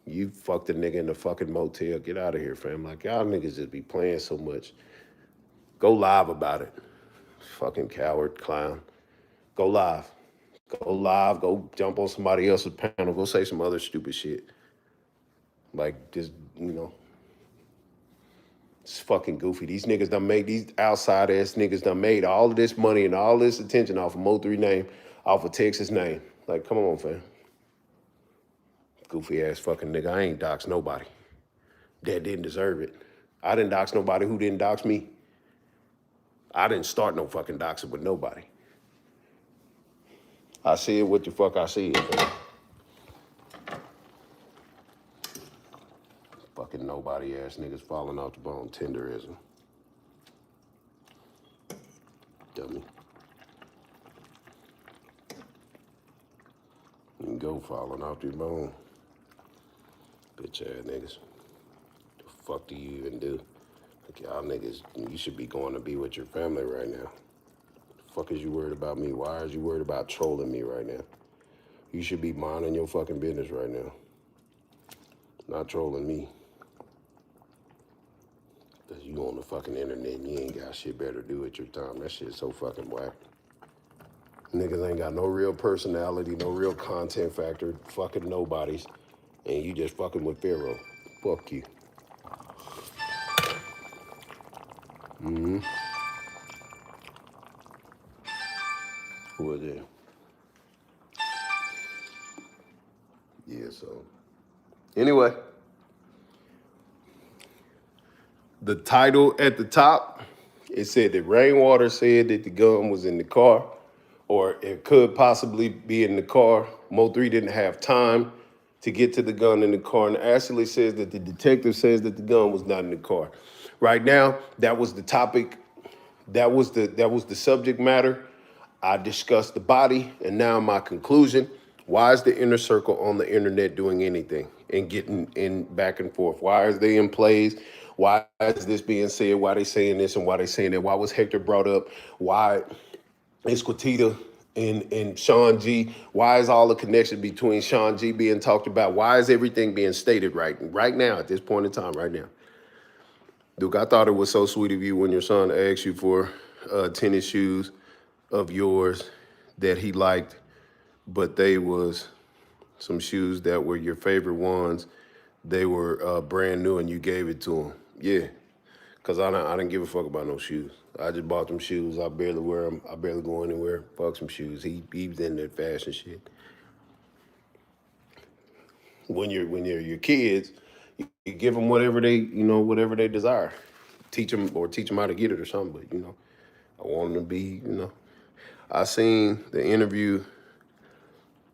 You fucked a nigga in the fucking motel. Get out of here, fam. Like, y'all niggas just be playing so much. Go live about it. Fucking coward, clown. Go live. Go live. Go jump on somebody else's panel. Go say some other stupid shit. Like, just, it's fucking goofy. These niggas done made, these outside ass niggas done made all of this money and all this attention off of Mo3 name, off of Texas name. Like, come on, fam. Goofy ass fucking nigga. I ain't doxed nobody. That didn't deserve it. I didn't dox nobody who didn't dox me. I didn't start no fucking doxing with nobody. I said what the fuck I said, man. Fucking nobody ass niggas falling off the bone. Tenderism. Dummy. You can go falling off your bone. Bitch ass niggas. The fuck do you even do? Like, y'all niggas, you should be going to be with your family right now. The fuck is you worried about me? Why is you worried about trolling me right now? You should be minding your fucking business right now. Not trolling me. Cause you on the fucking internet and you ain't got shit better to do with your time. That shit's so fucking whack. Niggas ain't got no real personality, no real content factor, fucking nobodies. And you just fucking with Pharaoh. Fuck you. Mm-hmm. Who was it? Yeah, so. Anyway. The title at the top, it said that Rainwater said that the gun was in the car, or it could possibly be in the car. Mo3 didn't have time to get to the gun in the car, and Ashley says that the detective says that the gun was not in the car. Right now, that was the topic. That was the subject matter. I discussed the body, and now my conclusion. Why is the inner circle on the internet doing anything and getting in back and forth? Why are they in plays? Why is this being said? Why they saying this and why they saying that? Why was Hector brought up? Why is Quatita and Sean G? Why is all the connection between Sean G being talked about? Why is everything being stated right now at this point in time, right now? Duke, I thought it was so sweet of you when your son asked you for tennis shoes of yours that he liked, but they was some shoes that were your favorite ones. They were brand new and you gave it to him. Yeah, Cause I didn't give a fuck about no shoes. I just bought them shoes. I barely wear them. I barely go anywhere. Fuck some shoes. He was in that fashion shit. When you're your kids, you give them whatever they desire. Teach them how to get it or something. But I want them to be. I seen the interview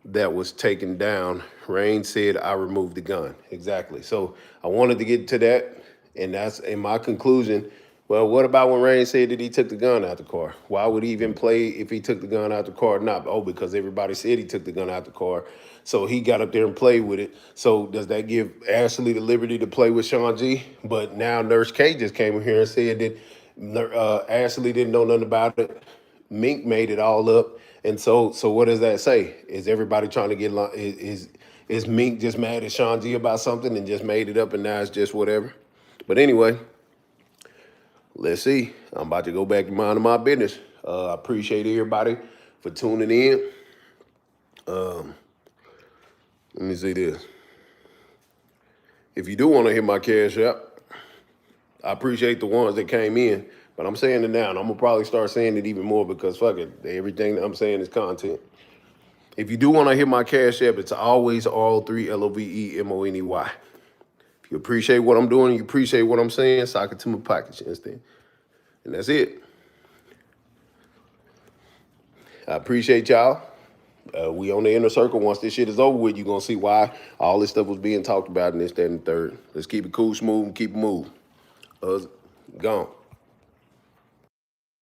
that was taken down. Rain said, I removed the gun. Exactly. So I wanted to get to that. And that's in my conclusion. Well, what about when Rain said that he took the gun out the car? Why would he even play if he took the gun out the car or not? Oh, because everybody said he took the gun out the car. So he got up there and played with it. So does that give Ashley the liberty to play with Sean G? But now Nurse K just came in here and said that Ashley didn't know nothing about it. Mink made it all up. And so what does that say? Is everybody trying to get is Mink just mad at Sean G about something and just made it up and now it's just whatever? But anyway, let's see. I'm about to go back to minding my business. I appreciate everybody for tuning in. Let me see this. If you do want to hit my Cash App, I appreciate the ones that came in, but I'm saying it now, and I'm going to probably start saying it even more because, fuck it, everything that I'm saying is content. If you do want to hit my Cash App, it's always all3 LOVEMONEY. If you appreciate what I'm doing, you appreciate what I'm saying, sock it to my pocket, you understand? And that's it. I appreciate y'all. We on the inner circle. Once this shit is over with, you're going to see why all this stuff was being talked about in this, that, and the third. Let's keep it cool, smooth, and keep it moving. Gone.